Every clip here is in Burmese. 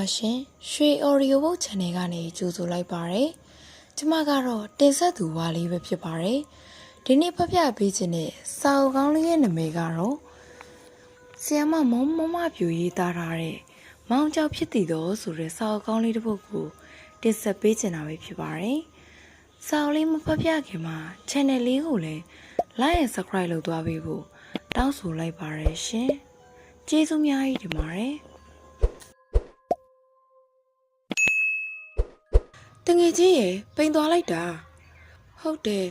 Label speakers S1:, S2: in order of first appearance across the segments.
S1: ပါရှင်ရွှေ Audio Book Channel ကနေကြိုဆိုလိုက်ပါရယ်ကျမကတော့တင်ဆက်သူဝါလေးပဲဖြစ်ပါတယ်ဒီနေ့ဖတ်ပြပေးခြင်းနဲ့စာအုပ်ကောင်းလေးရဲ့နာမည်ကတော့ဆီယမမုံမပြူရေးသားထားတဲ့မောင်ကြောက်ဖြစ်တည်တော်ဆိုတဲ့စာအုပ်ကောင်းလေးတစ်ပုဒ်ကိုတင်ဆက်ပေးခြင်းတာပဲဖြစ်ပါတယ်စာအုပ်လေးမဖတ်ပြခင်မှာ Channel လေးကိုလည်း Like and Subscribe လုပ်သွားပေးဖို့တောင်းဆိုလိုက်ပါရယ်ရှင်ကျေးဇူးအများကြီးတင်ပါတယ်တငယ်ချင်းရေပိန်သွားလိုက်တာဟုတ်တယ်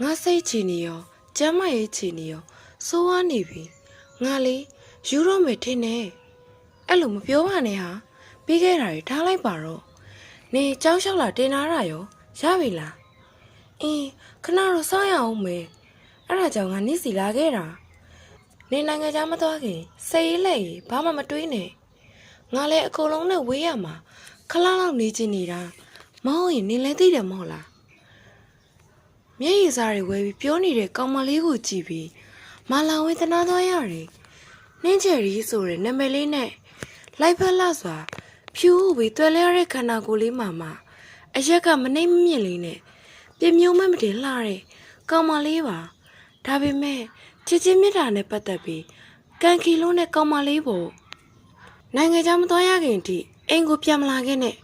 S1: ငါစိတ်ချနေရောကျမ်းမရဲ့ချနေရောစိုးဝါးနေပြီငါလေယူတော့မယ်ထင်တယ်အဲ့လိုမပြောပါနဲ့ဟာပြီးခဲ့တာတွေထားလိုက်ပါတော့နေကြောက်လျှောက်လာတင်လာတာရောရပြီလားခဏတော့စောင့်ရအောင်မယ်အဲ့ဒါကြောင့်ငါနေ့စီလာခဲ့တာနေနိုင်ငံခြားမသွားခင်စိတ်ရေးလက်ရေးဘာမှမတွေးနဲ့ငါလည်းအကုန်လုံးနဲ့ဝေးရမှာခလားလောက်နေချင်နေတာမဟုတ်ရင်နင်လည်းသိတယ်မဟုတ်လားမျက်ရည်စားတွေဝဲပြီးပြောနေတဲ့ကောင်မလေးကိုကြည့်ပြီးမလာဝင်းသနာသွားရတယ်နှင်းချယ်ရီဆိုတဲ့နာမည်လေးနဲ့လိုက်ဖက်လာစွာဖြူပြီးတွယ်လဲရတဲ့ခန္ဓာကိုယ်လေးမှာအရက်ကမနှိမ့်မမြင့်လေးနဲ့ပြမျိုးမတင်လှတဲ့ကောင်မလေးပါဒါပေမဲ့ချစ်ချင်းမြတ်တာနဲ့ပတ်သက်ပြီးကန်ခီလုံးနဲ့ကောင်မလေးပေါ့နိုင်ငံခြားမသွားရခင်အထိအိမ်ကိုပြန်မလာခဲ့နဲ့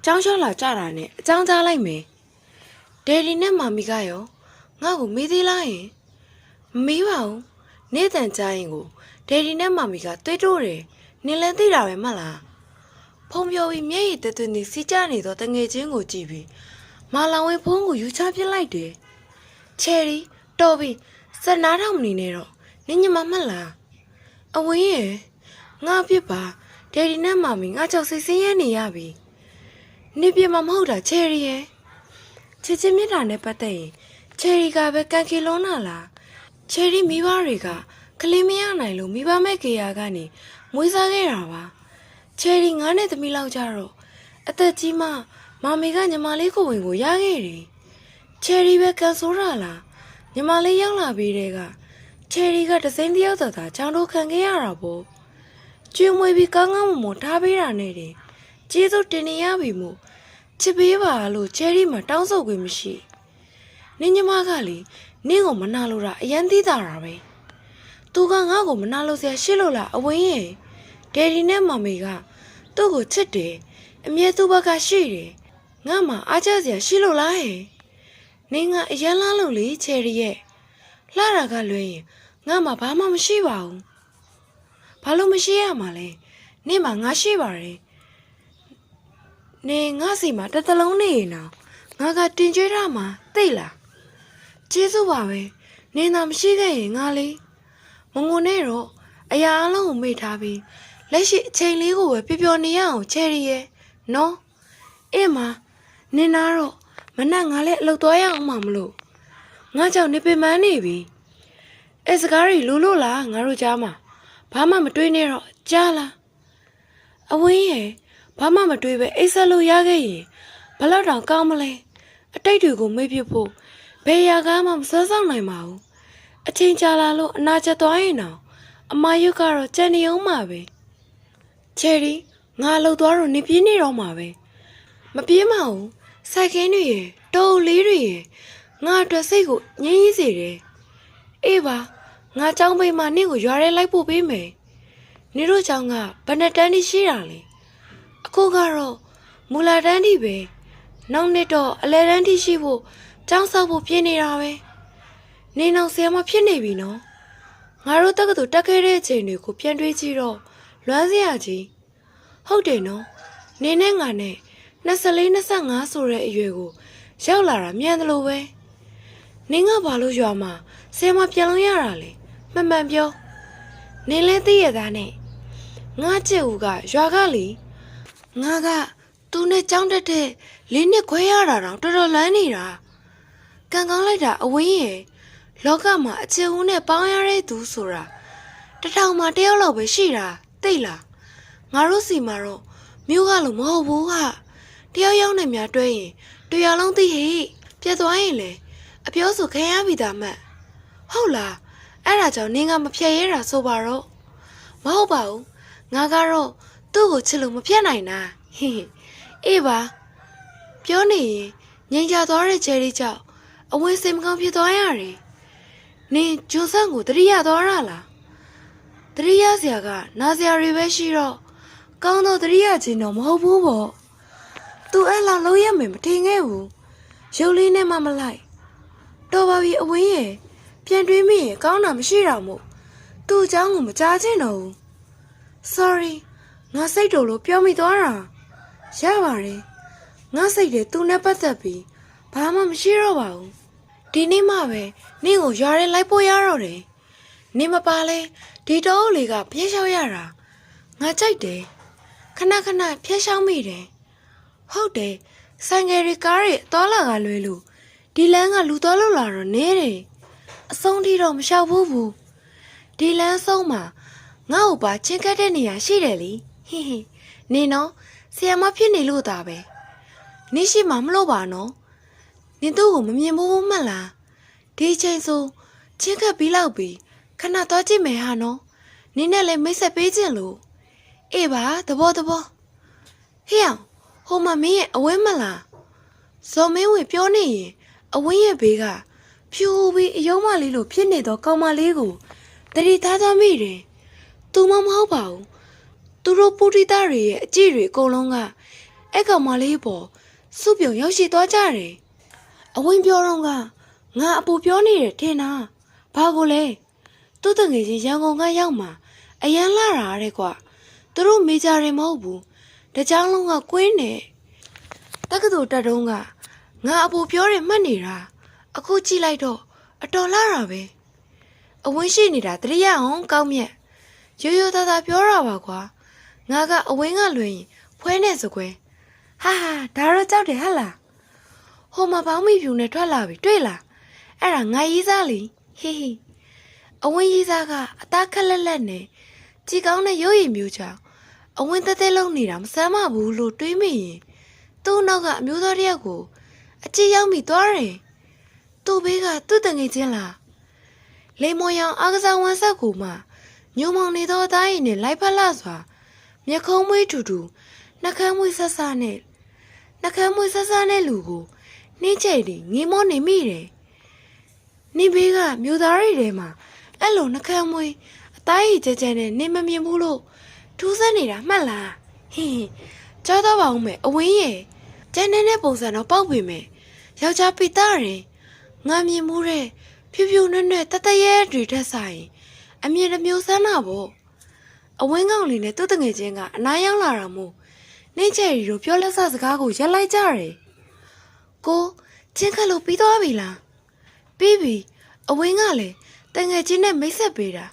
S1: ကျောင်းလျှောက်လာကြတာနဲ့အကြောင်းကြားလိုက်မယ်ဒယ်ဒီနဲ့မာမီကရောငါ့ကိုမေးသေးလားယင်မမေးပါဘူးနေ့တန်ကြားရင်ကိုဒယ်ဒီနဲ့မာမီကတွေးတိုးတယ်နင်လည်းသိတာပဲမဟုတ်လားဖုံပြောပြီးမျက်ရည်တသွင်းနေစီးကြနေတော့တငယ်ချင်းကိုကြည့်ပြီးမာလောင်ဝင်းဖုံးကိုယူချပစ်လိုက်တယ်ချယ်ရီတော်ပြီစနားထောင်မနေနဲ့တော့နင်ညမမတ်လားအဝင်းရဲ့ငါပြစ်ပါဒယ်ဒီနဲ့မာမီငါကြောက်စိတ်ဆင်းရဲနေရပြီနေပြမမဟုတ်တာချယ်ရီရဲ့ချစ်ချင်းမြတ်တာနဲ့ပတ်သက်ရင်ချယ်ရီကပဲကန်ခီလုံးနာလားချယ်ရီမိဘတွေကကလေးမရနိုင်လို့မိဘမဲ့ကေယာကနေမွေးစားခဲ့တာပါချယ်ရီငါနဲ့သမီးလောက်ကြတော့အသက်ကြီးမှမမေကညီမလေးကိုဝင်ကိုရခဲ့တယ်ချယ်ရီပဲကန်ဆိုးတာလားညီမလေးရောက်လာပြီးတဲ့ကချယ်ရီကတစိမ့်တယောက်သာချောင်းတို့ခံခဲ့ရတာပေါ့ကျွေးမွေးပြီးကောင်းကောင်းမွန်ထားပေးတာနဲ့တင်ကျေးဇူးတင်နေရပြီမို့ချစ်ပေးပါလို့ချယ်ရီမှာတောင်းဆိုခွင့်မရှိနင်ညီမကလေနင့်ကိုမနာလို့တာအရန်သိတာပဲသူကငါ့ကိုမနာလို့ဆရာရှိလို့လားအဝင်းရဲ့ဒယ်ဒီနဲ့မမေကသူ့ကိုချစ်တယ်အမြဲသူ့ဘက်ကရှိတယ်ငါမှအားကျစရာရှိလို့လားဟဲ့နင်ကအရန်လားလို့လေချယ်ရီရဲ့လှတာကလွဲရင်ငါမှဘာမှမရှိပါဘူးဘာလို့မရှိရမှာလဲနင့်မှငါရှိပါတယ်နေငါစီမှာတစ်သလုံးနေရင်တော့ငါကတင်ကြွေးရမှာသိလားကျေးဇူးပါပဲနင်သာမရှိခဲ့ရင်ငါလေမငုံနဲ့တော့အရာအလုံးကိုမေ့ထားပြီးလက်ရှိအချိန်လေးကိုပဲပျော်ပျော်နေရအောင်ချယ်ရီရဲ့နော်အေးမနင်နာတော့မနက်ငါလည်းအလုပ်သွားရအောင်မလို့ငါကြောင့်နေပင်မနေပြီအဲစကားတွေလူလို့လားငါတို့ကြားမှာဘာမှမတွေးနဲ့တော့ကြားလားအဝင်းရဲ့ဘာမှမတွေးပဲအိတ်ဆက်လို့ရခဲ့ရင်ဘလောက်တောင်ကောင်းမလဲအတိတ်တွေကိုမေ့ပြဖို့ဘယ်ရာကမှမစွမ်းဆောင်နိုင်ပါဘူးအချိန်ကြာလာလို့အနာကျသွားရင်တော့အမယုတ်ကတော့ကြံနေအောင်မှာပဲချယ်ရီငါလှုပ်သွားတော့နေပြေးနေတော့မှာပဲမပြေးမအောင်စိုက်ခင်းတွေရတော်လေးတွေရငါအတွက်စိတ်ကိုငြင်းကြီးစေတယ်အေးပါငါကြောင်းပိတ်မှနင့်ကိုရွာရဲလိုက်ဖို့ပေးမယ်နင်တို့ကြောင့်ကဘယ်နဲ့တန်းတိရှိတာလဲအခုကတော့မူလာတန်းတိပဲနောက်နှစ်တော့အလဲတန်းတိရှိဖို့ကျောင်းဆောက်ဖို့ပြင်နေတာပဲနေနောက်ဆရာမဖြစ်နေပြီနော်ငါတို့တက္ကသိုလ်တက်ခဲ့တဲ့အချိန်တွေကိုပြန်တွေးကြည့်တော့လွမ်းစရာကြီးဟုတ်တယ်နော်နေနဲ့ငါနဲ့24 25ဆိုတဲ့အရွယ်ကိုရောက်လာတာမြန်တယ်လို့ပဲနင်းကဘာလို့ရွာမှာဆရာမပြန်လို့ရတာလဲမှန်မှန်ပြောနင်းလဲသိရသားနဲ့ငါကျက်ဦးကရွာကလေငါကသူနဲ့ကြောင်းတက်တဲ့လေးနှစ်ခွဲရတာတော့တော်တော်လန်းနေတာကံကောင်းလိုက်တာအဝင်းရဲ့လောကမှာအချစ်ဦးနဲ့ပေါင်းရတဲ့သူဆိုတာတစ်ထောင်မှတယောက်လောက်ပဲရှိတာသိလားငါတို့စီမှာတော့မြို့ကလို့မဟုတ်ဘူးဟာတယောက်ယောက်နဲ့များတွဲရင်တရားလုံးသိဟိပြတ်သွားရင်လေအပြောဆိုခံရပြီသားမှတ်ဟုတ်လားအဲ့ဒါကြောင့်နင်းကမဖြတ်ရဲတာဆိုပါတော့မဟုတ်ပါဘူးငါကတော့သူ သူ့ကိုချစ်လို့မဖြစ်နိုင်တာဟင်အေးပါပြောနေရင်ငြိမ်ချသွားတဲ့ချယ်ရီကြောင့်အဝင်စိတ်မကောင်းဖြစ်သွားရတယ်နင်ဂျွန်ဆန်ကိုတတိယသွားရလားတတိယဆရာကနာဆရာတွေပဲရှိတော့ကောင်းတော့တတိယချင်းတော့မဟုတ်ဘူးပေါ့သူအဲ့လောက်လုံးရမယ်မထင်ခဲ့ဘူးရုပ်လေးနဲ့မှမလိုက်တော်ပါပြီအဝင်းရဲ့ပြန်တွေးမိရင်ကောင်းတာမရှိတော့မို့သူ့အကြောင်းကိုမကြားချင်တော့ဘူး sorry ငါစိတ်တော်လို့ပြောမိသွားတာရပါတယ်ငါစိတ်တယ်သူနဲ့ပတ်သက်ပြီးဘာမှမရှိတော့ပါဘူးဒီနေ့မှပဲနင့်ကိုရွာထဲလိုက်ပို့ရတော့တယ်နင်မပါလဲဒီတော့လေးကဖျက်လျှောက်ရတာငါကြိုက်တယ်ခဏခဏဖျက်လျှောက်မိတယ်ဟုတ်တယ်ဆိုင်ငယ်တွေကားတွေသွားလာကလွဲလို့ဒီလမ်းကလူသွားလို့လာတော့နေတယ်အဆုံးထိတော့မလျှောက်ဘူးဒီလမ်းဆုံးမှာငါ့ကိုပါချင်းကတ်တဲ့နေရာရှိတယ်လေဟင်းဟင်းနင်နော်ဆီယမဖြစ်နေလို့တာပဲနင်ရှိမှမလို့ပါနော်နင်တို့ကိုမမြင်ဘူးမှတ်လားဒီချိန်ဆိုချင်းကတ်ပြီးလောက်ပြီးခဏသွားကြည့်မယ်ဟာနော်နင်နဲ့လည်းမိတ်ဆက်ပေးခြင်းလို့အေးပါသဘောဟေ့အောင်ဟိုမှာမင်းရဲ့အဝင်းမလားဇော်မင်းဝင်ပြောနေရင်အဝင်းရဲ့ဘေးကဖြူပြီးအယုံမလေးလိုဖြစ်နေတော့ကောင်မလေးကိုတတိသားသွားမိတယ်သူမမဟုတ်ပါဘူးသူတို့ပူတိသားတွေရဲ့အကြည့်တွေအကုန်လုံးကအဲ့ကောင်မလေးပေါ်စုပြုံရောက်ရှိသွားကြတယ်အဝင်းပြောတော့ကငါအပူပြောနေတယ်ထင်တာဘာကိုလဲသူ့တငယ်ချင်းရန်ကုန်ကရောက်မှာအရန်လာတာတဲ့ကွာသူတို့မေဂျာတွေမဟုတ်ဘူးတကြောင်လုံးကကွင်းနေတက္ကသိုလ်တက်တုံးကငါအပူပြောတယ်မှတ်နေတာအခုကြည့်လိုက်တော့အတော်လာတာပဲအဝင်းရှိနေတာတရိယအောင်ကောင်းမြတ်ရိုးရိုးသားသားပြောတာပါကွာငါကအဝင်းကလွင်ရင်ဖွဲနေစကွယ်ဟာဒါတော့ကြောက်တယ်ဟလားဟိုမှာပေါင်းမိဖြူနဲ့ထွက်လာပြီတွေ့လားအဲ့ဒါငါရေးစားလေဟေးအဝင်းရေးစားကအသားခက်လက်လက်နဲ့ကြည်ကောင်းတဲ့ရုပ်ရည်မျိုးကြောင့်အဝင်းသက်သက်လုံးနေတာမဆမ်းမဘူးလို့တွေးမိရင်သူ့နောက်ကအမျိုးသားတယောက်ကိုအကြည့်ရောက်မိသွားတယ်သူ့ဘေးကသူ့တငယ်ချင်းလားလိမ်မော်ရောင်အားကစားဝမ်းဆက်ကူမှညုံမောင်နေသောအသားရည်နဲ့လိုက်ဖက်လာစွာမျက်ခုံးမွေးထူထူနှကမ်းမွေးဆဆနဲ့လူကိုနှင်းကျိတ်ပြီးငေးမောနေမိတယ်နင်ဘေးကမြို့သားတွေထဲမှာအဲ့လိုနှကမ်းမွေးအသားရည်ကြဲကြဲနဲ့နင်မမြင်ဘူးလို့ထူးဆန်းနေတာမှတ်လားဟင်းကြောက်တော့ပါဦးမယ်အဝင်းရဲ့ကျန်းတဲ့ပုံစံတော့ပေါက်ပေမဲ့ယောက်ျားပိသားတယ်ငါမြင်မှုတဲ့ဖြူဖြူနွဲ့နွဲ့တတရဲတွေထက်ဆိုင်အမြင်တစ်မျိုးဆန်းတာပေါ့အဝင်းကောင်လေးနဲ့သူ့တငယ်ချင်းကအနားရောက်လာတာမို့နင်းချယ်ရီတို့ပြောလက်စစကားကိုရက်လိုက်ကြတယ်ကိုချင်းခက်လို့ပြီးသွားပြီလားပြီးပြီအဝင်းကလည်းတငယ်ချင်းနဲ့မိတ်ဆက်ပေးတာ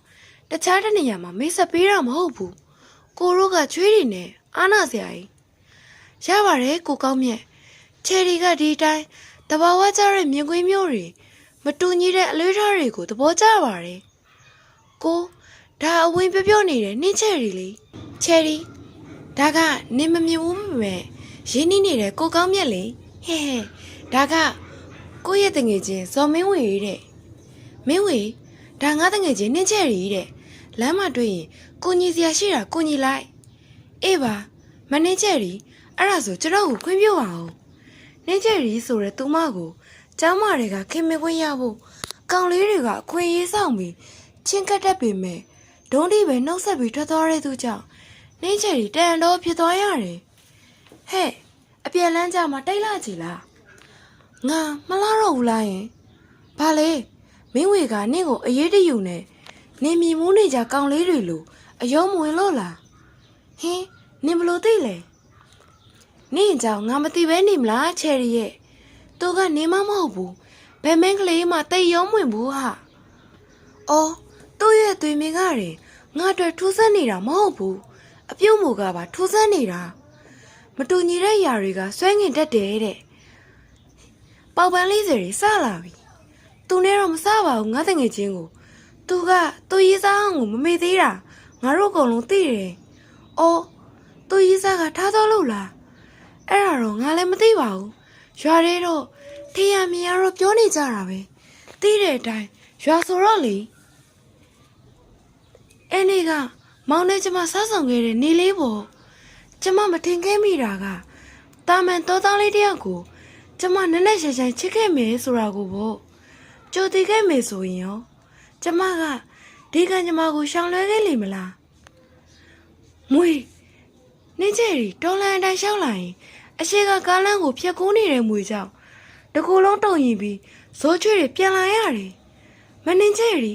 S1: တခြားတဲ့နေရာမှာမိတ်ဆက်ပေးတာမဟုတ်ဘူးကိုတို့ကချွေးတွေနဲ့အားနာစရာကြီးရပါတယ်ကိုကောင်းမြတ်ချယ်ရီကဒီတိုင်းတဘာဝကြတဲ့မြင်ကွင်းမျိုးတွေမတူညီတဲ့အလွေးထားတွေကိုသဘောကျပါတယ်ကိုဒါအဝင်းပြောနေတယ်နင်းချယ်ရီလေချယ်ရီဒါကနင်မမြင်ဘူးမဲ့ရင်းနှီးနေတဲ့ကိုကောင်းမြတ်လေဟဲဒါကကိုရဲ့တငယ်ချင်းဇော်မင်းဝေတဲ့မင်းဝေဒါငါတငယ်ချင်းနင်းချယ်ရီတဲ့လမ်းမှာတွေ့ရင်ကိုညီစရာရှိတာကိုညီလိုက်အေးပါမနင်းချယ်ရီအဲ့ဒါဆိုကျွန်တော်ကိုခွင့်ပြုပါအောင်နင်းချယ်ရီဆိုတဲ့သူမကိုကျောင်းမတွေကခင်မခွင့်ရဖို့ကောင်လေးတွေကအခွင့်အရေးဆောင်ပြီးချင်းကတ်တတ်ပေမဲ့ဒုံးတိပဲနှုတ်ဆက်ပြီးထွက်သွားတဲ့သူကြောင့်နင်းချယ်ရီတန်တော့ဖြစ်သွားရတယ်ဟဲ့အပြန်လန်းကြမှာတိတ်လာကြည်လားငါမလားတော့ဘူးလားယင်ဘာလဲမင်းဝေကနင့်ကိုအရေးတယူနဲ့နင်မြင်မှုနေကြကောင်လေးတွေလို့အယုံမဝင်လို့လားဟင်းနင်ဘလို့သိလဲနင့်ကြောင့်ငါမသိပဲနေမလားချယ်ရီရဲ့သူကနေမမဟုတ်ဘူးဘယ်မင်းကလေးမှတိတ်ရုံးဝင်ဘူးဟာအော်သူ့ရဲ့သွေးမင်းကရင်ငါတို့ထူးဆန်းနေတာမဟုတ်ဘူးအပြုတ်မူကပါထူးဆန်းနေတာမတူညီတဲ့ຢာတွေကဆွဲငင်တတ်တယ်တဲ့ပေါပန်းလေးစရီစလာပြီသူနဲ့တော့မစပါဘူးငါတငယ်ချင်းကိုသူကသူရေးစားအောင်ကိုမမေ့သေးတာငါတို့အကုန်လုံးသိတယ်အော်သူရေးစားကထားတော့လို့လားအဲ့ဒါတော့ငါလည်းမသိပါဘူးရွာထဲတော့ထေးရမြင်ရတော့ပြောနေကြတာပဲသိတဲ့အတိုင်းရွာဆိုတော့လေအဲ့နေ့ကမောင်နဲ့ကျမစားဆောင်ခဲ့တဲ့နေလေးပေါ့ ကျမမထင်ခဲ့မိတာကတာမန်တော်သားလေးတယောက်ကိုကျမနက်နက်ရှိုင်ရှိုင်ချစ်ခဲ့မယ်ဆိုတာကိုပေါ့ကြိုတည်ခဲ့မယ်ဆိုရင်ရောကျမကဒီကံကျမကိုရှောင်လွှဲခဲ့လိမ့်မလားမွေနေကြရီတော်လန်တိုင်းရှောက်လာရင်အရှိကကားလမ်းကိုဖြတ်ကူးနေတဲ့မွေကြောင့်တကူလုံးတုံရင်ပြီးဇောချွေတွေပြန်လာရတယ်မနေကြရီ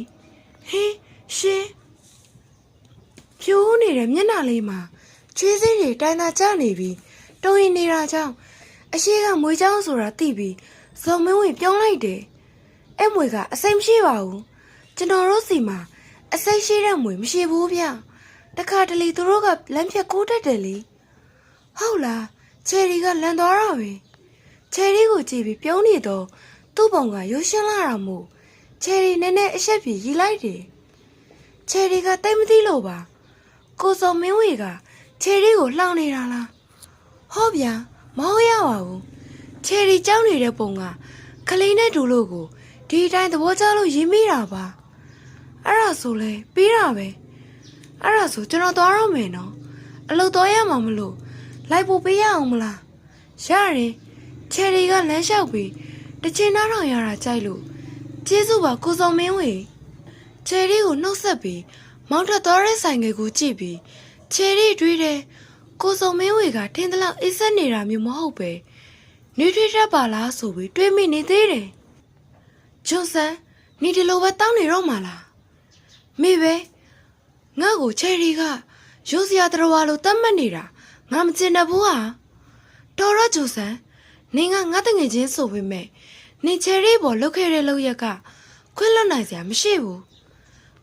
S1: ဟင်းရှင်ဖြိုးနေတဲ့မျက်နှာလေးမှာချွေးစည်းတွေတိုင်းသာကျနေပြီးတုံရင်နေတာကြောင့်အရှိကမွေကြောင်ဆိုတာသိပြီးဇော်မင်းဝင်ပြောင်းလိုက်တယ်အဲ့မွေကအစိမ့်မရှိပါဘူးကျွန်တော်တို့စီမှာအစိမ့်ရှိတဲ့မွေမရှိဘူးဗျတခါတလေသူတို့ကလမ်းဖြတ်ကူးတတ်တယ်လေဟုတ်လားချယ်ရီကလန်သွားတာပဲချယ်ရီကိုကြည့်ပြီးပြုံးနေတော့သူ့ပုံကရိုးရှင်းလာတာမို့ချယ်ရီနည်းနည်းအရှက်ပြေရီလိုက်တယ်ချယ်ရီကတိတ်မသိလို့ပါကိုစောမင်းဝေကချယ်ရီကိုလှောင်နေတာလားဟောဗျာမဟုတ်ရပါဘူးချယ်ရီကြောက်နေတဲ့ပုံကကလေးနဲ့တူလို့ကိုဒီတိုင်းသဘောကျလို့ရင်းမိတာပါအဲ့ဒါဆိုလဲပြီးတာပဲအဲ့ဒါဆိုကျွန်တော်သွားရမယ်နော်အလုပ်သွားရမှာမလို့လိုက်ဖို့ပေးရအောင်မလားရတယ်ချယ်ရီကလမ်းလျှောက်ပြီးတချင်သားထောင်ရတာကြိုက်လို့ကျေးဇူးပါကိုစောမင်းဝေချယ်ရီကိုနှုတ်ဆက်ပြီးမောင်းထွက်သွားတဲ့ဆိုင်ငယ်ကိုကြည့်ပြီးချယ်ရီတွေးတယ်ကိုစောမင်းဝေကထင်းသလောက်အိပ်စက်နေတာမျိုးမဟုတ်ပဲနေထွေးတတ်ပါလားဆိုပြီးတွေးမိနေသေးတယ်ဂျွန်ဆန်နေဒီလိုပဲတောင်းနေတော့မှလားမိပဲငါ့ကိုချယ်ရီကရိုးစရာတော်ဝါလိုတတ်မှတ်နေတာငါမကျင်တတ်ဘူးဟာတော်ရဂျိုဆန်နင်ကငါတငယ်ချင်းဆိုပေမဲ့နင်ချယ်ရီပေါ်လုတ်ခဲ့တဲ့လောက်ရက်ကခွင့်လွတ်နိုင်စရာမရှိဘူး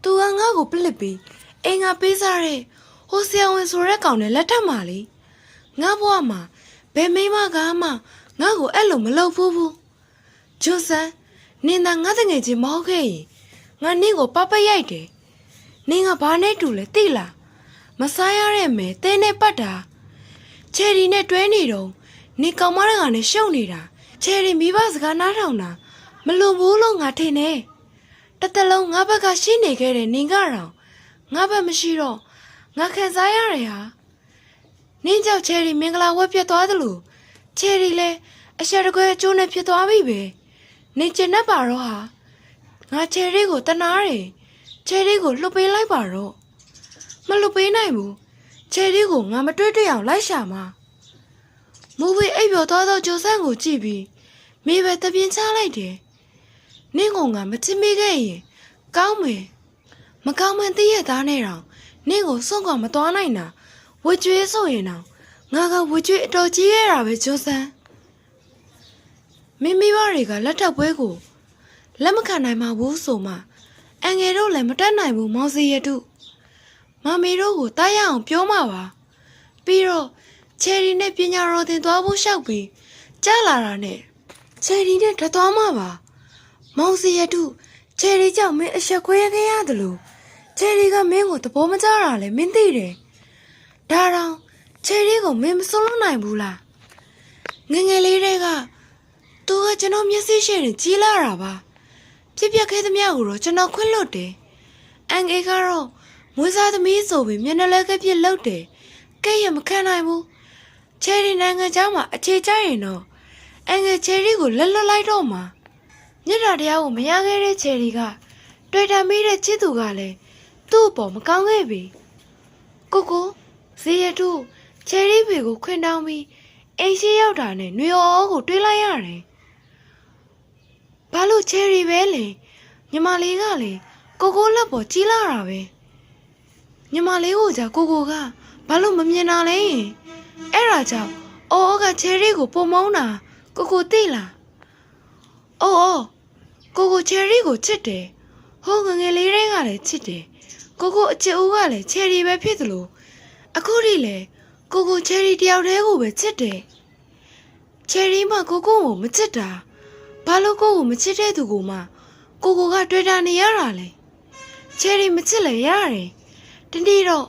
S1: သူကငါ့ကိုပလစ်ပြီးအင်္ဂါပေးစားတဲ့ဟိုဆရာဝန်ဆိုတဲ့ကောင်နဲ့လက်ထပ်မှလေငါဘွားမှာဘယ်မိမကမှငါ့ကိုအဲ့လိုမလုပ်ဘူးဂျိုဆန်နင်သာငါတငယ်ချင်းမဟုတ်ခဲ့ရင်ငါနင့်ကိုပပရိုက်တယ်နင်ကဘာနဲ့တူလဲသိလားမစားရတဲ့မဲတဲနဲ့ပတ်တာချယ်ရီနဲ့တွဲနေတော့နေကောင်မရကနဲ့ရှုံနေတာချယ်ရီမိဘစကားနားထောင်တာမလွန်ဘူးလို့ငါထင်တယ်တသက်လုံးငါဘက်ကရှိနေခဲ့တဲ့နင်ကတော့ငါဘက်မရှိတော့ငါခံစားရတယ်ဟာနင်းကြောင့်ချယ်ရီမင်္ဂလာဝက်ပြတ်သွားသလိုချယ်ရီလည်းအရှက်တကွဲအကျိုးနဲ့ဖြစ်သွားပြီပဲနင်ကျင်တတ်ပါတော့ဟာငါချယ်ရီကိုတနာတယ်ချယ်ရီကိုလှုပ်ပေးလိုက်ပါတော့မလှုပ်ပေးနိုင်ဘူးချယ်ရီကိုငါမတွေ့တွေ့အောင်လိုက်ရှာမှာမူဝေအိပ်ပျော်သွားသောဂျိုဆန်ကိုကြည့်ပြီးမိပဲတပြင်းချလိုက်တယ်နင့်ကငါမချစ်မိခဲ့ရင်ကောင်းမယ်မကောင်းမှန်သိရသားနဲ့တော့နင့်ကိုစွန့်ခွာမသွားနိုင်တာဝကြွေးဆိုရင်တော့ငါကဝကြွေးအတော်ကြီးရတာပဲဂျိုဆန်မိမိဘတွေကလက်ထပ်ပွဲကိုလက်မခံနိုင်ပါဘူးဆိုမှအငယ်တို့လည်းမတက်နိုင်ဘူးမောင်စီရတုမမီတို့ကိုတားရအောင်ပြောမှာပါပြီးတော့ချယ်ရီနဲ့ပညာတော်သင်သွားဖို့ရှောက်ပြီးကြားလာတာနဲ့ချယ်ရီနဲ့ထွက်သွားမှာပါမောင်စီရတုချယ်ရီကြောင့်မင်းအဆက်ခွဲခဲ့ရတယ်လို့ချယ်ရီကမင်းကိုသဘောမကျတာလဲမင်းသိတယ်ဒါတော့ချယ်ရီကိုမင်းမစွန့်လွတ်နိုင်ဘူးလားငယ်ငယ်လေးတွေကသူကကျွန်တော်မျက်စိရှိရင်ကြီးလာတာပါဖြစ်ပျက်ခဲ့သမျှကိုတော့ကျွန်တော်ခွင့်လွတ်တယ်အန်ကေကတော့မွေးစားသမီးဆိုပြီးမျက်နှာလဲကပြစ်လောက်တယ်ကဲ့ရမခံနိုင်ဘူးချယ်ရီနိုင်ငံเจ้าမှာအခြေချရင်တော့အန်ကေချယ်ရီကိုလက်လွတ်လိုက်တော့မှာမြတ်တာတရားကိုမရခဲ့တဲ့ချယ်ရီကတွေ့တာမိတဲ့ချစ်သူကလည်းသူ့အပေါ်မကောင်းခဲ့ပြီကိုဇေယတုချယ်ရီဖေကိုခွင်တောင်းပြီးအိမ်ရှိရောက်တာနဲ့ຫນွေအော်ကိုတွေးလိုက်ရတယ်ဘာလို့ချယ်ရီပဲလေညီမလေးကလေကိုလက်ပေါ်ကြီးလာတာပဲညီမလေးကိုကြာကိုကဘာလို့မမြင်တာလဲအဲ့ဒါကြောင့်အော်ကချယ်ရီကိုပုံမုန်းတာကိုသိလားအော်ကိုချယ်ရီကိုချစ်တယ်ဟိုငငယ်လေးတွေကလည်းချစ်တယ်ကိုအချစ်ဦးကလည်းချယ်ရီပဲဖြစ်သလိုအခုထိလေကိုချယ်ရီတယောက်တည်းကိုပဲချစ်တယ်ချယ်ရီမှကိုမချစ်တာဘာလို့ကိုမချစ်တဲ့သူကိုမှကိုကတွေ့တာနေရတာလေချယ်ရီမချစ်လဲရတယ်တနေ့တော့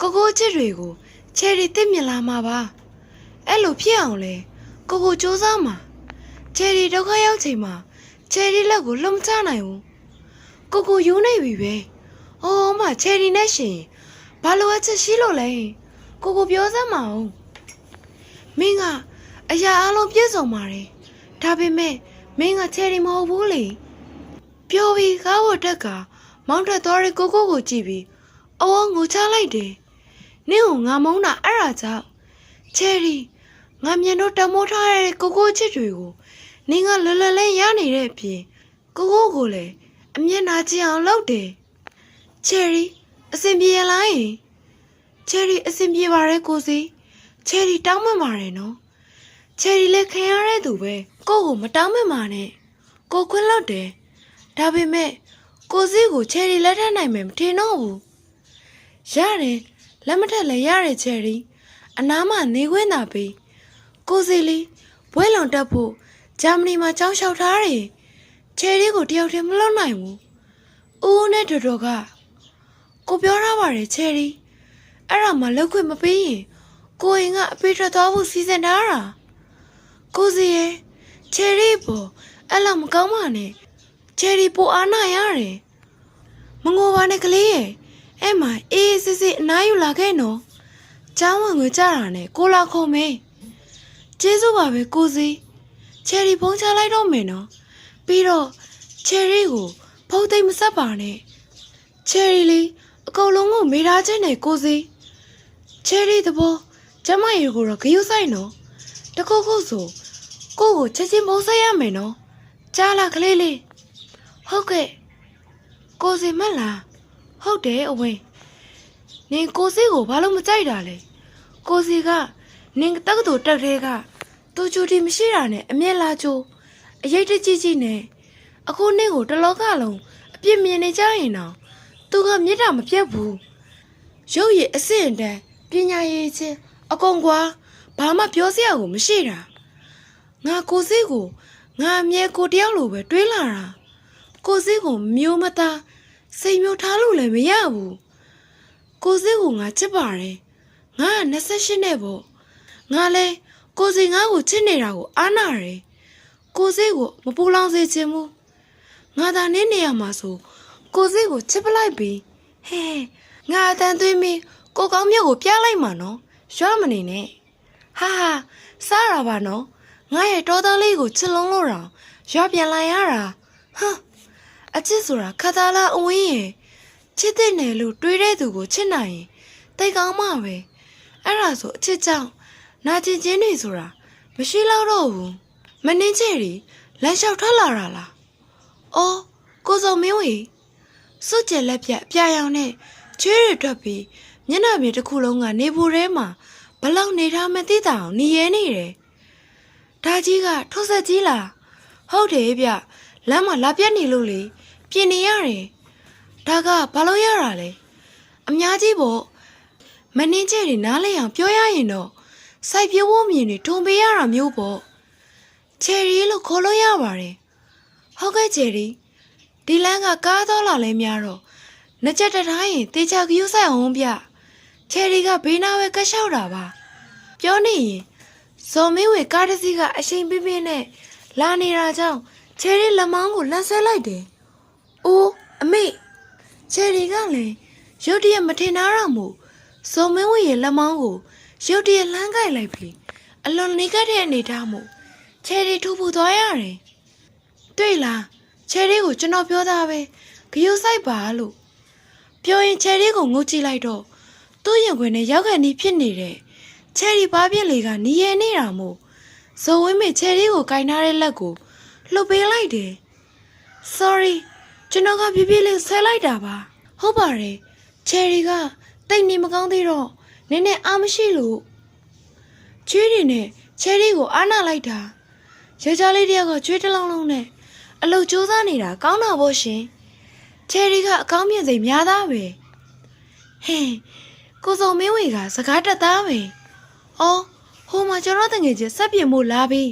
S1: ကိုချစ်တွေကိုချယ်ရီသိမြင်လာမှာပါအဲ့လိုဖြစ်အောင်လေကိုစူးစမ်းမှာချယ်ရီဒုက္ခရောက်ချိန်မှာချယ်ရီလက်ကိုလွတ်မချနိုင်ဘူးကိုယူနေပြီပဲအော်မချယ်ရီနဲ့ရှင်ဘာလို့အချစ်ရှိလို့လဲကိုပြောစမ်းမအောင် မင်းကအရာအလုံးပြည့်စုံပါတယ်ဒါပေမဲ့မင်းကချယ်ရီမဟုတ်ဘူးလေပြောပြီးကားဝတ်တက်ကမောင်းတက်သွားတဲ့ကိုကိုကြည့်ပြီးအော်ငိုချလိုက်တယ်နင့်ကိုငါမုန်းတာအဲ့ဒါကြောင့်ချယ်ရီငါမြန်တော့တမိုးထားရတဲ့ကိုချစ်တွေကိုနင်းကလွယ်လွယ်လေးရနေတဲ့အပြင်ကိုလည်းအမျက်နာကျင်အောင်လုပ်တယ်ချယ်ရီအဆင်ပြေရလားချယ်ရီအဆင်ပြေပါတယ်ကိုစီချယ်ရီတောင်းမှန်ပါတယ်နော်ချယ်ရီလည်းခင်ရတဲ့သူပဲကိုမတောင်းမှန်ပါနဲ့ကိုခွင့်လောက်တယ်ဒါပေမဲ့ကိုစီကိုချယ်ရီလက်ထပ်နိုင်မယ်မထင်တော့ဘူးရတယ်လက်မထက်လည်းရတယ်ချယ်ရီအနားမှာနေခွင့်သာပေးကိုစီလီဘွဲလွန်တက်ဖို့ဂျာမနီမှာကျောင်းလျှောက်ထားတယ်ချယ်ရီကိုတယောက်တည်းမလုပ်နိုင်ဘူးဦးနဲ့တော်ကကိုပြောထားပါတယ်ချယ်ရီအဲ့ဒါမှလောက်ခွင့်မပေးရင်ကိုရင်ကအဖေထွက်သွားဖို့စီစဉ်ထားတာကိုစီရဲ့ချယ်ရီပေါ်အဲ့လောက်မကောင်းပါနဲ့ချယ်ရီပိုအားနာရတယ်မငိုပါနဲ့ကလေးရဲ့အဲ့မှာအေးစစ်စစ်အနားယူလာခဲ့နော်ចောင်းဝင်ငွေကြတာနဲ့ကိုလာခုံမေးကျေးဇူးပါပဲကိုစီချယ်ရီဖုန်းချလိုက်တော့မယ်နော်ပြီးတော့ချယ်ရီကိုဖုန်းသိမ်းမဆက်ပါနဲ့ချယ်ရီလေးအကုန်လုံးကိုမေးထားခြင်းနဲ့ကိုစီချယ်ရီတဘောကျမရေကိုတော့ဂယုဆိုင်နော်တခုခုဆိုကိုချက်ချင်းဖုန်းဆက်ရမယ်နော်ကြားလားကလေးလေးဟုတ်ကဲ့ကိုစီမလားဟုတ်တယ်အဝင်းနင်ကိုစီကိုဘာလို့မကြိုက်တာလဲကိုစီကနင်တက္ကသိုလ်တက်တဲ့ကသူချူတီမရှိတာနဲ့အမျက်လာချိုးအရေးတကြီးကြီးနဲ့အခုနင့်ကိုတလောကလုံးအပြစ်မြင်နေကြရင်တော့သူကမြစ်တာမပြတ်ဘူးရုပ်ရည်အဆင့်တန်းပညာရေးချင်းအကုန်ကွာဘာမှပြောစရာကိုမရှိတာငါကိုစီကိုငါအမြဲကိုတယောက်လိုပဲတွေးလာတာကိုစီကိုမျိုးမသားစိတ်မျိုးထားလို့လည်းမရဘူးကိုစီကိုငါချစ်ပါတယ်ငါက28နဲ့ပေါ့ငါလဲကိုစီငါ့ကိုချစ်နေတာကိုအားနာတယ်ကိုစီကိုမပူလောင်စေချင်ဘူးငါသာနေနေရမှာဆိုကိုစီကိုချစ်ပလိုက်ပြီဟဲငါအတန်သွေးမီကိုကောင်းမြတ်ကိုပြလိုက်မှာနော်ရွာမနေနဲ့ဟာစားရပါနော်ငါရဲ့တော်သားလေးကိုချစ်လုံးလို့တော့ရွာပြန်လာရတာဟမ်အချစ်ဆိုတာခသားလားအဝင်းရဲ့ချစ်တဲ့နယ်လို့တွေးတဲ့သူကိုချစ်နိုင်ရင်တိတ်ကောင်းမှပဲအဲ့ဒါဆိုအချစ်ကြောင့်နာကျင်ခြင်းတွေဆိုတာမရှိတော့ဘူးမနှင်းချေရီလမ်းလျှောက်ထွက်လာတာလားအော်ကိုစုံမင်းဝေစွတ်ကျက်လက်ပြအပြာရောင်နဲ့ချွေးရထွက်ပြီးမျက်နှာပြင်တစ်ခုလုံးကနေဖို့ထဲမှာဘလောက်နေထားမသိတာအောင်နေရဲနေတယ်ဒါကြီးကထုတ်ဆက်ကြီးလားဟုတ်တယ်ဗျလမ်းမှာလာပြတ်နေလို့လေပြင်နေရတယ်ဒါကဘာလို့ရတာလဲအများကြီးပေါ့မနှင်းကျဲတွေနားလဲအောင်ပြောရရင်တော့စိုက်ပြိုးဖို့မြင်နေထုံပေးရတာမျိုးပေါ့ချယ်ရီလို့ခေါ်လို့ရပါတယ်ဟုတ်ကဲ့ချယ်ရီဒီလမ်းကကားသွားလာလဲများတော့နှစ်ချက်တထားရင်တေချာကယူဆိုင်အောင်ဗျချယ်ရီကဘေးနားပဲကတ်လျှောက်တာပါပြောနေရင်ဇော်မင်းဝေကားတစ်စီးကအချိန်ပြင်းပြင်းနဲ့လာနေတာကြောင့်ချယ်ရီလက်မောင်းကိုလှမ်းဆွဲလိုက်တယ်။အိုးအမေချယ်ရီကလည်းရုတ်တရက်မထင်တာတော့မို့ဇော်မင်းဝေရဲ့လက်မောင်းကိုရုတ်တရက်လှမ်းကြိုက်လိုက်ပြီးအလွန်နေခဲ့တဲ့အနေထားမို့ချယ်ရီထူပူသွားရတယ်။တွေ့လားချယ်ရီကိုကျွန်တော်ပြောတာပဲဂယုဆိုင်ပါလို့ပြောရင်ချယ်ရီကိုငုတ်ကြည့်လိုက်တော့သူ့ရင်ခွင်နဲ့ရောက်ခန့်နီးဖြစ်နေတဲ့ချယ်ရီဘာပြစ်လေကနီးရဲနေတာမို့ဇော်ဝင်းမေချယ်ရီကိုကင်ထားတဲ့လက်ကိုလှုပ်ပေးလိုက်တယ် sorry ကျွန်တော်ကပြပြလေးဆွဲလိုက်တာပါဟုတ်ပါတယ်ချယ်ရီကတိတ်နေမကောင်းသေးတော့နည်းနည်းအားမရှိလို့ချွေးတွေနဲ့ချယ်ရီကိုအားနာလိုက်တာယောက်ျားလေးတယောက်ကချွေးတစ်လုံးလုံးနဲ့အလုတ်ကြိုးစားနေတာကောင်းတာပေါ့ရှင်ချယ်ရီကအကောင်းမြင်စိတ်များသားပဲဟင်းကိုစုံမင်းဝေကစကားတက်သားပဲအော်ဟိုမှာကျွန်တော်တငယ်ချင်းဆက်ပြင်မို့လာပြီ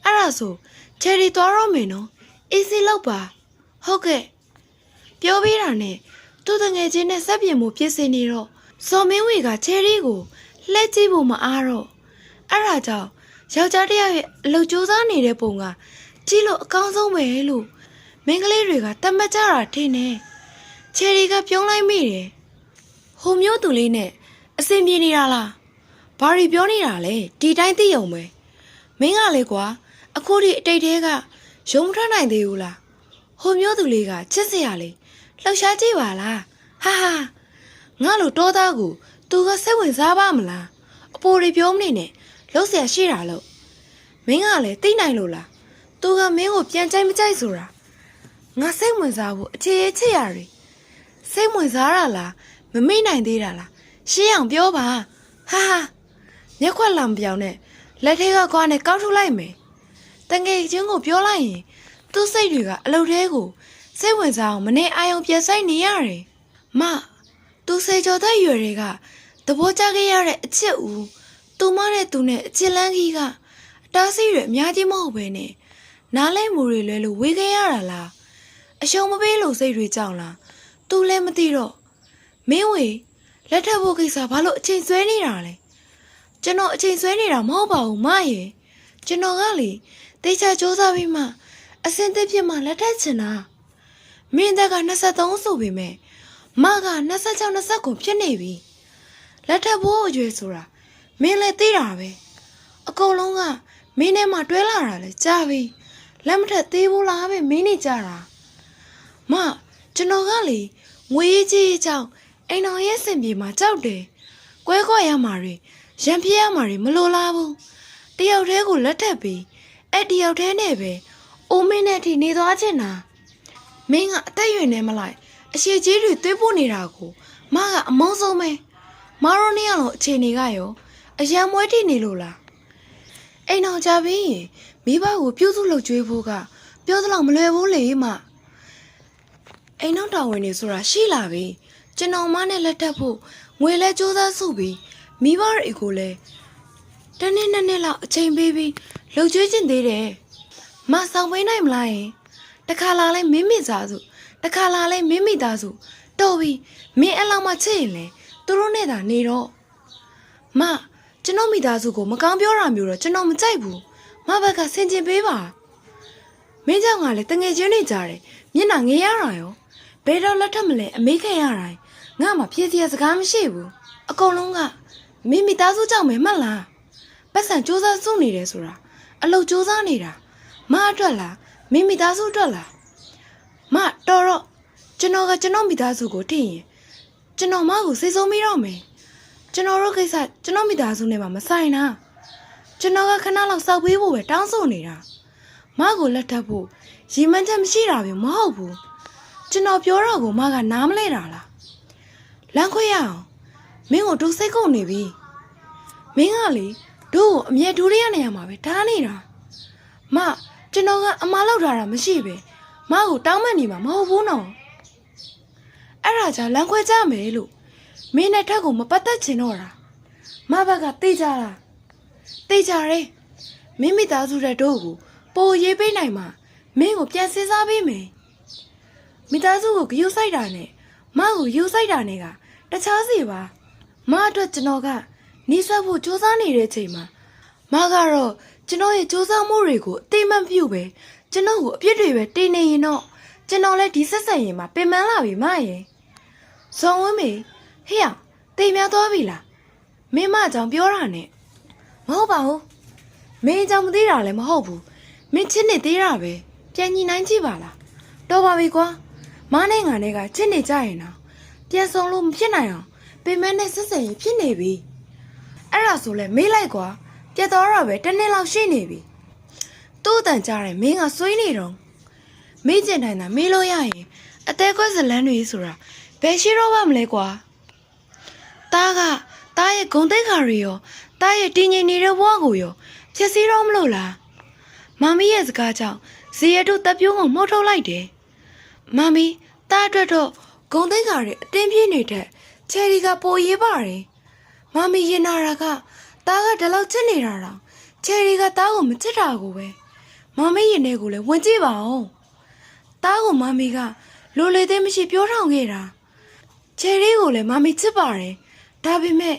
S1: အဲ့ဒါဆိုချယ်ရီသွားတော့မယ်နော်အေးစီလောက်ပါဟုတ်ကဲ့ပြောပြီးတာနဲ့သူ့တငယ်ချင်းနဲ့ဆက်ပြင်မို့ပြစ်စင်နေတော့ဇော်မင်းဝေကချယ်ရီကိုလှည့်ကြည့်ဖို့မအားတော့အဲ့ဒါကြောင့်ယောက်ျားတစ်ယောက်ရဲ့အလုပ်ကြိုးစားနေတဲ့ပုံကကြည့်လို့အကောင်းဆုံးပဲလို့မင်းကလေးတွေကတတ်မှတ်ကြတာထင်တယ်ချယ်ရီကပြုံးလိုက်မိတယ်ဟိုမျိုးသူလေးနဲ့အဆင်ပြေနေတာလား ဘာရီပြောနေတာလဲဒီတိုင်းသိအောင်ပဲမင်းကလေကွာအခုဒီအတိတ်သေးကရုံမထွက်နိုင်သေးဘူးလားဟိုမျိုးသူလေးကချစ်စရာလေးလှောက်ရှားကြည့်ပါလားဟာဟာငါလိုတောသားကိုသူကစိတ်ဝင်စားပါမလားအဖိုးတွေပြောမနေနဲ့လှုပ်เสียရှိတာလို့မင်းကလည်းသိနိုင်လို့လားသူကမင်းကိုပြန်ကြိုက်မကြိုက်ဆိုတာငါစိတ်ဝင်စားဖို့အခြေအချစ်ရတွေစိတ်ဝင်စားရလားမမေ့နိုင်သေးတာလားရှင်းအောင်ပြောပါဟာဟာမျက်ခွက်လံပြောင်နဲ့လက်ထဲကကွာနဲ့ကောက်ထုတ်လိုက်မယ်တငယ်ချင်းကိုပြောလိုက်ရင်သူ့စိတ်တွေကအလုပ်သေးကိုစိတ်ဝင်စားအောင်မနေအာရုံပြဆိုင်နေရတယ်မသူစေကျော်တဲ့ရွယ်တွေကသဘောကျခဲ့ရတဲ့အချစ်ဦးသူမနဲ့သူနဲ့အချစ်လန်းကြီးကအတားဆီးတွေအများကြီးမဟုတ်ပဲနဲ့နားလဲမှုတွေလဲလို့ဝေးခဲ့ရတာလားအရှုံးမပေးလို့စိတ်တွေကြောက်လားသူလည်းမသိတော့မင်းဝေလက်ထပ်ဖို့ကိစ္စဘာလို့အချိန်ဆွဲနေတာလဲကျွန်တော်အချိန်ဆွဲနေတာမဟုတ်ပါဘူးမရေကျွန်တော်ကလေတေချာစူးစမ်းပြီးမှအစင်သစ်ဖြစ်မှလက်ထပ်ချင်တာမင်းတက်က23ဆိုပေမဲ့မက26 29ဖြစ်နေပြီလက်ထပ်ဖို့အရွယ်ဆိုတာမင်းလည်းသိတာပဲအကုန်လုံးကမင်းနဲ့မှတွဲလာတာလဲကြားပြီလက်မထက်သေးဘူးလားပဲမင်းနေကြတာမကျွန်တော်ကလေငွေကြီးအကြောင်းအိမ်တော်ရဲ့စင်ပြေမှာကြောက်တယ်ကွဲကွဲရမှာတွေရံပြဲရမှာတွေမလိုလားဘူးတယောက်တည်းကိုလက်ထပ်ပြီးအဲ့တယောက်တည်းနဲ့ပဲအိုးမင်းနဲ့ထိနေသွားချင်တာမင်းကအသက်ရွယ်နေမလိုက်အရှိကြီးတွေသွေးပို့နေတာကိုမကအမုန်းဆုံးပဲမရောနေရလို့အခြေအနေကရောအရန်မွဲထိနေလို့လားအိမ်တော်ကြပြီးရင်မိဘကိုပြုစုလုပ်ကြွေးဖို့ကပြောသလောက်မလွယ်ဘူးလေမအိမ်တော်တော်ဝင်နေဆိုတာရှိလာပြီကျွန်တော်မနဲ့လက်ထပ်ဖို့ငွေလဲစူးစမ်းစုပြီးမိဘတွေကိုလည်းတနေ့နှစ်လောက်အချိန်ပေးပြီးလှုပ်ကြွေးခြင်းသေးတယ်မဆောင်ပေးနိုင်မလားယင်တခါလာလဲမင်းမိသားစုတခါလာလဲမင်းမိသားစုတော်ပြီမင်းအလောက်မှချစ်ရင်လေသူတို့နဲ့သာနေတော့မကျွန်တော်မိသားစုကိုမကောင်းပြောတာမျိုးတော့ကျွန်တော်မကြိုက်ဘူးမဘက်ကဆင်ခြင်ပေးပါမင်းကြောင့်ကလည်းတငယ်ချင်းနေကြတယ်မျက်နှာငေးရတာရောဘယ်တော့လက်ထပ်မလဲအမေးခံရတိုင်းငါမှဖြည့်စရာစကားမရှိဘူးအကုန်လုံးကမင်းမိသားစုကြောင့်ပဲမှတ်လားပတ်စံစူးစမ်းစုနေတယ်ဆိုတာအလုပ်စူးစမ်းနေတာမအတွက်လားမင်းမိသားစုအတွက်လားမတော်တော့ကျွန်တော်ကကျွန်တော်မိသားစုကိုထိရင်ကျွန်တော်မကိုစိတ်ဆုံးမိတော့မယ်ကျွန်တော်တို့ကိစ္စကျွန်တော်မိသားစုနဲ့မှမဆိုင်တာကျွန်တော်ကခဏလောက်စောက်ပေးဖို့ပဲတောင်းဆိုနေတာမကိုလက်ထပ်ဖို့ရည်မှန်းချက်မရှိတာပဲမဟုတ်ဘူးကျွန်တော်ပြောတော့ကိုမကနားမလဲတာလားလမ်းခွဲရအောင်မင်းကိုဒုစိတ်ကုန်နေပြီမင်းကလေတို့ကိုအမြဲဒူးရရနေရမှာပဲဒါနေတာမကျွန်တော်ကအမားလောက်ထားတာမရှိပဲမကိုတောင်းမှန်နေမှာမဟုတ်ဘူးနော်အဲ့ဒါကြောင့်လမ်းခွဲကြမယ်လို့မင်းနဲ့ထက်ကိုမပတ်သက်ချင်တော့တာမဘက်ကသိကြလားသိကြတယ်မင်းမိသားစုတဲ့တို့ကိုပိုရေးပေးနိုင်မှာမင်းကိုပြန်စဉ်းစားပေးမယ်မိသားစုကိုဂရုစိုက်တာနဲ့မကိုယူစိုက်တာနဲ့ကတခြားစီပါမအတွက်ကျွန်တော်ကနေဆက်ဖို့စူးစမ်းနေတဲ့ချိန်မှာမကတော့ကျွန်တော်ရဲ့စူးစမ်းမှုတွေကိုအသိမှတ်ပြုပဲကျွန်တော်ကိုအပြစ်တွေပဲတင်နေရင်တော့ကျွန်တော်လည်းဒီဆက်ဆက်ရင်မှာပင်ပန်းလာပြီမရဲ့ဇော်ဝင်းမေဟေ့အောင်တိမ်များသွားပြီလားမင်းမအကြောင်းပြောတာနဲ့မဟုတ်ပါဘူးမင်းအကြောင်းမသိတာလည်းမဟုတ်ဘူးမင်းချစ်နေသေးတာပဲပြန်ညီနိုင်ကြည့်ပါလားတော်ပါပြီကွာမနဲ့ငါနဲ့ကချစ်နေကြရင်တော့ပြန်ဆောင်လို့မဖြစ်နိုင်အောင်ပင်မနဲ့ဆက်ဆက်ရင်ဖြစ်နေပြီအဲ့ဒါဆိုလဲမေးလိုက်ကွာပြတ်သွားတော့ပဲတစ်နှစ်လောက်ရှိနေပြီသူ့အတန်ကြားတယ်မင်းကဆွေးနေတော့မေးကျင်တိုင်းသာမေးလို့ရရင်အသေးခွက်ဇလန်းတွေဆိုတာဘယ်ရှိတော့ပါမလဲကွာတားရဲ့ဂုံတိတ်ခါတွေရောတားရဲ့တင်းငင်နေတဲ့ဘဝကိုရောဖြစ်စည်းတော့မလို့လားမမီရဲ့စကားကြောင့်ဇေယျတို့တပ်ပြိုးကိုမှုတ်ထုတ်လိုက်တယ်မမီတားအတွက်တော့ဂုံတိတ်ခါတွေအတင်းပြင်းနေတဲ့ချယ်ရီကပိုရေးပါတယ်မမီရင်နာတာကတားကဒီလောက်ချစ်နေတာတော့ချယ်ရီကတားကိုမချစ်တာကိုပဲမမီရင်ထဲကိုလည်းဝင်ကြည့်ပါဦးတားကိုမမီကလိုလေသေးမရှိပြောထောင်ခဲ့တာချယ်ရီကိုလည်းမမီချစ်ပါတယ်ဒါပေမဲ့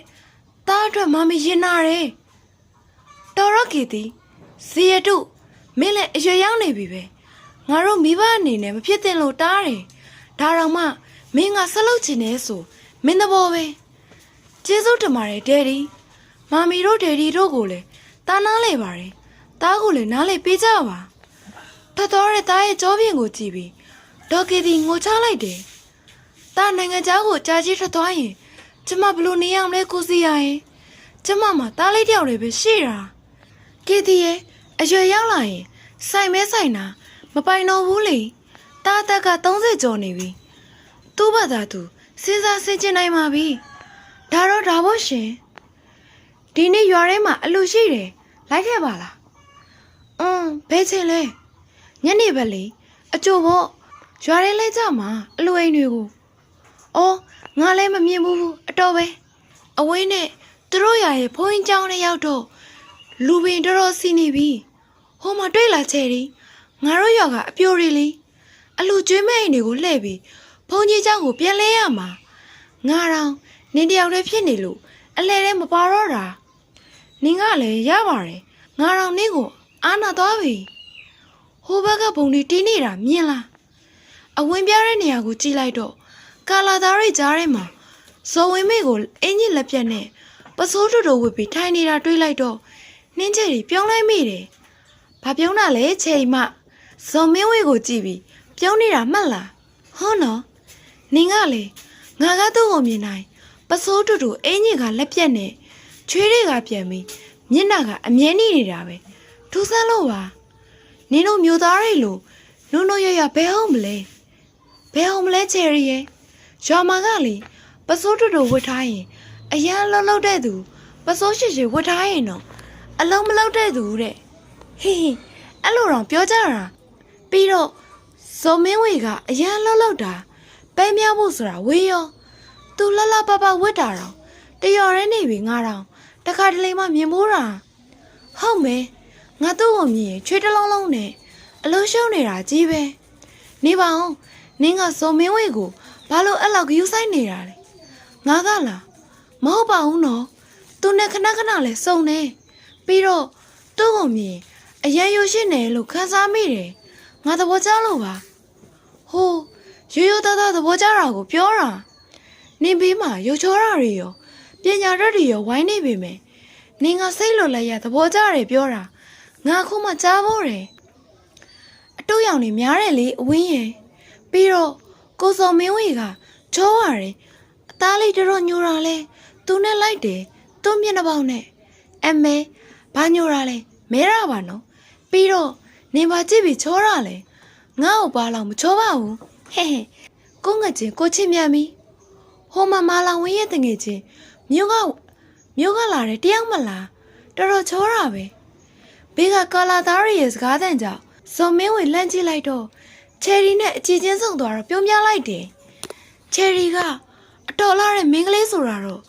S1: တားအတွက်မမီရင်နာတယ်တော်ရခေတီဇီယတုမင်းလည်းအရွယ်ရောက်နေပြီပဲငါတို့မိဘအနေနဲ့မဖြစ်သင့်လို့တားတယ်ဒါတော့မှမင်းကဆက်လုပ်ချင်နေဆိုမင်းသဘောပဲကျေးဇူးတင်ပါတယ်ဒယ်ဒီမ မမီတို့ဒေဒီတို့ကိုလည်းတားနားလေပါတယ်တားကိုလည်းနားလေပေးကြပါထွက်သွားတဲ့တားရဲ့ကြောပြင်ကိုကြည့်ပြီးဒေါ်ကီတီငိုချလိုက်တယ်တားနိုင်ငံသားကိုကြာကြီးထွက်သွားရင်ကျမဘလို့နေရမလဲကိုစီရရင်ကျမမှာတားလေးတယောက်လေးပဲရှိတာကီတီရဲ့အရွယ်ရောက်လာရင်ဆိုင်မဲဆိုင်တာမပိုင်တော့ဘူးလေတားတက်က30ကျော်နေပြီသူ့ဘာသာသူစဉ်းစားဆင်ခြင်နိုင်ပါပြီဒါတော့ဒါဖို့ရှင်ဒီနေ့ရွာထဲမှာအလူရှိတယ်လိုက်ခဲ့ပါလားဘယ်ချိန်လဲညနေပဲလေအကျိုးပေါ့ရွာထဲလဲကြမှာအလူအိမ်တွေကိုအော်ငါလည်းမမြင်ဘူးအတော်ပဲအဝင်းနဲ့သူတို့ရရဲ့ဘုန်းကြီးကျောင်းထဲရောက်တော့လူပင်တော်စီနေပြီဟိုမှာတွေ့လာချယ်ဒီငါတို့ရွာကအပြိုတွေလေအလူကျွေးမဲ့အိမ်တွေကိုလှည့်ပြီးဘုန်းကြီးကျောင်းကိုပြန်လဲရမှာငါတော့နင်းတယောက်တည်းဖြစ်နေလို့အလဲထဲမပါတော့တာနင်းကလည်းရပါတယ်ငါတော့နင်းကိုအာနာသွားပြီဟိုဘက်ကဘုံတွေတီးနေတာမြင်လားအဝင်းပြတဲ့နေရာကိုကြည့်လိုက်တော့ကာလာသားရိတ်ကြားထဲမှာဇော်ဝင်းမေကိုအင်းကြီးလက်ပြက်နဲ့ပစိုးတူတူဝစ်ပြီးထိုင်နေတာတွေးလိုက်တော့နင်းချယ်ကြီးပြောင်းလိုက်မိတယ်ဘာပြောင်းတာလဲချယ်မဇော်မင်းဝေကိုကြည့်ပြီးပြောင်းနေတာမှတ်လားဟောနော်နင်းကလေငါကသူ့ကိုမြင်နိုင်ပစိုးတူတူအင်းကြီးကလက်ပြက်နဲ့ချွေးတွေကပြန်ပြီးမျက်နှာကအမြဲနေနေတာပဲထူးဆန်းလို့ပါနင်းတို့မျိုးသားတွေလို့နုံနုံရရဘယ်ဟုတ်မလဲချယ်ရီရဲ့ရွာမှာကလေပစိုးတူတူဝတ်ထားရင်အရန်လုံးလုံးတဲ့သူပစိုးရှိရှိဝတ်ထားရင်တော့အလုံးမလုံးတဲ့သူတဲ့ဟေးအဲ့လိုတော့ပြောကြတာပြီးတော့ဇော်မင်းဝေကအရန်လုံးလုံးတာပဲမြောက်ဖို့ဆိုတာဝေးရောသူလှလှပပဝတ်တာတော့တရော်ရဲနေပြီငါတော့တခါတလေမှမြင်မိုးတာဟုတ်မဲငါသူ့ကိုမြင်ရင်ချွေးတလုံးလုံးနဲ့အလုံးရှုံနေတာကြီးပဲနေပါအောင်နင်းကဇော်မင်းဝေကိုဘာလို့အဲ့လောက်ယူဆိုင်နေတာလဲငါကလားမဟုတ်ပါဘူးနော်သူနဲ့ခဏခဏလဲစုံနေပြီးတော့သူ့ကိုမြင်အရန်ယူရှိနေလို့ခန်းစားမိတယ်ငါသဘောကျလို့ပါဟိုရိုးရိုးသားသားသဘောကျတာကိုပြောတာနင်းဘေးမှာရုပ်ချောတာတွေရောပညာတတ်တွေရောဝိုင်းနေပေမဲ့နင်းကစိတ်လိုလိုက်ရသဘောကျတယ်ပြောတာငါခုမှကြားဖို့တယ်အတူရောင်နေများတယ်လေအဝင်းရင်ပြီးတော့ကိုစော်မင်းဝေကချောရတယ်အသားလေးတော်ညိုတာလဲသူနဲ့လိုက်တယ်သူ့မျက်နှာပေါက်နဲ့အမေဘာညိုတာလဲမဲရပါနော်ပြီးတော့နေပါကြည့်ပြီးချောတာလဲငါ့ကိုပါလောက်မချောပါဘူးဟဲ့ကိုငှက်ချင်းကိုချင်းမြန်ပြီဟိုမှာမာလောင်ဝင်းရဲ့တငယ်ချင်းမြို့ကလာတယ်တယောက်မလားတော်ချောတာပဲဘေးကကာလာသားရဲ့စကားတန်ကြောင့်ဇော်မင်းဝေလှမ်းကြည့်လိုက်တော့ချယ်ရီနဲ့အကြည့်ချင်းဆုံသွားတော့ပြုံးပြလိုက်တယ်ချယ်ရီကအတော်လာတဲ့မင်းကလေးဆိုတာတော့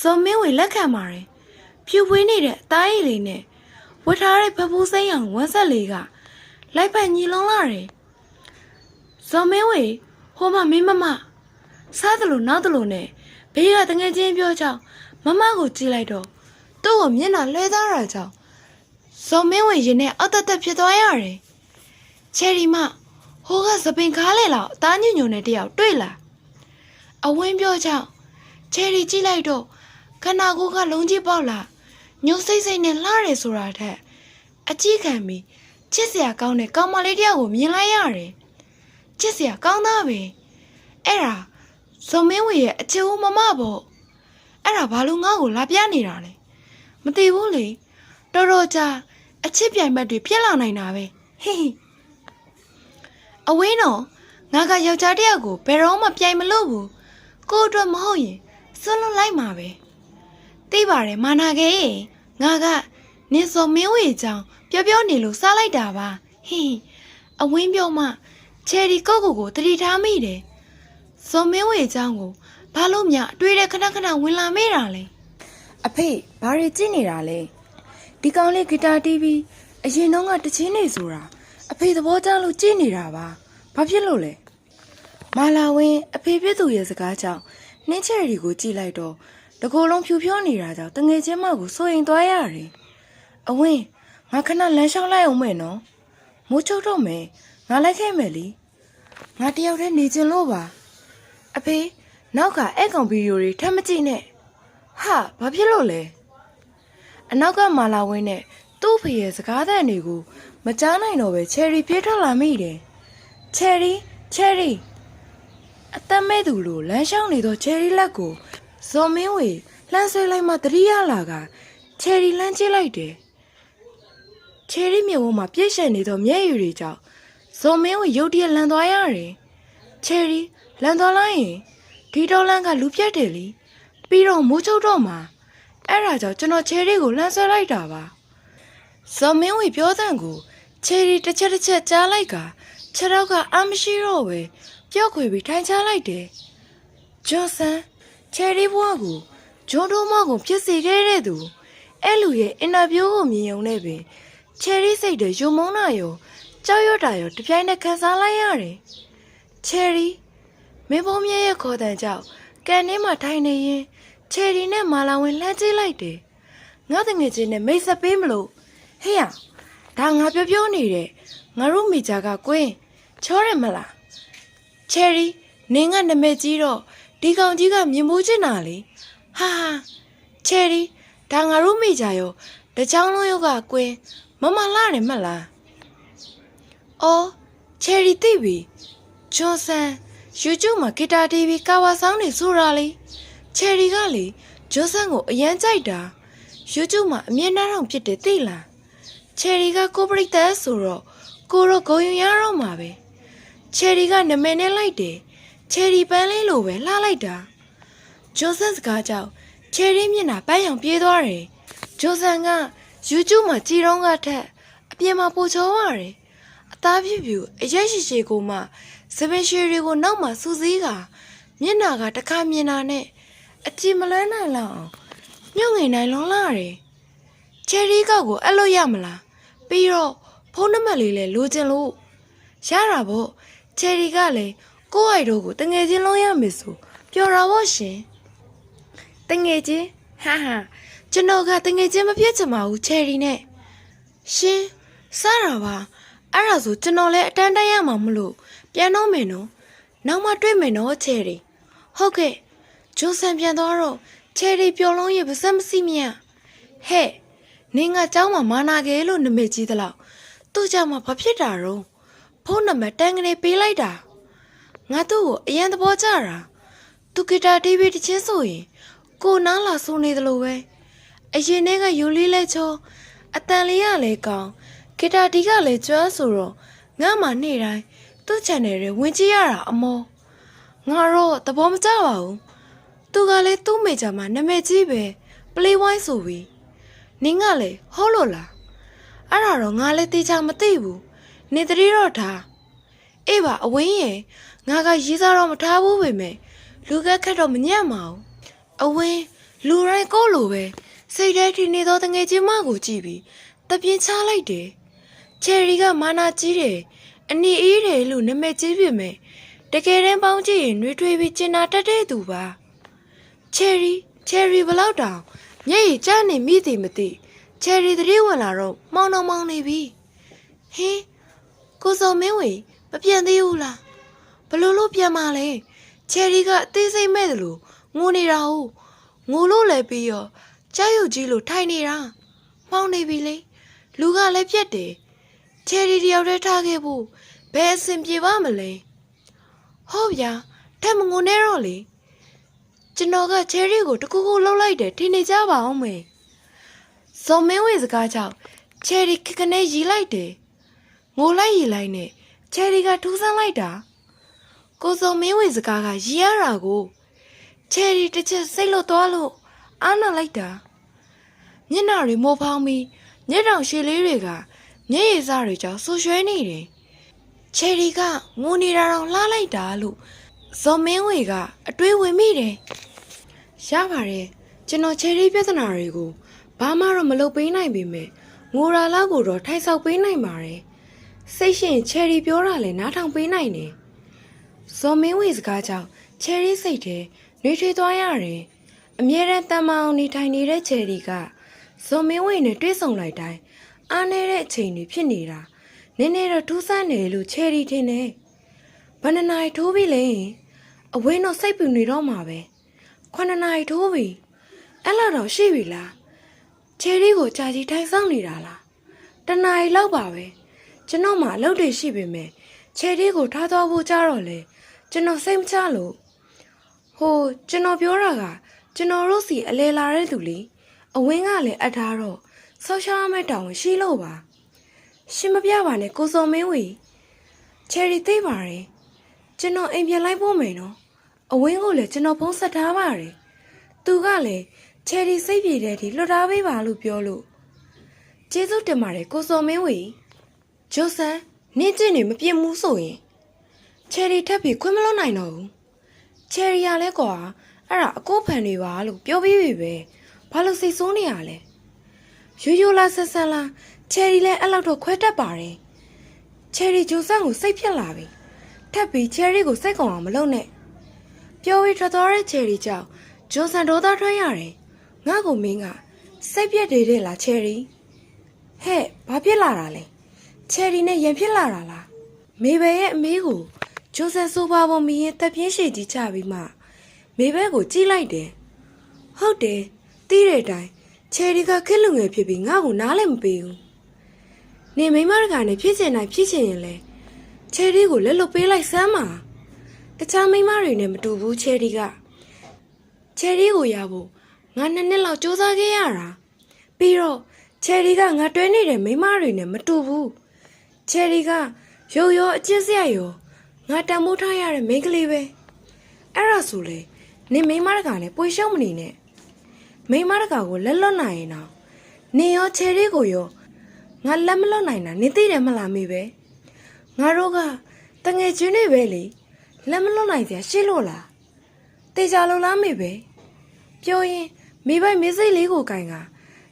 S1: ဇော်မင်းဝေလက်ခံပါတယ်ဖြူပွေးနေတဲ့အသားရည်လေးနဲ့ဝတ်ထားတဲ့ဖဖူးစိမ့်အောင်ဝမ်းဆက်လေးကလိုက်ဖက်ညီလုံးလာတယ်ဇော်မင်းဝေဟိုမှာမင်းမစားတယ်လို့နောက်တယ်လို့နဲ့ဘေးကတငယ်ချင်းပြောကြောင်းမမကိုကြည့်လိုက်တော့သူ့ကိုမျက်နှာလဲသားတာကြောင့်ဇော်မင်းဝေရင်နဲ့အောက်တက်ဖြစ်သွားရတယ်ချယ်ရီမဟိုကစပင်ကားလေလောက်အသားညွညွနဲ့တယောက်တွေ့လာအဝင်းပြောကြောင့်ချယ်ရီကြည့်လိုက်တော့ခနာကိုကလုံးကြီးပေါက်လာညှို့စိတ်နဲ့လှရဲဆိုတာထက်အကြည့်ခံပြီးချစ်စရာကောင်းတဲ့ကောင်မလေးတယောက်ကိုမြင်လိုက်ရတယ်ချစ်စရာကောင်းသားပဲအဲ့ဒါဇော်မင်းဝေရဲ့အချစ်ဦးမမပေါ့အဲ့ဒါဘာလို့ငါ့ကိုလာပြနေတာလဲမသိဘူးလေတော်ကြာအချစ်ပြိုင်ဘက်တွေဖြစ်လာနိုင်တာပဲဟိအဝင်းတော့ငါကယောက်ျားတယောက်ကိုဘယ်တော့မှပြိုင်မလို့ဘူးကို့အတွက်မဟုတ်ရင်စွန့်လွတ်လိုက်မှာပဲသိပါတယ်မာနာကေငါကနင်းစော်မင်းဝေကြောင်ပြောနေလို့စားလိုက်တာပါဟိအဝင်းပြောမှချယ်ရီကိုတတိထားမိတယ်စော်မင်းဝေကြောင်ကိုဘာလို့မြအတွေ့တဲ့ခဏဝင်လာမိတာလဲအဖေဘာတွေကြည့်နေတာလဲဒီကောင်လေးဂီတာတီးပြီးအရင်တော့ကတချင်းနေဆိုတာအဖေသဘောကျလို့ကြည့်နေတာပါဘာဖြစ်လို့လဲမာလာဝင်းအဖေပြည့်သူရဲ့စကားကြောင့်နှင်းချယ်ရီကိုကြည့်လိုက်တော့တကိုယ်လုံးဖြူဖြောနေတာကြောင့်တငယ်ချင်းမကိုစိုးရင်သွားရတယ်အဝင်းငါခဏလမ်းလျှောက်လိုက်အောင်မယ်နော်မိုးချုပ်တော့မယ်ငါလိုက်ခဲ့မယ်လीငါတယောက်တည်းနေချင်လို့ပါအဖေနောက်ကအဲ့ကောင်ဗီဒီယိုတွေထပ်မကြည့်နဲ့ဟာဘာဖြစ်လို့လဲ အနောက်ကမာလာဝင်းနဲ့သူ့ဖေရဲ့စကားသံတွေကိုမကြားနိုင်တော့ပဲချယ်ရီပြေးထွက်လာမိတယ်ချယ်ရီအသက်မဲ့သူလိုလမ်းလျှောက်နေသောချယ်ရီလက်ကိုဇော်မင်းဝေလှမ်းဆွဲလိုက်မှတတိယလာကချယ်ရီလှမ်းကြည့်လိုက်တယ်ချယ်ရီမြေဝန်းမှာပြည့်ရှက်နေသောမျက်ရည်တွေကြောင့်ဇော်မင်းဝေရုတ်တရက်လန်သွားရတယ်ချယ်ရီလန်သွားလိုက်ရင်ဒီတော်လန်းကလူပြတ်တယ်လीပြီးတော့မိုးချုပ်တော့မှာအဲ့ဒါကြောင့်ကျွန်တော်ချယ်ရီကိုလှမ်းဆွဲလိုက်တာပါဇော်မင်းဝေပြောတဲ့ကိုချယ်ရီတစ်ချက်ကြားလိုက်ကခြေထောက်ကအမရှိတော့ပဲပြော့ခွေပြီးထိုင်ချလိုက်တယ်ဂျွန်ဆန်ချယ်ရီဘွားကိုဂျွန်တို့မော့ကိုပြစ်စီခဲ့တဲ့သူအဲ့လူရဲ့အင်တာဗျူးကိုမြင်ုံနဲ့ပင်ချယ်ရီစိတ်တွေယုံမုန်းတာရောကြောက်ရွံ့တာရောတပြိုင်နက်ခံစားလိုက်ရတယ်ချယ်ရီမင်းဘုံမြဲရဲ့ခေါ်တဲ့ကြောင့်ကန်ထဲမှာထိုင်နေရင်ချယ်ရီနဲ့မာလာဝင်လှမ်းကြည့်လိုက်တယ်ငါတငယ်ချင်းနဲ့မိတ်ဆက်ပေးမလို့ဟေ့ရဒါငါပြောနေတယ်ငါတို့မိသားကကွင်းချောတယ်မလားချယ်ရီနင်းကနမဲကြီးတော့ဒီကောင်ကြီးကမြင်မိုးချင်တာလေဟာချယ်ရီဒါငါတို့မိသားရောတချောင်းလုံးရောကကွင်းမမလာတယ်မလားအော်ချယ်ရီသိပြီဂျွန်ဆန် YouTube မှာဂီတာတီးပြီးကာဝါဆောင်းနေဆိုတာလေချယ်ရီကလေဂျွန်ဆန်ကိုအရန်ကြိုက်တာ YouTube မှာအမြင်နှားထောင်ဖြစ်တယ်သိလားချယ်ရီကကိုပရိသတ်ဆိုတော့ကိုတော့ဂုံယူရတော့မှာပဲချယ်ရီကနမဲနဲ့လိုက်တယ်ချယ်ရီပန်းလေးလိုပဲလှလိုက်တာဂျွန်ဆန်စကားကြောင့်ချယ်ရီမျက်နှာပန်းရောင်ပြေးသွားတယ်ဂျွန်ဆန်က YouTube မှာကြည်တော့ကထက်အပြင်မှာပိုချောရတယ်အသားပြူပြူအရက်ရှိရှိကိုမှစပင်ရှည်တွေကိုနောက်မှစူးစီးကမျက်နှာကတစ်ခါမြင်တာနဲ့အကြည့်မလွမ်းနိုင်လောက်အောင်ညှို့ငင်နိုင်လွန်လာတယ်ချယ်ရီကောက်ကိုအဲ့လိုရမလားပြီးတော့ဖုန်းနံပါတ်လေးလည်းလိုချင်လို့ရတာပေါ့ချယ်ရီကလည်းကိုယ့်အိုက်တို့ကိုတငယ်ချင်းလုံးရမယ်ဆိုပြောတာပေါ့ရှင်တငယ်ချင်းဟာကျွန်တော်ကတငယ်ချင်းမဖြစ်ချင်ပါဘူးချယ်ရီနဲ့ရှင်စားတာပါအဲ့ဒါဆိုကျွန်တော်လည်းအတန်းတန်းရမှာမလို့ပြန်တော့မယ်နော်နောက်မှတွေ့မယ်နော်ချယ်ရီဟုတ်ကဲ့ဂျွန်ဆန်ပြန်သွားတော့ချယ်ရီပျော်လုံးရဲ့ပါစက်မစီမြဟဲ့နင်းကเจ้าမှာမာနာကဲလို့နမိတ်ကြီးသလောက်သူ့เจ้าမှာဘာဖြစ်တာတော့ဖုန်းနံပါတ်တန်းကနေပေးလိုက်တာငါသူ့ကိုအရင်သဘောကျတာသူဂီတာတီးပြီးတချင်းဆိုရင်ကိုနားလာဆိုနေသလိုပဲအရင်တည်းကယူလေးလဲချောအတန်လေးရလဲကောင်းဂီတာတီးကလည်းကျွမ်းဆိုတော့ငါမှနေ့တိုင်းသူ့ channel တွေဝင်ကြည့်ရတာအမောငါတော့သဘောမကျပါဘူးသူကလည်းသူ့မိကြမှာနာမည်ကြီးပဲ play wine ဆိုပြီးနင်းကလည်းဟောလို့လားအဲ့ဒါတော့ငါလည်းတေချာမသိဘူးနေတရီတော့ထားအေးပါအဝင်းရဲ့ငါကရေးစားတော့မထားဘူးပဲမဲ့လူကခက်တော့မညံ့ပါဘူးအဝင်းလူတိုင်းကိုလိုပဲစိတ်ထဲထင်နေသောတငယ်ချင်းမကိုကြည့်ပြီးတပြင်းချလိုက်တယ်ချယ်ရီကမာနာကြီးတယ်အနီအေးတယ်လို့နာမည်ကြီးပြီမဲ့တကယ်တမ်းပေါင်းကြည့်ရင်နှွေးထွေးပြီးကျင်နာတက်တဲ့သူပါချယ်ရီဘလောက်တောင်မျက်ရည်ကျနေမိသည်မသိချယ်ရီတတိဝင်လာတော့မောင်းနေပြီဟင်းကိုစောမင်းဝေမပြန်သေးဘူးလားဘလို့ပြန်มาလဲချယ်ရီကအသေးစိတ်မဲ့တယ်လို့ငိုနေတာဟုတ်ငိုလို့လည်းပြီးရောကြောက်ရွံ့ကြီးလို့ထိုင်နေတာမောင်းနေပြီလေလူကလည်းပြက်တယ်ချယ်ရီတယောက်တည်းထားခဲ့ဖို့ဘယ်အဆင်ပြေပါမလဲဟုတ်ဗျာထက်မငိုနဲ့တော့လေကျွန်တော်ကချယ်ရီကိုတကူကူလှုပ်လိုက်တယ်ထင်နေကြပါအောင်မေဇော်မင်းဝေစကားကြောင့်ချယ်ရီခက်ခနဲ့ရီလိုက်တယ်ငိုလိုက်ရီလိုက်နဲ့ချယ်ရီကထူးဆန်းလိုက်တာကိုဇော်မင်းဝေစကားကရီရတာကိုချယ်ရီတစ်ချက်စိတ်လွတ်သွားလို့အားနာလိုက်တာမျက်နှာတွေမိုးဖောင်းပြီးညက်တောင်ရှည်လေးတွေကမျက်ရည်စတွေကြောင့်ဆူရွှဲနေတယ်ချယ်ရီကငိုနေတာတော့လှလိုက်တာလို့ဇော်မင်းဝေကအတွေးဝင်မိတယ်ရပါတယ်ကျွန်တော်ချယ်ရီပြဿနာတွေကိုဘာမှတော့မလုပ်ပေးနိုင်ပေမဲ့ငိုရာလောက်ကိုတော့ထိုက်ဆောက်ပေးနိုင်ပါတယ်စိတ်ရှင်ချယ်ရီပြောတာလည်းနားထောင်ပေးနိုင်တယ်ဇော်မင်းဝေစကားကြောင့်ချယ်ရီစိတ်ထဲနှွေးထွေးသွားရတယ်အမြဲတမ်းတမအောင်နေထိုင်နေတဲ့ချယ်ရီကဇော်မင်းဝေနဲ့တွေ့ဆုံလိုက်တိုင်းအားနေတဲ့အချိန်တွေဖြစ်နေတာနည်းနည်းတော့ထူးဆန်းတယ်လို့ချယ်ရီထင်တယ်ဘယ်နှစ်နာရီထိုးပြီလဲအဝင်းတော့စိတ်ပူနေတော့မှာပဲ9နာရီထိုးပြီအဲ့လောက်တော့ရှိပြီလား ချယ်ရီကိုကြာကြီးထိုင်ဆောင်နေတာလားတနားရီလောက်ပါပဲကျွန်တော်မှအလုပ်တွေရှိပေမဲ့ချယ်ရီကိုထားသွားဖို့ကြတော့လေကျွန်တော်စိတ်မချလို့ဟိုကျွန်တော်ပြောတာကကျွန်တော်တို့စီအလဲလာတဲ့သူလေအဝင်းကလည်းအထားတော့ဆောက်ရှားမဲ့တောင်းရှိလို့ပါရှင်မပြပါနဲ့ကိုစုံမင်းဝီချယ်ရီသိပါတယ်ကျွန်တော်အိမ်ပြန်လိုက်ဖို့မယ်နော်အဝင်းကိုလည်းကျွန်တော်ဖုန်းဆက်ထားပါတယ်သူကလည်းချယ်ရီစိတ်ပြေတဲ့ဒီလွတ်ထားပေးပါလို့ပြောလို့ကျေးဇူးတင်ပါတယ်ကိုစုံမင်းဝီဂျိုဆန်နင်းကျင့်နေမပြစ်မှုဆိုရင်ချယ်ရီထပ်ပြီးခွင့်မလွတ်နိုင်တော့ဘူးချယ်ရီကလည်းကွာအဲ့ဒါအကိုဖန်တွေပါလို့ပြောပြီးပြီပဲဘာလို့စိတ်ဆိုးနေရလဲရိုးရိုးလားဆက်ဆက်လားချယ်ရီလည်းအဲ့လောက်တော့ခွဲတတ်ပါတယ်ချယ်ရီဂျိုဆန်ကိုစိတ်ဖြစ်လာပြီထပ်ပြီးချယ်ရီကိုစိတ်ကုန်အောင်မလုပ်နဲ့ပြောပြီးထွက်သွားတဲ့ချယ်ရီကြောင့်ဂျိုဆန်ဒေါသထွက်ရတယ်ငါ့ကိုမင်းကစိတ်ပြက်နေတဲ့လားချယ်ရီဟဲ့ဘာဖြစ်လာတာလဲချယ်ရီနဲ့ရံဖြစ်လာတာလားမေဘယ်ရဲ့အမေးကိုဂျိုဆန်ဆိုဖာပေါ်မီရင်တက်ပြင်းရှည်ကြီးချပြီးမှမေဘဲကိုကြည့်လိုက်တယ်ဟုတ်တယ်တီးတဲ့အတိုင်းချယ်ရီကခက်လူငယ်ဖြစ်ပြီးငါ့ကိုနားလည်းမပေးဘူးနေမိမရကနဲ့ဖြစ်ချင်တိုင်းဖြစ်ချင်ရင်လဲချယ်ရီကိုလက်လွတ်ပေးလိုက်စမ်းပါတခြားမိမတွေနဲ့မတူဘူးချယ်ရီကချယ်ရီကိုရဖို့ငါ2နှစ်လောက်စူးစမ်းခဲ့ရတာပြီးတော့ချယ်ရီကငါတွဲနေတဲ့မိမတွေနဲ့မတူဘူးချယ်ရီကရိုးရိုးအကျင့်စရိုက်ရောငါတံမိုးထားရတဲ့မိန်းကလေးပဲအဲ့ဒါဆိုလေနေမိမရကနဲ့ပွေရှုံးမနေနဲ့မိမရကကိုလက်လွတ်နိုင်ရင်တော့နေရောချယ်ရီကိုရောငါလက်မလွတ်နိုင်တာနေသိတယ်မလားမေပဲငါတို့ကတငယ်ချင်းတွေပဲလေလက်မလွတ်နိုင်စရာရှိလို့လားတေချာလို့လားမေပဲပြောရင်မေပိုက်မေစိတ်လေးကိုကင်က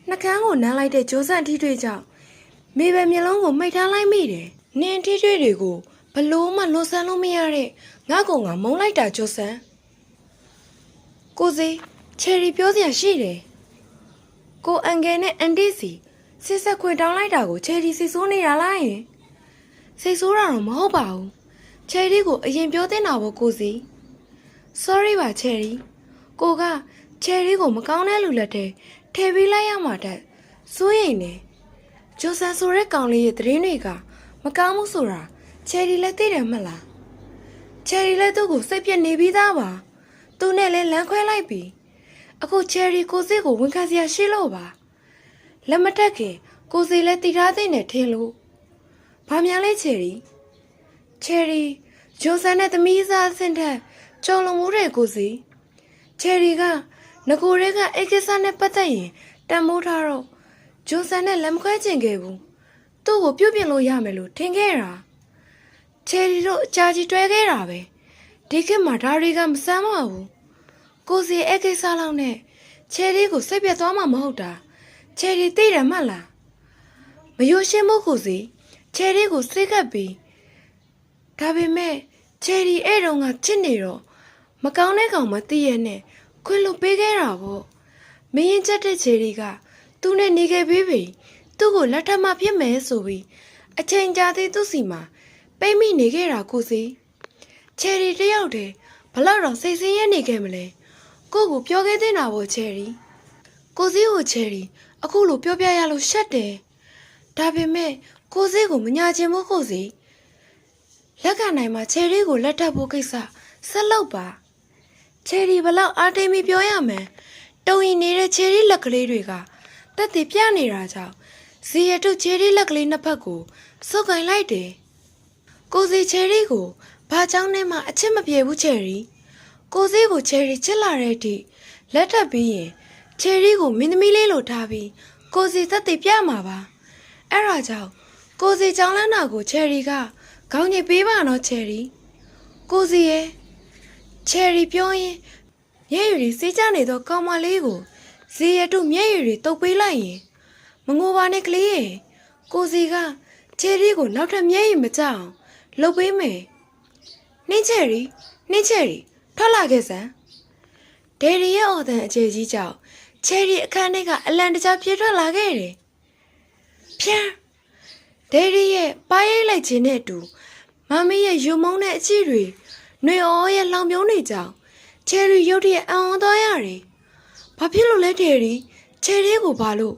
S1: နှကန်းကိုနမ်းလိုက်တဲ့ဂျိုးဆန်ထီးတွေကြောင့်မေပဲမျက်လုံးကိုမိတ်ထားလိုက်မိတယ်နင်းထီးတွေကိုဘလို့မှလွတ်ဆန်းလို့မရတဲ့ငါကောင်ကမုံလိုက်တာဂျိုးဆန်ကိုစီချယ်ရီပြောစရာရှိတယ်ကိုအန်ဂယ်နဲ့အန်တီစီစစ်ဆက်ခွင့်တောင်းလိုက်တာကိုချယ်ရီစိတ်ဆိုးနေတာလားယင်စိတ်ဆိုးတာတော့မဟုတ်ပါဘူးချယ်ရီကိုအရင်ပြောတင်တာပေါ့ကိုစီ sorry ပါချယ်ရီကိုကချယ်ရီကိုမကောင်းတဲ့လူလက်ထဲထည့်ပေးလိုက်ရမှာတဲ့စိုးရိမ်နေဂျိုဆန်ဆိုတဲ့ကောင်လေးရဲ့သတင်းတွေကမကောင်းမှုဆိုတာချယ်ရီလည်းသိတယ်မလားချယ်ရီလည်းသူ့ကိုစိတ်ပြက်နေပြီးသားပါသူနဲ့လည်းလမ်းခွဲလိုက်ပြီအခုချယ်ရီကိုစီကိုဝန်ခံစရာရှိလို့ပါလက်မတက်ခင်ကိုစီလည်းတည်ထားသိနေထင်လို့ဘာများလဲချယ်ရီဂျိုဆန်နဲ့သမီးစားဆင့်ထက်ကြုံလုံးမှုတွေကိုစီချယ်ရီကငကိုရဲကအိတ်ကိစ္စနဲ့ပတ်သက်ရင်တန်မိုးထားတော့ဂျိုဆန်နဲ့လက်မခွဲချင်ခဲ့ဘူးသူ့ကိုပြုတ်ပြင်းလို့ရမယ်လို့ထင်ခဲ့တာချယ်ရီတို့အကြာကြီးတွဲခဲ့တာပဲဒီခေတ်မှာဒါတွေကမဆမ်းပါဘူးကိုစီအိတ်ကိစ္စလောက်နဲ့ချယ်ရီကိုစိတ်ပြတ်သွားမှာမဟုတ်တာချယ်ရီသိတယ်မလားမယိုရှင်းမှုကိုစီချယ်ရီကိုစိတ်ကပ်ပြီးဒါပေမဲ့ချယ်ရီအဲ့တုန်းကချစ်နေတော့မကောင်းတဲ့ကောင်မသိရဲ့နဲ့ခွင့်လွတ်ပေးခဲ့တာပေါ့မင်းရင်ချက်တဲ့ချယ်ရီကသူ့နဲ့နေခဲ့ပြီးပြီသူ့ကိုလက်ထပ်မှဖြစ်မယ်ဆိုပြီးအချိန်ကြာသေးသူ့စီမှာပိတ်မိနေခဲ့တာကိုစီချယ်ရီတယောက်တည်းဘလောက်တော့စိတ်ဆင်းရဲနေခဲ့မလဲကိုကိုပြောခဲ့တဲ့နာပေါ့ချယ်ရီကိုစီကိုချယ်ရီအခုလိုပြောပြရလို့ရှက်တယ်ဒါပေမဲ့ကိုစီကိုမညာချင်ဘူးကိုစီလက်ခံနိုင်မှာချယ်ရီကိုလက်ထပ်ဖို့ကိစ္စဆက်လုပ်ပါချယ်ရီဘလောက်အားတိတ်ပြီးပြောရမယ်တုံရင်နေတဲ့ချယ်ရီလက်ကလေးတွေကတက်တည်ပြနေတာကြောင့်ဇီရတုချယ်ရီလက်ကလေးနှစ်ဖက်ကိုစုပ်ကင်လိုက်တယ်ကိုစီချယ်ရီကိုဘာကြောင့်နဲ့မှအချစ်မပြေဘူးချယ်ရီကိုစီကိုချယ်ရီချစ်လာတဲ့အထိလက်ထပ်ပြီးရင်ချယ်ရီကိုမင်းသမီးလေးလိုထားပြီးကိုစီတက်တည်ပြမှာပါအဲ့ဒါကြောင့်ကိုစီကြောင်းလန်းတာကိုချယ်ရီကခေါင်းညစ်ပေးပါတော့ချယ်ရီကိုစီရဲ့ချယ်ရီပြောရင်မျက်ရည်တွေစေးကြနေသောကောင်မလေးကိုဇီရတုမျက်ရည်တွေတုပ်ပေးလိုက်ရင်မငိုပါနဲ့ကလေးရဲ့ကိုစီကချယ်ရီကိုနောက်ထပ်မျက်ရည်မကျအောင်လှုပ်ပေးမယ်နှင်းချယ်ရီထွက်လာခဲ့စမ်းဒယ်ရီရဲ့အော်တန်အခြေကြီးကြောင့်ချယ်ရီအခန်းထဲကအလံတကြားပြေးထွက်လာခဲ့တယ်ဖြန်းဒယ်ရီရဲ့ပါးရိတ်လိုက်ခြင်းနဲ့အတူမမီးရဲ့ယူမုံတဲ့အချီတွေနှွေအောရဲ့လောင်ပြုံးတွေကြောင့်ချယ်ရီရုတ်တရက်အံ့ဩသွားရတယ်။ဘာဖြစ်လို့လဲဒယ်ရီချယ်ရီကိုဘာလို့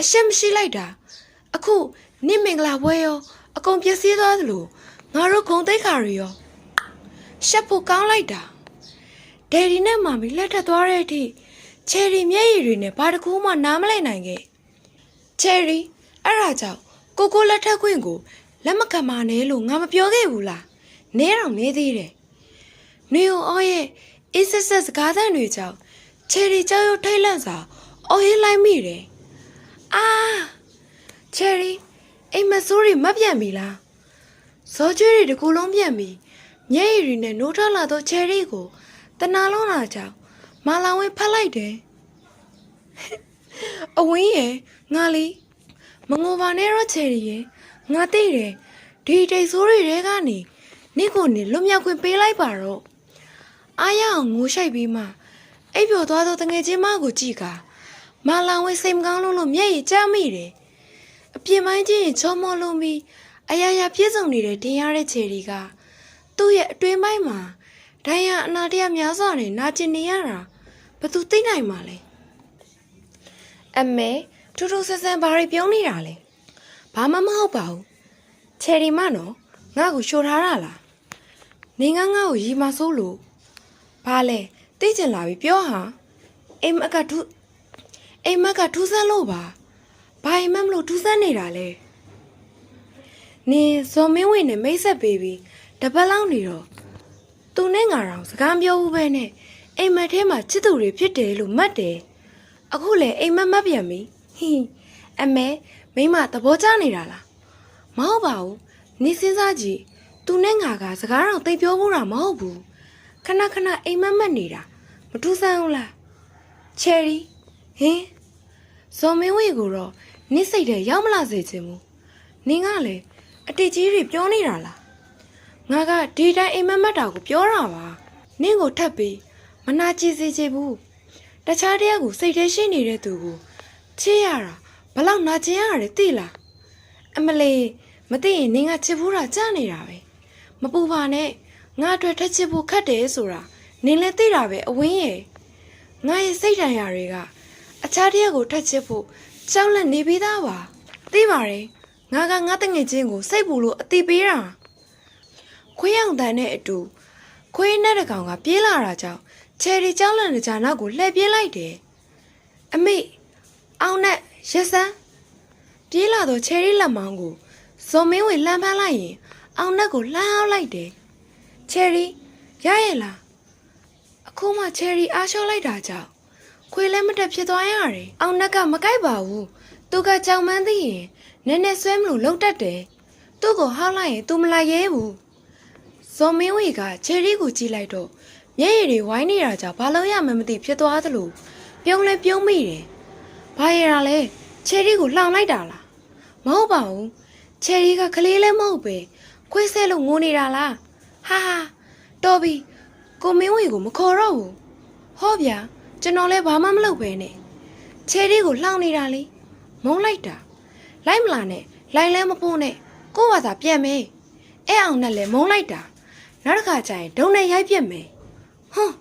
S1: အရှက်မရှိလိုက်တာအခုနင့်မင်္ဂလာပွဲရောအကုန်ပြည့်စည်သွားသလိုငါတို့ဂုံတိတ်ခါတွေရောရှက်ဖို့ကောင်းလိုက်တာဒယ်ဒီနဲ့မာမီလက်ထပ်သွားတဲ့အထိချယ်ရီမျက်ရည်တွေနဲ့ဘာတစ်ခုမှနားမလိုက်နိုင်ခဲ့ချယ်ရီအဲ့ဒါကြောင့်ကိုလက်ထပ်ခွင့်ကိုလက်မခံပါနဲ့လို့ငါမပြောခဲ့ဘူးလားနဲတော့နေသေးတယ်နေအောင်ရဲ့အေးဆက်ဆက်စကားသံတွေကြောင့်ချယ်ရီကြောက်ရွံ့ထိတ်လန့်စွာအော်ဟစ်လိုက်မိတယ်အာချယ်ရီအိမ်မဆိုးတွေမပြန်ပြီလားဇော်ကျွေးတွေတကူလုံးပြန်ပြီမျက်ရည်တွေနဲ့နိုးထလာတော့ချယ်ရီကိုတနာလုံးလာကြောင်မာလောင်ဝင်းဖတ်လိုက်တယ်အဝင်းရဲ့ငါလေးမငိုပါနဲ့တော့ချယ်ရီရဲ့ငါသိတယ်ဒီတိတ်ဆိုးတွေထဲကနေနင့်ကိုနေလွတ်မြောက်ခွင့်ပေးလိုက်ပါတော့အားရအောင်ငိုရှိုက်ပြီးမှအိပ်ပျော်သွားသောတငယ်ချင်းမကိုကြည့်ကမာလောင်ဝင်းစိတ်မကောင်းလို့မျက်ရည်ကျမိတယ်အပြင်ပိုင်းချင်းချောမောလုံးပြီးအရာရာပြည့်စုံနေတဲ့တင်ရတဲ့ချယ်ရီကသူ့ရဲ့အတွင်းပိုင်းမှာဒိုင်ယာအနာတရားများစွာနဲ့နာကျင်နေရတာဘသူသိနိုင်မှာလဲအမေထူးထူးဆန်းဆန်းဘာတွေပြောနေတာလဲဘာမှမဟုတ်ပါဘူးချယ်ရီမနော်ငါ့ကိုရှို့ထားတာလားနေငါ့ကိုရီမဆိုးလို့ဘာလဲသိကျင်လာပြီပြောဟာအိမ်မကထူးဆန်းလို့ပါဘာအိမ်မမလို့ထူးဆန်းနေတာလဲနင်ဇော်မင်းဝင်းနဲ့မိတ်ဆက်ပေးပြီးတပတ်လောက်နေတော့သူနဲ့ငါတော့စကားပြောဦးပဲနဲ့အိမ်မက်ထဲမှာချစ်သူတွေဖြစ်တယ်လို့မှတ်တယ်အခုလေအိမ်မက်မက်ပြန်ပြီဟင်းအမေမိမသဘောကျနေတာလားမဟုတ်ပါဘူးနေစဉ်းစားကြည့်သူနဲ့ငါကစကားတော့သိပြောဖို့တာမဟုတ်ဘူးခဏခဏအိမ်မက်မက်နေတာမထူးဆန်းဘူးလားချယ်ရီဟင်းဇော်မင်းဝေကိုတော့နေစိတ်ထဲရောက်မလာစေချင်ဘူးနင်ကလေအတိတ်ကြီးတွေပြောနေတာလားငါကဒီတိုင်းအိမ်မက်မက်တာကိုပြောတာပါနင့်ကိုထပ်ပြီးမနာကြည့်စေချင်ဘူးတခြားတယောက်ကိုစိတ်ထဲရှိနေတဲ့သူကိုချစ်ရတာဘလောက်နာကျင်ရတယ်သိလားအမလေးမသိရင်နင်ကချစ်ဖို့တာကြားနေတာပဲမပူပါနဲ့ငါအတွက်ထက်ချစ်ဖို့ခက်တယ်ဆိုတာနင်လည်းသိတာပဲအဝင်းရဲ့ငါရဲ့စိတ်ဓာတ်ရာတွေကအခြားတယောက်ကိုထက်ချစ်ဖို့ကြောက်လန့်နေပြီးသားပါသိပါတယ်ငါတငယ်ချင်းကိုစိတ်ပူလို့အတိပေးတာခွေးအောင်တန်နဲ့အတူခွေးနဲ့တကောင်ကပြေးလာတာကြောင့်ချယ်ရီကြောက်လန့်တဲ့ကြားနောက်ကိုလှည့်ပြေးလိုက်တယ်အမေအောင်နဲ့ရက်စမ်းပြေးလာတော့ချယ်ရီလက်မောင်းကိုဇော်မင်းဝင်လှမ်းဖမ်းလိုက်ရင်အောင်နဲ့ကိုလှမ်းအောင်လိုက်တယ်ချယ်ရီရရဲ့လားအခုမှချယ်ရီအားလျှော့လိုက်တာကြောင့်ခွေးလည်းမတက်ဖြစ်သွားရတယ်အောင်နဲ့ကမကြိုက်ပါဘူးသူကကြောင်မန်းသိရင်နည်းနည်းဆွဲမလို့လှုပ်တတ်တယ်သူ့ကိုဟောက်လိုက်ရင်သူမလိုက်ရဲဘူးဇော်မင်းဝေကချယ်ရီကိုကြည့်လိုက်တော့မျက်ရည်တွေဝိုင်းနေတာကြောင့်ဘာလို့ရမှမသိဖြစ်သွားသလိုပြုံးလဲပြုံးမိတယ်ဘာရတာလဲချယ်ရီကိုလှောင်လိုက်တာလားမဟုတ်ပါဘူးချယ်ရီကကလေးလည်းမဟုတ်ပဲခွေးဆဲလို့ငိုနေတာလားဟာတော်ပြီကိုမင်းဝေကိုမခေါ်တော့ဘူးဟောဗျာကျွန်တော်လည်းဘာမှမလုပ်ပဲနဲ့ချယ်ရီကိုလှောင်နေတာလေမုန်းလိုက်တာလိုက်မလားနဲ့လိုက်လဲမပိုးနဲ့ကို့ဘာသာပြန်မေးအဲ့အောင်နဲ့လည်းမုန်းလိုက်တာနောက်တစ်ခါကျရင်ဒုံနဲ့ရိုက်ပြက်မယ်ဟွန်း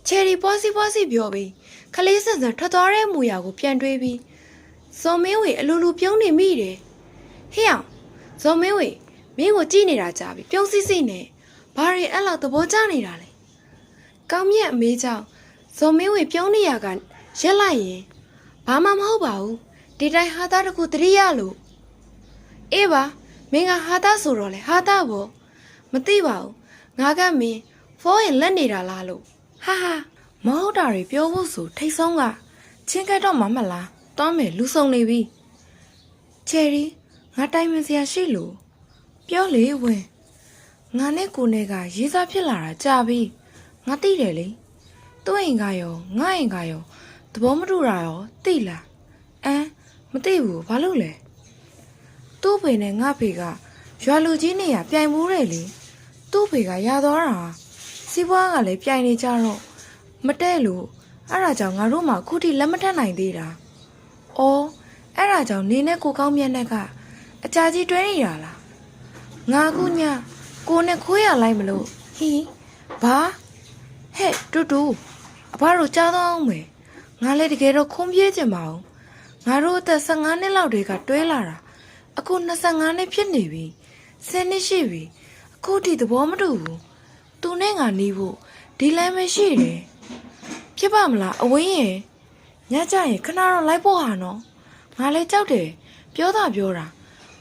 S1: ချယ်ရီပွားစီပြောပြီးခလေးစံစံထွက်သွားတဲ့မူရာကိုပြန်တွေးပြီးဇော်မင်းဝေအလိုလိုပြုံးနေမိတယ်ဟေ့အောင်ဇော်မင်းဝေမင်းကိုကြည့်နေတာကြာပြီပြုံးစီနဲ့ဘာတွေအဲ့လောက်သဘောကျနေတာလဲကောင်းမြတ်အမေကြောင့်ဇော်မင်းဝေပြုံးနေရကရက်လိုက်ရင်ဘာမှမဟုတ်ပါဘူးဒီတိုင်းဟာသားတခုတရိရလို့အေးပါမင်းကဟာသားဆိုတော့လေဟာသားပေါ့မသိပါဘူးငါကမင်းဖောရင်လက်နေတာလားလို့ဟာမဟုတ်တာတွေပြောဖို့ဆိုထိတ်ဆုံးကချင်းကတ်တော့မှမလားတွမ်းမယ်လူဆုံနေပြီချယ်ရီငါတိုင်မစရာရှိလို့ပြောလေဝင်ငါနဲ့ကိုနဲ့ကရေးစားဖြစ်လာတာကြာပြီငါသိတယ်လေသူ့အိမ်ကရောငါအိမ်ကရောသဘောမတူတာရောသိလားမသိဘူးဘာလို့လဲသူ့ဖေနဲ့ငါဖေကရွာလူကြီးနေရပြိုင်မှုတယ်လေသူ့ဖေကရသွားတာစီးပွားကလည်းပြိုင်နေကြတော့မတဲ့လို့အဲ့ဒါကြောင့်ငါတို့မှခုထိလက်မထက်နိုင်သေးတာ။အော်အဲ့ဒါကြောင့်နေနဲ့ကိုကောင်းမြတ်နဲ့ကအကြာကြီးတွဲနေတာလား။ငါခုညကိုနဲ့ခွေးရလိုက်မလို့ဟီဘာဟဲ့တူအဘတို့ကြားတော့အောင်မယ်။ငါလည်းတကယ်တော့ခုံးပြေးကြပါအောင် ငါတို့အသက်15နှစ်လောက်တည်းကတွဲလာတာအခု25နှစ်ဖြစ်နေပြီ10နှစ်ရှိပြီအခုထိသဘောမတူဘူးသူနဲ့ငါနေဖို့ဒီလမ်းမရှိတယ်ဖြစ်ပါမလားအဝင်းရဲ့ညကြရင်ခဏတော့လိုက်ဖို့ဟာနော်ငါလည်းကြောက်တယ်ပြောတာ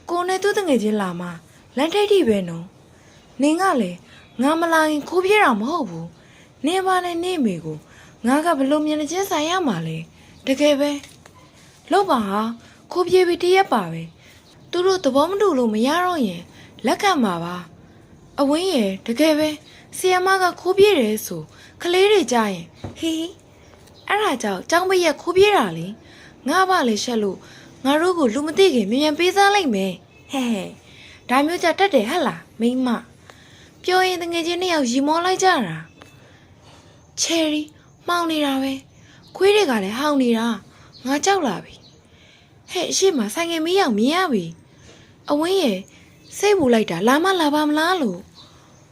S1: ကိုနဲ့သူ့တငယ်ချင်းလာမှလမ်းထိပ်ထိပဲနော်နင်ကလည်းငါမလာရင်ခိုးပြေးတာမဟုတ်ဘူးနင်ပါနဲ့နေမိကိုငါကဘလို့မျက်နှာချင်းဆိုင်ရမှာလဲတကယ်ပဲလို့ပါဟာခိုးပြေးပြီးတရက်ပါပဲသူတို့သဘောမတူလို့မရတော့ရင်လက်ခံပါပါအဝင်းရဲ့တကယ်ပဲဆီယမကခိုးပြေးတယ်ဆိုကလေးတွေကြရင်ဟီအဲ့ဒါကြောင့်ចောင်းမရက်ခိုးပြေးတာလေငါပါလေရှက်လို့ငါတို့ကိုလူမသိခင်မြန်ပေးစားလိုက်မယ်ဟဲ့ဒါမျိုးကြတတ်တယ်ဟဲ့လားမိမပြောရင်တငယ်ချင်းနှစ်ယောက်ရီမောလိုက်ကြတာချယ်ရီမှောင်နေတာပဲခွေးတွေကလည်းဟောင်နေတာငါကြောက်လာပြီဟဲ့ရှေ့မှာဆိုင်ငယ်မီးရောက်မြင်ရပြီအဝင်းရဲ့စိတ်ပူလိုက်တာလာမလာပါမလားလို့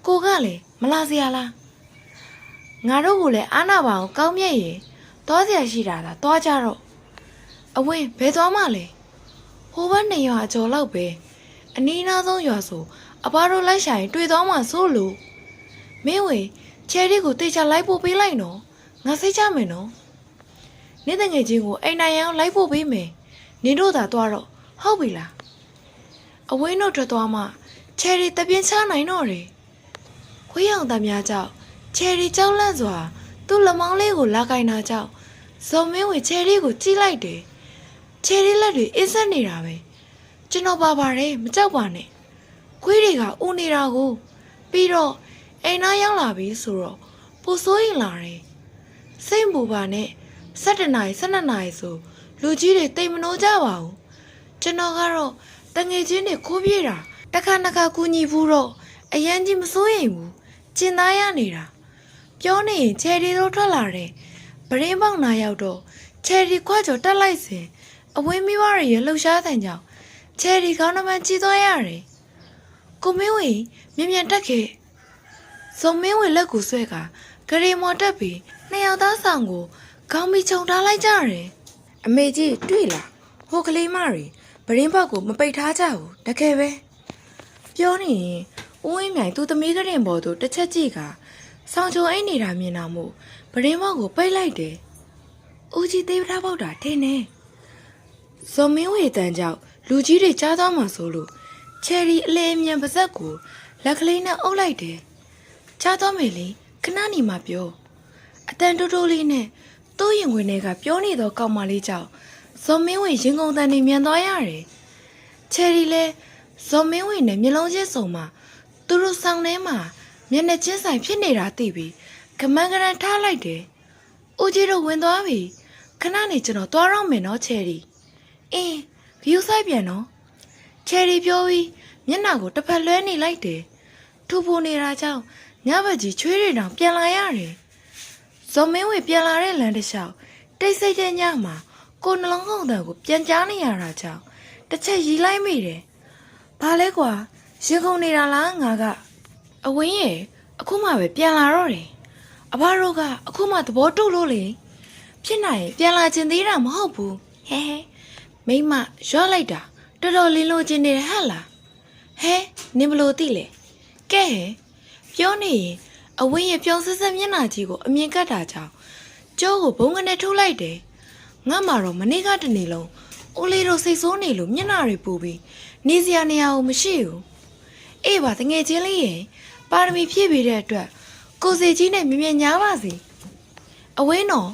S1: ကိုကလည်းမလာစရာလားငါတို့ကလည်းအာနာပါအောင်ကောင်းမြတ်ရင်သွားစရာရှိတာလားသွားကြတော့အဝင်းဘယ်သွားမှလဲဟိုဘက်နေရွာအကျော်လောက်ပဲအနီးနားဆုံးရွာဆိုအဘတို့လိုက်ရှာရင်တွေ့သွားမှဆိုလို့မင်းဝေချယ်ရီကိုတေချာလိုက်ပို့ပေးလိုက်နော်ငါစိတ်ချမယ်နော်နေ့တငယ်ချင်းကိုအိမ်နိုင်အောင်လိုက်ပို့ပေးမယ်နင်တို့သာသွားတော့ဟုတ်ပြီလားအဝင်းတို့ထွက်သွားမှချယ်ရီတပြင်းချနိုင်တော့တယ်ခွေးအောင်သားများကြောင့်ချယ်ရီကြောက်လန့်စွာသူ့လက်မောင်းလေးကိုလာကင်တာကြောင့်ဇော်မင်းဝေချယ်ရီကိုကြည့်လိုက်တယ်ချယ်ရီလက်တွေအစ်ဆက်နေတာပဲကျွန်တော်ပါပါတယ်မကြောက်ပါနဲ့ခွေးတွေကဦးနေတာကိုပြီးတော့အိမ်သားရောက်လာပြီဆိုတော့ပိုစိုးရင်လာတယ်စိတ်မပူပါနဲ့7နာရီ12နာရီဆိုလူကြီးတွေတိတ်မနှိုးကြပါဘူးကျွန်တော်ကတော့တငယ်ချင်းတွေခိုးပြေးတာတခါကူညီဘူးတော့အရန်ကြီးမစိုးရင်ဘူးကျင်သားရနေတာပြောနေရင်ချယ်ရီတို့ထွက်လာတယ်ဗရင်းပေါက်နာရောက်တော့ချယ်ရီခွာကျော်တက်လိုက်စဉ်အဝင်းမိဘတွေရလှုပ်ရှားတဲ့ကြောင့်ချယ်ရီကောင်းနှမကြီးသွားရတယ်ကိုမင်းဝေမြန်တက်ခဲ့ဇုံမင်းဝေလက်ကိုဆွဲကဂရီမော်တက်ပြီးနှစ်ယောက်သားဆောင်ကိုခေါင်းမီခြုံထားလိုက်ကြတယ်အမေကြီးတွေ့လားဟိုကလေးမတွေဗရင်းပေါက်ကိုမပိတ်ထားကြဘူးတကယ်ပဲပြောနေရင်ဦးဝင်းမြိုင်သူ့သမီးကရင်ပေါ်သို့တစ်ချက်ကြည့်ကဆောင်းချုံအိတ်နေတာမြင်တာမို့ဗရင်းပေါက်ကိုပိတ်လိုက်တယ်ဦးကြီးသေးထားပေါက်တာထင်နေဇော်မင်းဝေတန်းကြောင့်လူကြီးတွေကြားသွားမှဆိုလို့ချယ်ရီအလေအမြန်ပါဇက်ကိုလက်ကလေးနဲ့အုပ်လိုက်တယ်ကြားသွားမယ်လေခဏနေမှပြောအတန်တိုးတိုးလေးနဲ့သူ့ရင်ဝင်တွေကပြောနေတော့ကောက်မလေးကြောင့်ဇော်မင်းဝေရင်ကုန်တန်နေမြန်သွားရတယ်ချယ်ရီလည်းဇော်မင်းဝေနဲ့မျက်လုံးချင်းစုံမှသူတို့ဆောင်ထဲမှာမျက်နှာချင်းဆိုင်ဖြစ်နေတာသိပြီးကမန်းကရန်ထားလိုက်တယ်ဦးကြီးတို့ဝင်သွားပြီခဏနေကျွန်တော်သွားတော့မယ်နော်ချယ်ရီအင်းဂယူဆိုင်ပြန်နော်ချယ်ရီပြောပြီးမျက်နှာကိုတစ်ဖက်လွှဲနေလိုက်တယ်ထူပူနေတာကြောင့်ညဘက်ကြီးချွေးတွေတောင်ပြန်လာရတယ်ဇော်မင်းဝေပြန်လာတဲ့လမ်းတစ်လျှောက်တိတ်ဆိတ်တဲ့ညမှာကိုနှလုံးခုန်တဲ့ကိုပြန်ကြားနေရတာကြောင့်တစ်ချက်ရီလိုက်မိတယ်ဘာလဲကွာရင်ခုန်နေတာလားငါကအဝင်းရဲ့အခုမှပဲပြန်လာတော့တယ်အဘတို့ကအခုမှသဘောတူလို့လေဖြစ်နိုင်ရင်ပြန်လာခြင်းသေးတာမဟုတ်ဘူးဟဲမိမရော့လိုက်တာတော်တော်လေးလိုချင်နေတယ်ဟဲ့လားဟဲနင်ဘလို့သိလဲကဲပြောနေရင်အဝင်းရဲ့ပြောင်းဆက်ဆက်မျက်နှာကြီးကိုအမြင်ကတ်တာကြောင့်ကြောကိုဘုံကနေထုတ်လိုက်တယ်ငါမှတော့မနေ့ကတနေ့လုံးဦးလေးတို့စိတ်ဆိုးနေလို့မျက်နှာတွေပူပြီးနေစရာနေရာကိုမရှိဘူးအေးပါတငယ်ချင်းလေးရဲ့ပါရမီဖြည့်ပြီးတဲ့အတွက်ကိုစီကြီးနဲ့မြင်မြင်ညားပါစေအဝင်းတော်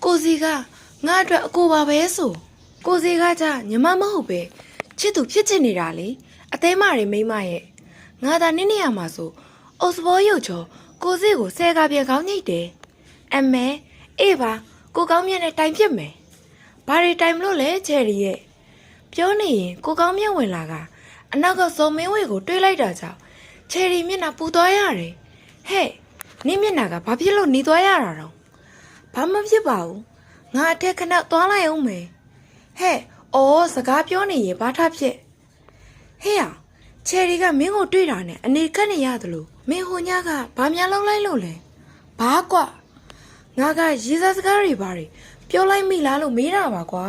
S1: ကိုစီကငါအတွက်အကိုပါပဲဆိုကိုစီကကြညီမမဟုတ်ပဲချစ်သူဖြစ်ချင်နေတာလေအသေးမတွေမိမရဲ့ငါသာနင်းနေရမှာဆိုအိုစဘောရုပ်ချောကိုစီကိုဆဲကပြန်ကောင်းညိတ်တယ်အမေအေးပါကိုကောင်းမြတ်နဲ့တိုင်ဖြစ်မယ်ဘာတွေတိုင်မလို့လဲချယ်ရီရဲ့ပြောနေရင်ကိုကောင်းမြတ်ဝင်လာကအနောက်ကဇော်မင်းဝေကိုတွေးလိုက်တာကြောင့်ချယ်ရီမျက်နှာပူသွားရတယ်ဟဲ့နင်းမျက်နှာကဘာဖြစ်လို့หนีသွားရတာတော့ဘာမှဖြစ်ပါဘူးငါအထက်ခဏသွားလိုက်အောင်မယ်ဟဲ့အော်စကားပြောနေရင်ဘာထဖြစ်ဟဲ့ချယ်ရီကမင်းကိုတွေ့တာနဲ့အနေခက်နေရတယ်လို့မင်းဟိုညကဘာများလောက်လိုက်လို့လဲဘာကွာငါကရေးစားစကားတွေဘာတွေပြောလိုက်မိလားလို့မေးတာပါကွာ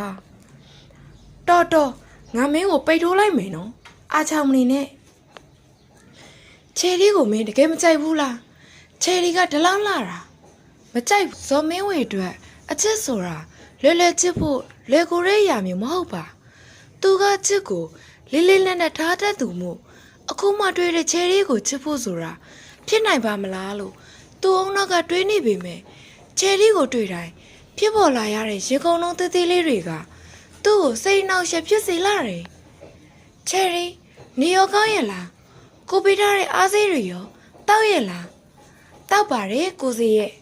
S1: တော်ငါမင်းကိုပိတ်ထိုးလိုက်မယ်နော်အားချောင်းမနေနဲ့ချယ်ရီကိုမင်းတကယ်မကြိုက်ဘူးလားချယ်ရီကဒလောင်းလာတာမကြိုက်ဇော်မင်းဝေအတွက်အချစ်ဆိုတာလွယ်ချစ်ဖို့လွယ်ကိုရဲရမျိုးမဟုတ်ပါသူကချစ်ကိုလေးလေးနက်နက်ထားတတ်သူမို့အခုမှတွေ့တဲ့ချယ်ရီကိုချစ်ဖို့ဆိုတာဖြစ်နိုင်ပါမလားလို့သူ့အုံနောက်ကတွေးနေပေမဲ့ချယ်ရီကိုတွေ့တိုင်းဖြစ်ပေါ်လာရတဲ့ရေကုန်လုံးသေးသေးလေးတွေကသူ့ကိုစိတ်နှောက်ယှက်ဖြစ်စေလာတယ်ချယ်ရီနေရောကောင်းရဲ့လားကိုပေးထားတဲ့အားစေးတွေရောတောက်ရဲ့လားတောက်ပါတယ်ကိုစီရဲ့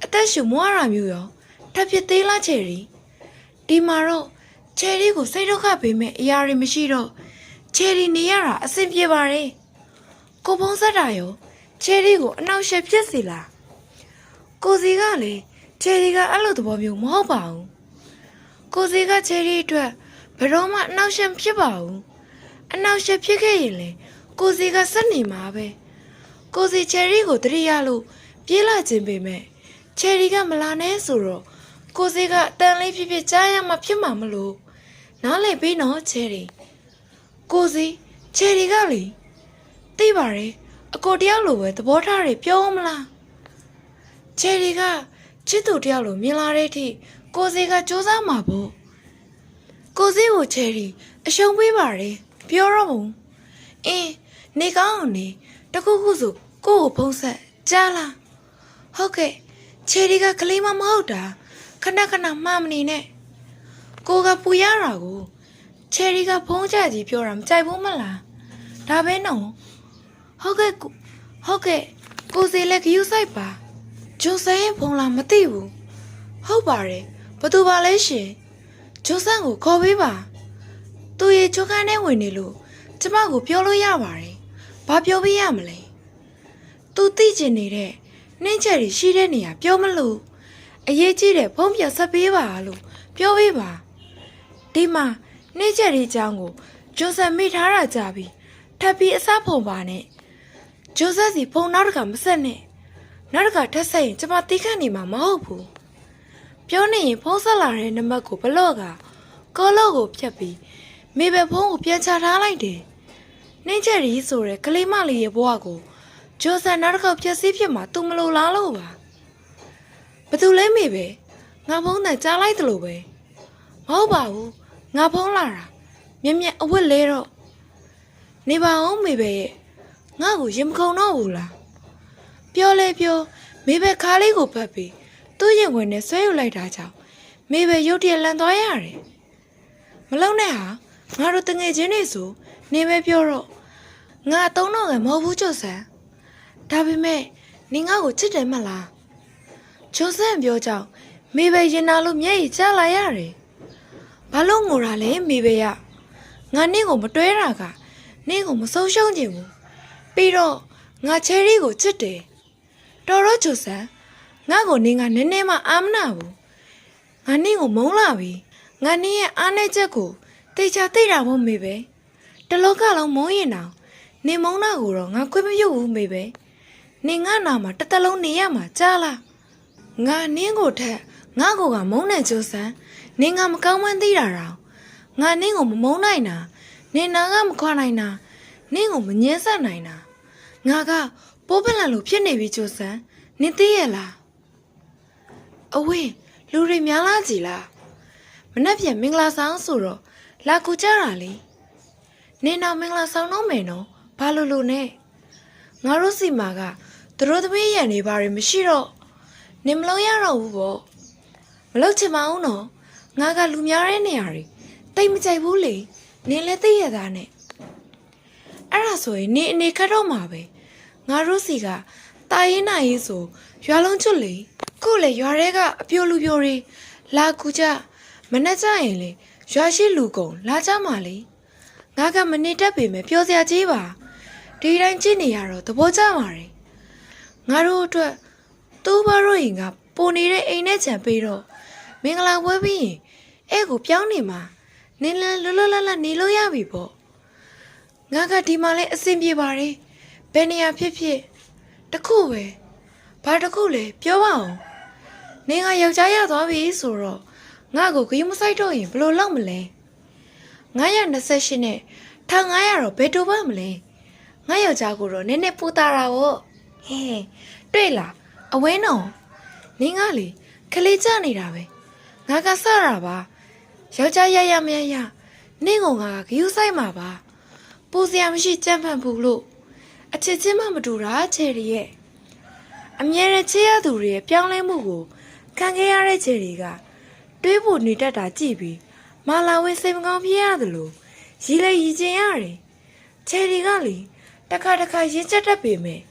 S1: အသက်ရှူမွားတာမျိုးရောထပ်ဖြစ်သေးလားချယ်ရီဒီမှာတော့ချယ်ရီကိုစိတ်ဒုက္ခပေးမဲ့အရာတွေမရှိတော့ချယ်ရီနေရတာအဆင်ပြေပါတယ်ကိုဖုံးဆက်တာရောချယ်ရီကိုအနှောက်အယှက်ဖြစ်စေလားကိုစီကလေချယ်ရီကအဲ့လိုသဘောမျိုးမဟုတ်ပါဘူးကိုစီကချယ်ရီအတွက်ဘယ်တော့မှအနှောက်အယှက်ဖြစ်ပါဘူးအနှောက်အယှက်ဖြစ်ခဲ့ရင်လေကိုစီကစက်နေမှာပဲကိုစီချယ်ရီကိုတရိယာလို့ပြေးလာခြင်းပေမဲ့ချယ်ရီကမလာနဲ့ဆိုတော့ကိုစီကအတန်လေးဖြစ်ဖြစ်ကြားရမှဖြစ်မှာမလို့နားလေပြီးနော်ချယ်ရီကိုစီချယ်ရီကလေသိပါတယ်အကိုတယောက်လိုပဲသဘောထားတွေပြောမလားချယ်ရီကချစ်သူတယောက်လိုမြင်လာတဲ့အထိကိုစီကစူးစမ်းမှာပေါ့ကိုစီကိုချယ်ရီအရှုံးပေးပါတယ်ပြောတော့ဘူးအင်းနေကောင်းအောင်နေတခုခုဆိုကိုကိုဖုံးဆက်ကြားလားဟုတ်ကဲ့ချယ်ရီကကလေးမမဟုတ်တာခဏခဏမှမနေနဲ့ကိုကပူရတာကိုချယ်ရီကဖုံးကြကြီးပြောတာမကြိုက်ဘူးမလားဒါပဲနော်ဟုတ်ကဲ့ကိုစီလည်းဂယူးဆိုင်ပါဂျိုဆန်ရဲ့ဖုံးလားမသိဘူးဟုတ်ပါတယ်ဘသူပါလဲရှင်ဂျိုဆန်ကိုခေါ်ပေးပါသူရဲ့ချိုးခန်းထဲဝင်နေလို့ကျမကိုပြောလို့ရပါတယ်ဘာပြောပေးရမလဲသူသိကျင်နေတဲ့နှင်းချက်တွေရှိတဲ့နေရာပြောမလို့အရေးကြီးတဲ့ဖုံးပြဆက်ပေးပါလို့ပြောပေးပါဒီမှာနှင်းချက်တွေအကြောင်းကိုဂျိုဆန်မိထားတာကြပြီထပ်ပြီးအစဖုံပါနဲ့ဂျိုဆက်စီဖုံနောက်တကမဆက်နဲ့နောက်တကထက်ဆက်ရင်ကျမတီးခတ်နေမှာမဟုတ်ဘူးပြောနေရင်ဖုံးဆက်လာတဲ့နံပါတ်ကိုဘလော့ကကောလော့ကိုဖြတ်ပြီးမိဘဖုံးကိုပြန်ချထားလိုက်တယ်နှင်းချက်ရီဆိုတဲ့ကလေးမလေးရဲ့ဘဝကိုဂျိုဆန်နောက်တစ်ခေါက်ဖြည့်ဆည်းဖြစ်မှာသူမလိုလားလို့ပါဘသူလဲမိပဲငါဖုံးနဲ့ကြားလိုက်သလိုပဲမဟုတ်ပါဘူးငါဖုံးလာတာမြက်မြက်အဝတ်လဲတော့နေပါအောင်မိပဲရဲ့ငါ့ကိုရင်မခုန်တော့ဘူးလားပြောလဲပြောမိပဲခါလေးကိုဖတ်ပြီးသူ့ရင်ဝင်နဲ့ဆွဲယူလိုက်တာကြောင့်မိပဲရုတ်တရက်လန်သွားရတယ်မလုံနဲ့ဟာငါတို့တငယ်ချင်းတွေဆိုနေပဲပြောတော့ငါတုံးတော့ငယ်မဟုတ်ဘူးကျုပ်ဆန်ဒါပေမဲ့နေငါ့ကိုချစ်တယ်မလားကျုပ်ဆန်ပြောကြောင့်မိပဲရင်နာလို့မျက်ရည်ကျလာရတယ်ဘာလို့ငိုတာလဲမိပဲရငါနင့်ကိုမတွဲတာကနင့်ကိုမဆုံးရှုံးခြင်းဘူးပြီးတော့ငါချယ်ရီကိုချစ်တယ်တော်တော့ကျုပ်ဆန်ငါ့ကိုနင်းကနည်းနည်းမှအာမနာဘူးငါနင့်ကိုမုန်းလာပြီငါနင့်ရဲ့အားနည်းချက်ကိုတေချာသိတာမို့မေပဲတလောကလုံးမုန်းရင်တောင်နင်မုန်းတာကိုတော့ငါခွင့်မပြုဘူးမေပဲနင်ငါနာမှာတစ်သက်လုံးနေရမှာကြားလားငါနင်းကိုထက်ငါကိုကမုန်းတဲ့ကျိုးဆန်းနင်ကမကောင်းမှန်းသိတာတော့ငါနင်းကိုမမုန်းနိုင်တာနင်နာကမခွာနိုင်တာနင်းကိုမငင်းဆက်နိုင်တာငါကပိုးပလန်လိုဖြစ်နေပြီကျိုးဆန်းနင်သိရဲ့လားအဝင်းလူတွေများလားကြည်လားမနှက်ပြန်မင်္ဂလာဆောင်ဆိုတော့လာကူကြတာလေနင်တော့မင်္ဂလာဆောင်တော့မယ်နော်ဘာလို့နဲ့ငါတို့စီမာကသူတို့သမီးရံနေပါရင်မရှိတော့နင်မလို့ရတော့ဘူးပေါ့မလို့ချင်မအောင်နော်ငါကလူများတဲ့နေရာတွေတိတ်မကြိုက်ဘူးလေနင်လည်းသိရတာနဲ့အဲ့ဒါဆိုရင်နင်အနေခတ်တော့မှာပဲငါတို့စီကတာရင်နိုင်ရေးဆိုရွာလုံးချွတ်လေခုလေရွာထဲကအပြိုလူပြိုတွေလာကူကြမနှက်ကြရင်လေရွာရှိလူကုန်လာကြမှာလေငါကမနေတတ်ပေမဲ့ပြောစရာကြီးပါဒီတိုင်းကြည့်နေရတော့သဘောကျပါတယ်ငါတို့အတွက်သူ့ဘာလို့ရင်ကပိုနေတဲ့အိမ်နဲ့ခြံပေးတော့မင်္ဂလာပွဲပြီးရင်အဲ့ကိုပြောင်းနေမှာနင်းလန်းလွတ်လွတ်လပ်လပ်နေလို့ရပြီပေါ့ငါကဒီမှာလဲအဆင်ပြေပါတယ်ဘယ်နေရာဖြစ်ဖြစ်တခုပဲဘာတခုလဲပြောပါအောင်နင်ကယောက်ျားရသွားပြီဆိုတော့ငါ့ကိုဂရုမစိုက်တော့ရင်ဘယ်လိုလုပ်မလဲ 928နဲ့1500တော့ဘယ်တူပါမလဲငါယောက်ျားကိုတော့နည်းနည်းပူတာတာပေါ့ဟဲတွေ့လားအဝင်းတော့နင်းကလေခလေးကြနေတာပဲငါကစတာပါယောက်ျားရမရနင့်ကငါကဂယူးဆိုင်မှာပါပူစရာမရှိကြမ်းဖန်ဘူးလို့အချစ်ချင်းမှမတူတာချယ်ရီရဲ့အမြဲတမ်းချစ်ရသူတွေရဲ့ပြောင်းလဲမှုကိုခံခဲ့ရတဲ့ချယ်ရီကတွေးဖို့နေတတ်တာကြည့်ပြီးမာလာဝင်းစိတ်မကောင်းဖြစ်ရတယ်လို့ရီလေရီကျင်ရတယ်ချယ်ရီကလေတခါရင်ချက်တတ်ပေမဲ့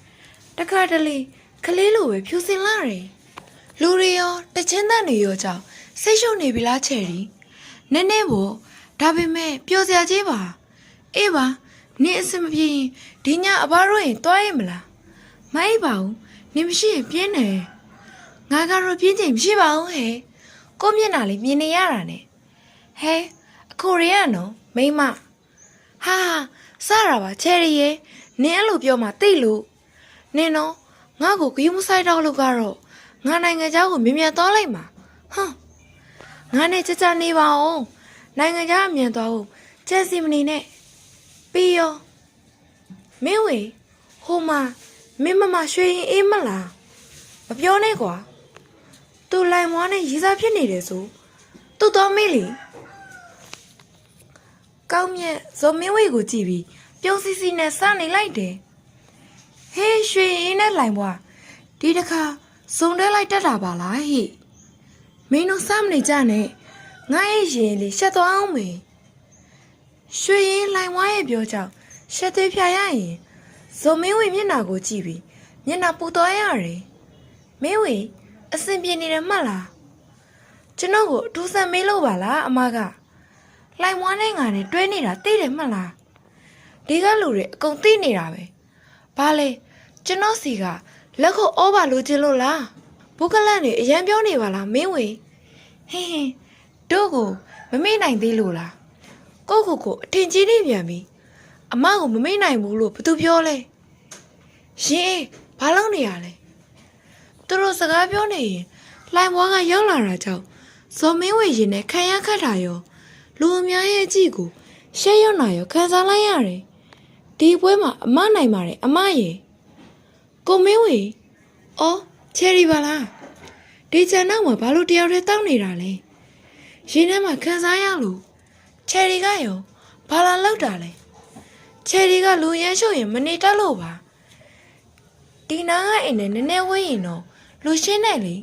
S1: တခါတလေကလေးလိုပဲဖြူစင်လာတယ်လူတွေရောတချင်းတန်တွေရောကြောင့်စိတ်ရှုပ်နေပြီလားချယ်ရီနည်းနည်းပေါ့ဒါပေမဲ့ပျော်စရာကြီးပါအေးပါနင်အစမပြေရင်ဒီညအဘတို့ရင်တွားရင်မလားမအိပ်ပါဘူးနင်မရှိရင်ပြင်းတယ်ငါကတော့ပြင်းချိန်မရှိပါဘူးဟဲ့ကိုမျက်နှာလေးမြင်နေရတာနဲ့ဟဲအကိုရီးယားနော်မိမဟာစတာပါချယ်ရီရဲ့နင်အဲ့လိုပြောမှသိလို့နင်နော်ငါ့ကိုဂယူးမဆိုင်တော့လို့ကတော့ငါနိုင်ငံခြားကိုမြင်သွားလိုက်မှာဟမ်ငါနဲ့ကြနေပါအောင်နိုင်ငံခြားအမြန်သွားဖို့ကျဲစီမနေနဲ့ပြီးရောမင်းဝေဟိုမှာမင်းမရွှေရင်အေးမလားမပြောနဲ့ကွာသူလိုင်မွားနဲ့ရီစားဖြစ်နေတယ်ဆိုသူ့တော်မေးလေကောင်းမြတ်ဇော်မင်းဝေကိုကြည့်ပြီးပြုံးစီစီနဲ့စနေလိုက်တယ်ဟေးရွှေရင်နဲ့လိုင်မွားဒီတစ်ခါစုံတဲလိုက်တတ်တာပါလားဟိမင်းတို့စမနေကြနဲ့ငါရဲ့ရင်လေးရှက်သွားအောင်မေရွှေရင်လိုင်ဝါရဲ့ပြောကြောင့်ရှက်သေးဖြာရရင်ဇော်မင်းဝေမျက်နှာကိုကြည့်ပြီးမျက်နှာပူသွားရတယ်မင်းဝေအဆင်ပြေနေတယ်မှတ်လားကျွန်တော်ကိုအထူးဆန်းမေးလို့ပါလားအမကလိုင်ဝါနဲ့ငါနဲ့တွဲနေတာသိတယ်မှတ်လားဒီကလူတွေအကုန်သိနေတာပဲဘာလဲကျွန်တော်စီကလက်ခုပ်ဩဘာလိုချင်လို့လားဘုကလန့်တွေအရန်ပြောနေပါလားမင်းဝေဟင်းတို့ကိုမမေ့နိုင်သေးလို့လားကိုအထင်ကြီးနေပြန်ပြီအမကိုမမေ့နိုင်ဘူးလို့ဘသူပြောလဲရှင်ဘာလုပ်နေရလဲသူတို့စကားပြောနေရင်လှိုင်ဘွားကရောက်လာတာကြောင့်ဇော်မင်းဝေရင်နဲ့ခံရခတ်တာရောလူအများရဲ့အကြည့်ကိုရှက်ရွံ့နာရောခံစားလိုက်ရတယ်ဒီပွဲမှာအမနိုင်ပါတယ်အမရေကိုမင်းဝေအော်ချယ်ရီပါလားဒီချန်နောက်မှာဘာလို့တယောက်တည်းတောင်းနေတာလဲရင်ထဲမှာခံစားရလို့ချယ်ရီကရောဘာလာလောက်တာလဲချယ်ရီကလူရမ်းရှုပ်ရင်မနေတတ်လို့ပါဒီနာကအိမ်နဲ့နည်းနည်းဝေးရင်တော့လူရှင်းတယ်လေ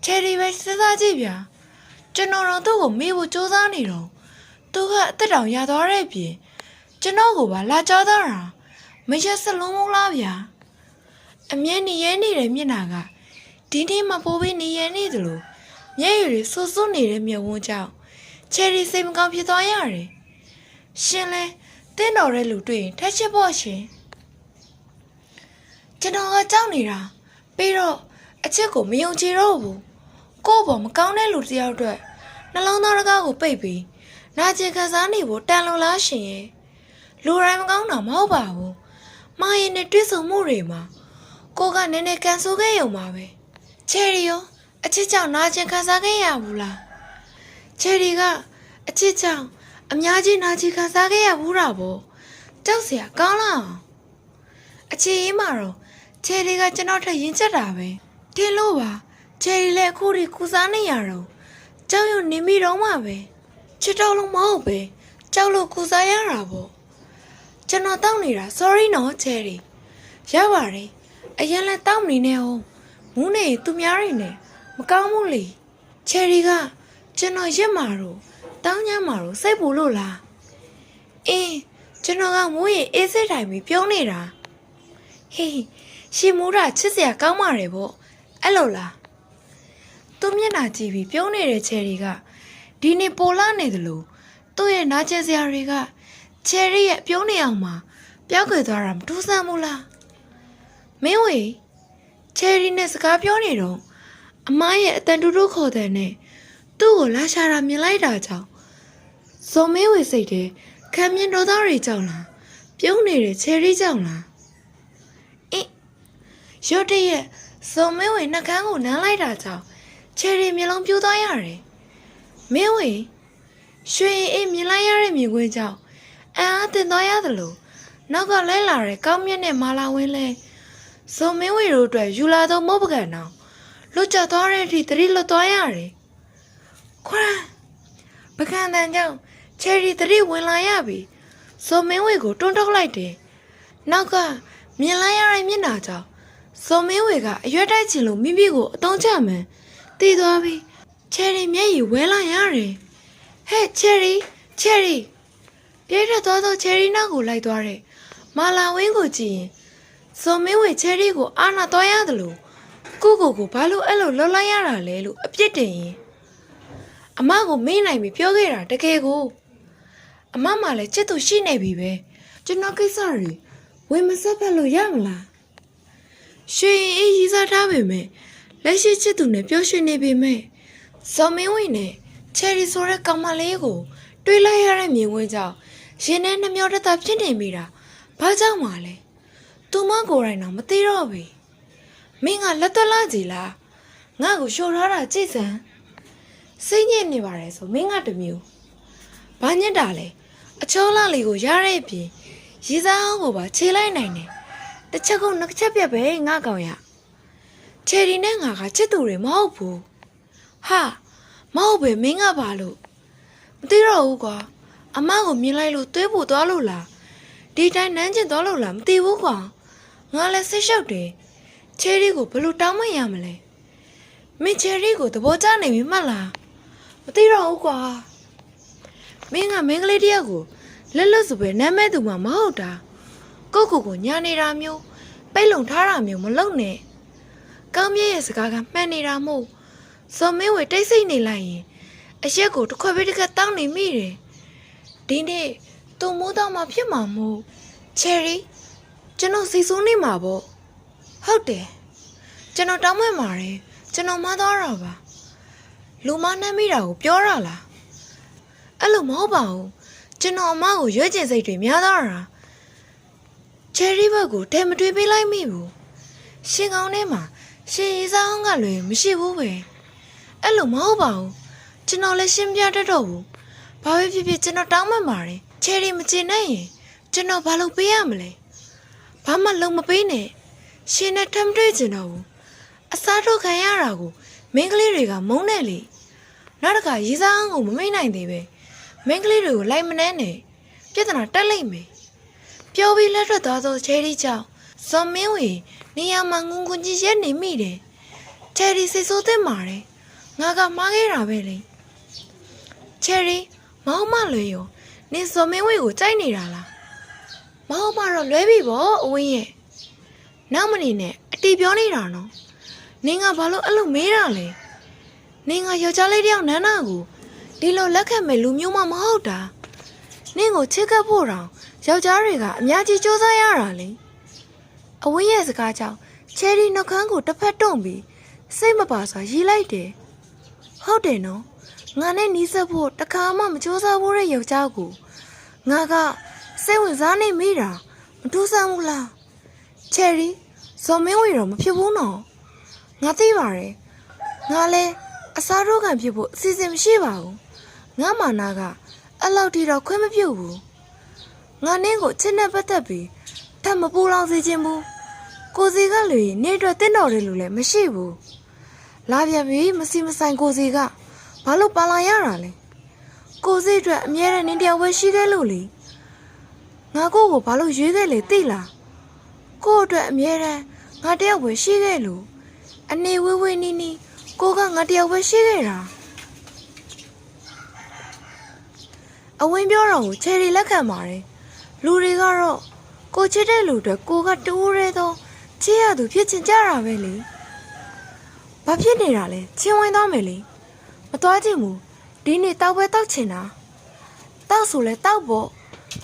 S1: ချယ်ရီပဲစဉ်းစားကြည့်ဗျာကျွန်တော်တော့သူ့ကိုမေးဖို့စူးစမ်းနေတော့သူကအသက်တောင်ရသွားတဲ့ပြင်ကျွန်တော်ကိုပါလာကြောသားတာမရက်စလုံးမလားဗျာအမြဲနေရဲနေတဲ့မျက်နှာကဒီနေ့မှပိုးပြီးနေရဲနေသလိုမျက်ရည်တွေဆူဆူနေတဲ့မျက်ဝန်းကြောင့်ချယ်ရီစိတ်မကောင်းဖြစ်သွားရတယ်ရှင်လဲတင်းတော်တဲ့လူတွေ့ရင်ထက်ချစ်ဖို့ရှင်ကျွန်တော်ကကြောက်နေတာပြီးတော့အချစ်ကိုမယုံကြည်တော့ဘူးကို့ဘောမကောင်းတဲ့လူတစ်ယောက်အတွက်နှလုံးသားတကားကိုပိတ်ပြီးနာကျင်ခံစားနေဖို့တန်လုံလားရှင်ရဲ့လူတိုင်းမကောင်းတာမဟုတ်ပါဘူးမာရင်နဲ့တွေ့ဆုံမှုတွေမှာကိုကနည်းနည်းကန်ဆိုးခဲ့ရုံပါပဲချယ်ရီရောအချစ်ကြောင့်နာကျင်ခံစားခဲ့ရဘူးလားချယ်ရီကအချစ်ကြောင့်အများကြီးနာကျင်ခံစားခဲ့ရဘူးတာပေါ့ကြောက်စရာကောင်းလားအချစ်ရေးမှာတော့ချယ်ရီကကျွန်တော်ထက်ရင်ကျက်တာပဲတင်လို့ပါချယ်ရီလည်းအခုဒီကူစားနေရတော့ကြောက်ရွံ့နေမိတော့မှပဲချစ်တော်လုံးမဟုတ်ပဲကြောက်လို့ကူစားရတာပေါ့ကျွန်တော်တောက်နေတာ sorry နော်ချယ်ရီရပါတယ်အရင်လည်းတောက်နေနေအောင်မူးနေသူများတွေနဲ့မကောင်းဘူးလေချယ်ရီကကျွန်တော်ရစ်မာတော့တောင်းညမှာတော့စိတ်ပူလို့လားအင်းကျွန်တော်ကမူးရင်အေးစစ်ထိုင်ပြီးပြုံးနေတာဟေးရှင်မူးတာချစ်စရာကောင်းပါတယ်ပေါ့အဲ့လိုလားသူမျက်နှာကြည့်ပြီးပြုံးနေတဲ့ချယ်ရီကဒီနေ့ပိုလာနေတယ်လို့သူ့ရဲ့နာကျင်စရာတွေကချယ်ရီရဲ့ပြုံးနေအောင်မှာပျောက်ကွယ်သွားတာမထူးဆန်းဘူးလားမင်းဝေချယ်ရီနဲ့စကားပြောနေတော့အမရဲ့အတန်တူတူခေါ်တဲ့နဲ့သူ့ကိုလာရှာတာမြင်လိုက်တာကြောင့်ဇော်မင်းဝေစိတ်တယ်ခံမြင်တော်သားတွေကြောင့်လားပြုံးနေတဲ့ချယ်ရီကြောင့်လားအင်းရုတ်တရက်ဇော်မင်းဝေနှကန်းကိုနမ်းလိုက်တာကြောင့်ချယ်ရီမျက်လုံးပြိုးသွားရတယ်မင်းဝေ ရွှေအိမ်မြင်လိုက်ရတဲ့မြင်ကွင်းကြောင့်အံ့အားသင့်သွားရတယ်လို့နောက်ကလဲလာတဲ့ကောင်းမြတ်နဲ့မာလာဝင်းလဲဇုံမင်းဝေတို့အတွက်ယူလာသောမုတ်ပကံတော်လွတ်ကျသွားတဲ့အထိတတိလွတ်သွားရတယ်ခွန်းပကံတန်ကြောင့်ချယ်ရီတတိဝင်လာရပြီဇုံမင်းဝေကိုတွန်းထုတ်လိုက်တယ်နောက်ကမြင်လိုက်ရတဲ့မျက်နှာကြောင့်ဇုံမင်းဝေကအရွက်တိုက်ချင်လို့မိမိကိုအတုံးချမှန်တည်သွားပြီချယ်ရီမျက်ရည်ဝဲလာရတယ်ဟဲ့ချယ်ရီပြေးထွက်သွားသောချယ်ရီနောက်ကိုလိုက်သွားတဲ့မာလာဝင်းကိုကြည့်ရင်ဇုံမင်းဝေချယ်ရီကိုအာနာသွားရတယ်လို့ကိုဘာလို့အဲ့လိုလှုပ်လိုက်ရတာလဲလို့အပြစ်တင်ရင်အမကိုမေးနိုင်ပြီးပြောခဲ့တာတကယ်ကိုအမမှလည်းချစ်သူရှိနေပြီပဲကျွန်တော်ကိစ္စတွေဝင်မဆက်ဖက်လို့ရမလားရွှေအေးရီးစားထားပေမဲ့လက်ရှိချစ်သူနဲ့ပြောရွှေနေပေမဲ့ဇော်မင်းဝင်းနဲ့ချယ်ရီဆိုတဲ့ကောင်မလေးကိုတွေးလိုက်ရတဲ့မြင်ကွင်းကြောင့်ရင်ထဲနှမျောတသက်ဖြစ်နေမိတာဘာကြောင့်မှလဲသူမကိုယ်တိုင်တော့မသိတော့ဘူးမင်းကလက်သွက်လာကြည်လားငါ့ကိုရှို့ထားတာကြည့်စမ်းစိတ်ညစ်နေပါတယ်ဆိုမင်းကတမျိုးဘာညစ်တာလဲအချိုးလာလေးကိုရတဲ့အပြင်ရေစားအောင်ကိုပါခြေလိုက်နိုင်တယ်တစ်ချက်ကုန်နှစ်ချက်ပြက်ပဲငါကောင်ရချယ်ရီနဲ့ငါကချစ်သူတွေမဟုတ်ဘူးဟာမဟုတ်ပဲမင်းကပါလို့မသိတော့ဘူးကွာအမကိုမြင်လိုက်လို့တွေးဖို့သွားလို့လားဒီတိုင်းနန်းကျင်သွားလို့လားမသိဘူးကွာငါလည်းစိတ်လျှောက်တယ်ချယ်ရီကိုဘယ်လိုတောင်းမရမလဲမင်းချယ်ရီကိုသဘောကျနေပြီမှတ်လားမသိတော့ဘူးကွာမင်းကမင်းကလေးတယောက်ကိုလက်လွတ်စပဲနားမဲ့သူမှမဟုတ်တာကိုညာနေတာမျိုးပိတ်လုံထားတာမျိုးမလုပ်နဲ့ကောင်းမြတ်ရဲ့စကားကမှန်နေတာမို့ဇော်မင်းဝေတိတ်ဆိတ်နေလိုက်ရင်အရက်ကိုတစ်ခွက်ပဲတစ်ခါတောင်းနေမိတယ်ဒီနေ့သူ့မိုးတော့မှဖြစ်မှာမို့ချယ်ရီကျွန်တော်စိတ်ဆိုးနေမှာပေါ့ဟုတ်တယ်ကျွန်တော်တောင်းမဲ့ပါတယ်ကျွန်တော်မသွားတော့ပါလူမနှမ်းမိတာကိုပြောရလားအဲ့လိုမဟုတ်ပါဘူးကျွန်တော်အမကိုရွေးချယ်စိတ်တွေများသွားတာချယ်ရီဘက်ကိုတဲမတွေးပေးလိုက်မိဘူးရှင်ကောင်းထဲမှာရှင်ရီစားအောင်ကလွယ်မရှိဘူးပဲအဲ့လိုမဟုတ်ပါဘူးကျွန်တော်လည်းရှင်းပြတတ်တော့ဘူးဘာပဲဖြစ်ဖြစ်ကျွန်တော်တောင်းမှန်ပါတယ်ချယ်ရီမချင်နိုင်ရင်ကျွန်တော်ဘာလုပ်ပေးရမလဲဘာမှလုံးမပေးနဲ့ရှင်နဲ့ထမ်းတွေ့ချင်တော့ဘူးအစားထုတ်ခံရတာကိုမင်းကလေးတွေကမုန်းနဲ့လေနောက်တစ်ခါရီစားအောင်ကိုမမိတ်နိုင်သေးပဲမင်းကလေးတွေကိုလိုက်မနှမ်းနဲ့ပြဿနာတက်လိုက်မယ်ပြောပြီးလက်ထွက်သွားသောချယ်ရီကြောင့်ဇော်မင်းဝေနေရာမှာငုံငုံကြီးရက်နေမိတယ်ချယ်ရီစိတ်ဆိုးသင့်ပါတယ်ငါကမှားခဲ့တာပဲလေချယ်ရီမဟုတ်မလွယ်ရောနင်ဇော်မင်းဝေကိုကြိုက်နေတာလားမဟုတ်မှတော့လွဲပြီပေါ့အဝင်းရဲ့နောက်မနေနဲ့အတီပြောနေတာနော်နင်ကဘာလို့အဲ့လိုမေးတာလဲနင်ကယောက်ျားလေးတယောက်နန်းနာကိုဒီလိုလက်ခံမဲ့လူမျိုးမှမဟုတ်တာနင့်ကိုချစ်ကပ်ဖို့တောင်ယောက်ျားတွေကအများကြီးစူးစမ်းရတာလေအဝင်းရဲ့စကားကြောင့်ချယ်ရီနှုတ်ခမ်းကိုတစ်ဖက်တွန့်ပြီးစိတ်မပါစွာရီးလိုက်တယ်ဟုတ်တယ်နော်ငါနဲ့နီးစပ်ဖို့တခါမှမစူးစမ်းဘူးတဲ့ယောက်ျားကိုငါကစိတ်ဝင်စားနေမိတာမထူးဆန်းဘူးလားချယ်ရီဇော်မင်းဝေတော့မဖြစ်ဘူးနော်ငါသိပါတယ်ငါလည်းအစားထိုးခံဖြစ်ဖို့အစီအစဉ်မရှိပါဘူးငါမာနာကအလောက်တီတော့ခွင့်မပြုတ်ဘူးငါနင်းကိုချစ်နဲ့ပတ်သက်ပြီးထပ်မပူလောင်စေခြင်းဘူးကိုစီကလူရင်နေအတွက်တင်းတော်တယ်လို့လည်းမရှိဘူးလာပြန်ပြီမစီမဆိုင်ကိုစီကဘာလို့ပါလာရတာလဲကိုစီအတွက်အမြဲတမ်းနင်းတယောက်ပဲရှိခဲ့လို့လေငါကိုဘာလို့ရွေးခဲ့လဲသိလားကိုအတွက်အမြဲတမ်းငါတယောက်ပဲရှိခဲ့လို့အနေဝေးဝေးနီးနီးကိုကငါတယောက်ပဲရှိခဲ့တာအဝင်းပြောတော့ကိုချယ်ရီလက်ခံပါတယ်လူတွေကတော့ကိုချစ်တဲ့လူတွေကိုကတူးရဲတော့ချစ်ရသူဖြစ်ချင်ကြတာပဲလေဘာဖြစ်နေတာလဲချင်းဝင်သွားမယ်လေမသွားချင်ဘူးဒီနေ့တောက်ပဲတောက်ချင်တာတောက်ဆိုလဲတောက်ပေါ့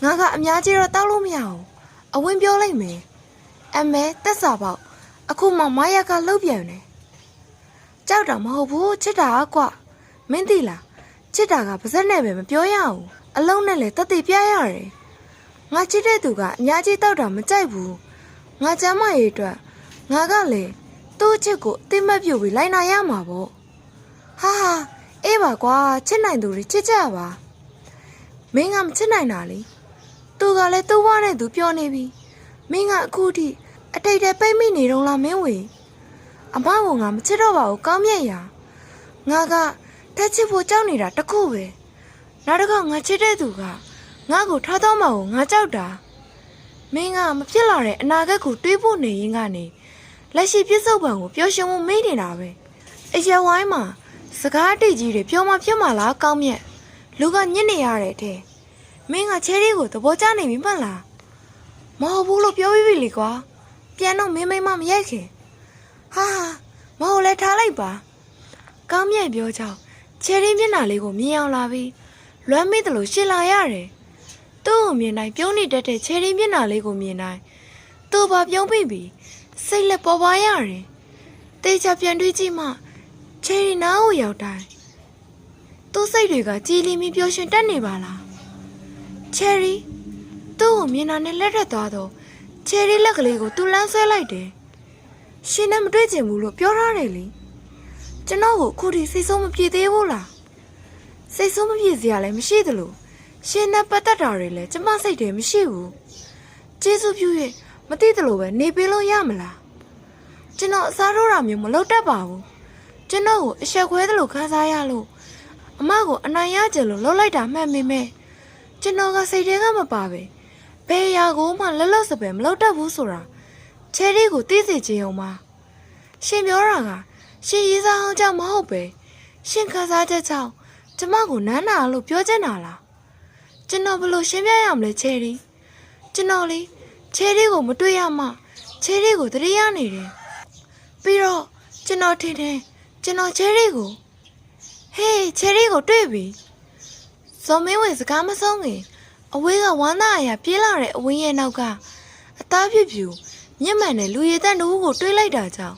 S1: ငါကအများကြီးတော့တောက်လို့မရဘူးအဝင်းပြောလိုက်မယ်အမဲတက်စာပေါက်အခုမှမရကလှုပ်ပြန်တယ်ကြောက်တာမဟုတ်ဘူးချစ်တာကွာမင်းသိလားချစ်တာကပါဇက်နဲ့ပဲမပြောရဘူးအလုံးနဲ့လည်းတတ်သိပြရတယ်ငါချစ်တဲ့သူကအများကြီးတောက်တာမကြိုက်ဘူးငါကျမ်းမရေးအတွက်ငါကလည်းသူ့ချစ်ကိုအသိမှတ်ပြုပြီးလိုက်နာရမှာပေါ့ဟာအေးပါကွာချစ်နိုင်သူတွေချစ်ကြပါ မင်းကမချစ်နိုင်တာလေသူကလည်းသူ့ဘဝနဲ့သူပြောနေပြီမင်းကအခုထိအတိတ်တည်းပိတ်မိနေတော့လားမင်းဝေအမကငါမချစ်တော့ပါဘူးကောင်းမြတ်ရာငါကတက်ချစ်ဖို့ကြောက်နေတာတခုပဲနောက်တစ်ခါငါချစ်တဲ့သူကငါ့ကိုထားတော့မှကိုငါကြောက်တာမင်းကမဖြစ်လာတဲ့အနာဂတ်ကိုတွေးဖို့နေရင်ကနေလက်ရှိပြစ္ဆုတ်ပံကိုပျော်ရွှင်မှုမေ့နေတာပဲအရက်ဝိုင်းမှာစကားတိတ်ကြီးတွေပြောမှဖြစ်မှာလားကောင်းမြတ်လူကညစ်နေရတဲ့ထဲမင်းကချယ်ရီကိုသဘောကျနေပြီမှတ်လားမဟုတ်ဘူးလို့ပြောပြီးပြီလေကွာပြန်တော့မင်းမိမမရိုက်ခင်ဟာမဟုတ်လဲထားလိုက်ပါကောင်းမြတ်ပြောကြောင်းချယ်ရီမျက်နှာလေးကိုမြင်အောင်လာပြီးလွမ်းမိတယ်လို့ရှင်းလာရတယ်သူ့ကိုမြင်တိုင်းပြုံးနေတတ်တဲ့ချယ်ရီမျက်နှာလေးကိုမြင်တိုင်းသူ့ဘာပြုံးပြီးစိတ်လက်ပေါ်ပါရတယ်တေချာပြန်တွေးကြည့်မှချယ်ရီနားကိုရောက်တိုင်းသူ့စိတ်တွေကကြည်လင်ပြီးပျော်ရွှင်တတ်နေပါလားချယ်ရီသူ့ကိုမြင်တာနဲ့လက်ထက်သွားတော့ချယ်ရီလက်ကလေးကိုသူ့လမ်းဆွဲလိုက်တယ်ရှင်နဲ့မတွေ့ချင်ဘူးလို့ပြောထားတယ်လေကျွန်တော်ကိုအခုထိစိတ်ဆိုးမပြေသေးဘူးလားစိတ်ဆိုးမပြေစရာလည်းမရှိသလိုရှင်နဲ့ပတ်သက်တာတွေလည်းကျမစိတ်ထဲမရှိဘူးကျေးဇူးပြု၍မသိသလိုပဲနေပေးလို့ရမလားကျွန်တော်အစားထိုးတာမျိုးမလုပ်တတ်ပါဘူးကျွန်တော်ကိုအဆက်ခွဲသလိုခံစားရလို့အမကိုအနိုင်ရကြလို့လှုပ်လိုက်တာမှန်ပေမဲ့ကျွန်တော်ကစိတ်ထဲကမပါပဲဘယ်ရာကိုမှလက်လွတ်စပယ်မလုပ်တတ်ဘူးဆိုတာချယ်ရီကိုသိစေချင်အောင်ပါရှင်ပြောတာကရှင်ရေးစားအောင်ကြောင့်မဟုတ်ပဲရှင်ခံစားချက်ကြောင့်ကျမကိုနမ်းနာလို့ပြောချင်တာလားကျွန်တော်ဘယ်လိုရှင်းပြရမလဲချယ်ရီကျွန်တော်လေချယ်ရီကိုမတွေ့ရမှချယ်ရီကိုတတိယနေတယ်ပြီးတော့ကျွန်တော်ထင်တယ်ကျွန်တော်ချယ်ရီကိုဟေးချယ်ရီကိုတွေ့ပြီဇော်မင်းဝင်စကားမဆုံးခင်အဝေးကဝမ်းသာအရာပြေးလာတဲ့အဝင်းရဲ့နောက်ကအသားပြူပြူမြင့်မှန်တဲ့လူရည်တန်းတို့ကိုတွေးလိုက်တာကြောင့်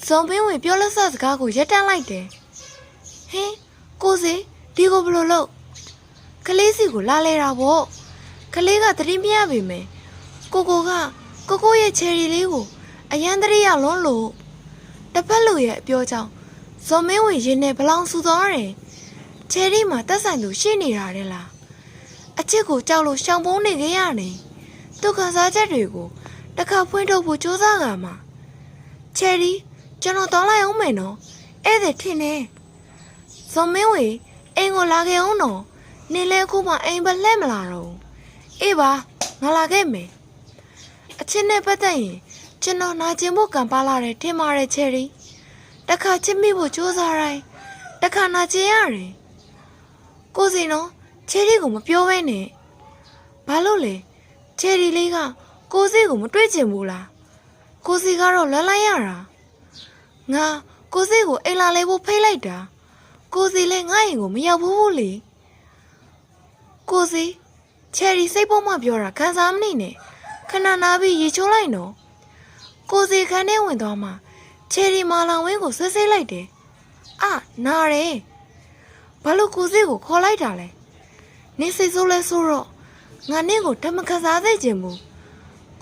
S1: ဇော်မင်းဝင်ပြောလက်ဆစကားကိုရက်တန်းလိုက်တယ်ဟင်းကိုစီဒီကိုဘယ်လိုလုပ်ကလေးစီကိုလာလဲတာပေါ့ကလေးကသတိမရပေမဲ့ကိုရဲ့ချယ်ရီလေးကိုအရန်တရိရလွန်းလို့တစ်ဖက်လူရဲ့အပြောကြောင့်ဇော်မင်းဝင်ရင်နဲ့ဘလောင်ဆူသွားတယ်ချယ်ရီမှာတက်ဆိုင်သူရှိနေတာတဲ့လားအချစ်ကိုကြောက်လို့ရှောင်ပုန်းနေခဲ့ရတယ်သူခံစားချက်တွေကိုတစ်ခါဖွင့်ထုတ်ဖို့ကြိုးစားကြမှာချယ်ရီကျွန်တော်တောင်းလိုက်အောင်မယ်နော်ဧည့်သည်ထင်နေဇော်မင်းဝင်အိမ်ကိုလာခဲ့အောင်နော်နေလဲအခုမှအိမ်ပဲလှည့်မလာတော့အေးပါငါလာခဲ့မယ်အချစ်နဲ့ပတ်သက်ရင်ကျွန်တော်နာကျင်ဖို့ကံပါလာတယ်ထင်ပါတယ်ချယ်ရီတခါချစ်မိဖို့ကြိုးစားတိုင်းတခါနာကျင်ရတယ်ကိုစီနော်ချယ်ရီကိုမပြောဘဲနဲ့ဘာလို့လဲချယ်ရီလေးကကိုစီကိုမတွေ့ချင်ဘူးလားကိုစီကတော့လွမ်းလိုက်ရတာငါကိုစီကိုအိမ်လာလဲဖို့ဖိတ်လိုက်တာကိုစီလည်းငါ့အိမ်ကိုမရောက်ဘူးလေကိုစီချယ်ရီစိတ်ပေါ်မှပြောတာခံစားမနေနဲ့ခဏနာပြီးရေချိုးလိုက်နော်ကိုစီခန်းထဲဝင်သွားမှချယ်ရီမာလာဝင်းကိုဆွဆွလိုက်တယ်အာနားတယ်ဘာလို့ကိုစီကိုခေါ်လိုက်တာလဲနင်းစိတ်ဆိုးလဲဆိုတော့ငါနင့်ကိုတမခစားသိချင်ဘူး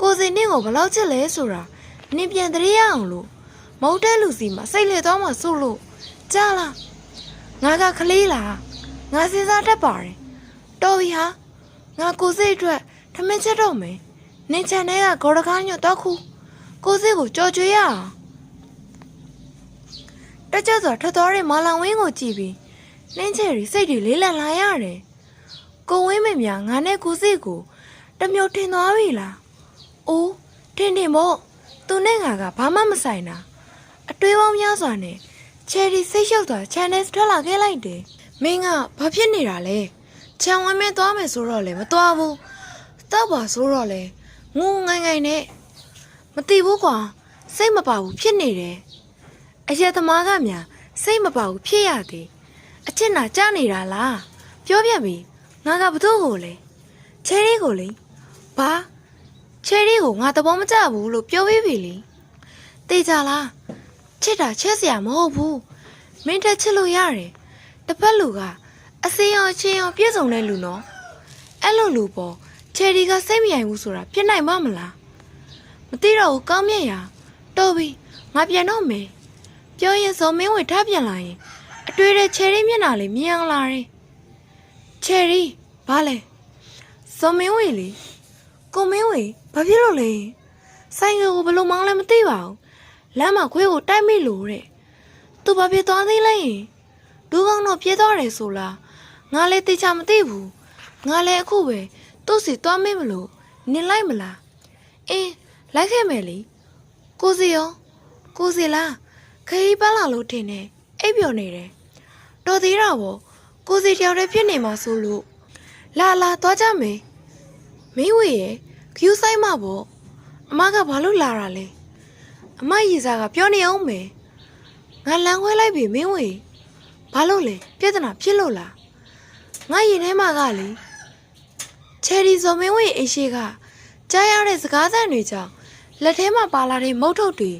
S1: ကိုစီနင့်ကိုဘလောက်ချစ်လဲဆိုတာနင်ပြန်တရေရအောင်လို့မဟုတ်တဲ့လူစီမှာစိတ်လေသွားမှဆိုလို့ကြားလားငါကကလေးလားငါစဉ်းစားတတ်ပါတယ်တော်ပြီဟာငါကိုစိတ်အတွက်ထမင်းချက်တော့မယ်နင်ချန်တဲ့ကဂေါ်ရကားညွတ်တော့ခုကိုစိတ်ကိုကြော်ကြွေးရအောင်တကြစွာထွက်သွားတဲ့မာလောင်ဝင်းကိုကြည့်ပြီးနင်းချယ်ရီစိတ်တွေလေးလံလာရတယ်ကိုဝင်းမင်းများငါနဲ့ကိုစိတ်ကိုတမျိုးထင်သွားပြီလားအိုးထင်မို့သူနဲ့ငါကဘာမှမဆိုင်တာအတွေးပေါင်းများစွာနဲ့ချယ်ရီစိတ်ရှုပ်သွားချန်နယ်ထွက်လာခဲ့လိုက်တယ်မင်းကဘာဖြစ်နေတာလဲချန်ဝင်းမင်းသွားမယ်ဆိုတော့လေမသွားဘူးတောက်ပါဆိုတော့လေငုံငိုင်ငိုင်နဲ့မသိဘူးကွာစိတ်မပါဘူးဖြစ်နေတယ်အရက်သမားကများစိတ်မပါဘူးဖြစ်ရသည်အချစ်နာကြနေတာလားပြောပြပြီငါကဘသူ့ကိုလဲချယ်ရီကိုလေဘာချယ်ရီကိုငါသဘောမကျဘူးလို့ပြောပြီးပြီလေသိကြလားချစ်တာချက်စရာမဟုတ်ဘူးမင်းတက်ချစ်လို့ရတယ်တစ်ဖက်လူကအစင်းအောင်ချင်းအောင်ပြည့်စုံတဲ့လူနော်အဲ့လိုလူပေါ်ချယ်ရီကစိတ်မရိုင်ဘူးဆိုတာဖြစ်နိုင်မှာမလားမသိတော့ဘူးကောင်းမြတ်ရာတော်ပြီငါပြန်တော့မယ်ပြောရင်ဇော်မင်းဝင်ထားပြန်လာရင်အတွေ့တဲ့ချယ်ရီမျက်နှာလေးမြင်အောင်လာတယ်ချယ်ရီ ဘာလဲဇော်မင်းဝေလေကိုမင်းဝေဘာဖြစ်လို့လဲဆိုင်ကယ်ကိုဘလို့မောင်းလဲမသိပါဘူးလမ်းမှာခွေးကိုတိုက်မိလို့တဲ့သူဘာဖြစ်သွားသေးလဲဒူးကောင်းတော့ပြေးသွားတယ်ဆိုလားငါလည်းသိချမသိဘူးငါလည်းအခုပဲသူ့စီသွားမေးမလို့နင်လိုက်မလားအင်းလိုက်ခဲ့မယ်လေကိုစီရောကိုစီလားခရီးပန်းလာလို့ထင်တယ်အိပ်ပျော်နေတယ်တော်သေးတာပေါ့ကိုစီတယောက်တည်းဖြစ်နေမှာဆိုလို့လာသွားကြမယ်မင်းဝေရဲ့ခယူးဆိုင်မှာပေါ့အမကဘာလို့လာတာလဲအမရီစာကပြောနေအောင်မယ်ငါလမ်းခွဲလိုက်ပြီမင်းဝေဘာလို့လဲပြဿနာဖြစ်လို့လားငါရင်ထဲမှာကလေချယ်ရီဇော်မင်းဝေအိရှိကကြားရတဲ့စကားသံတွေကြောင့်လက်ထဲမှာပါလာတဲ့မုတ်ထုတ်တွေ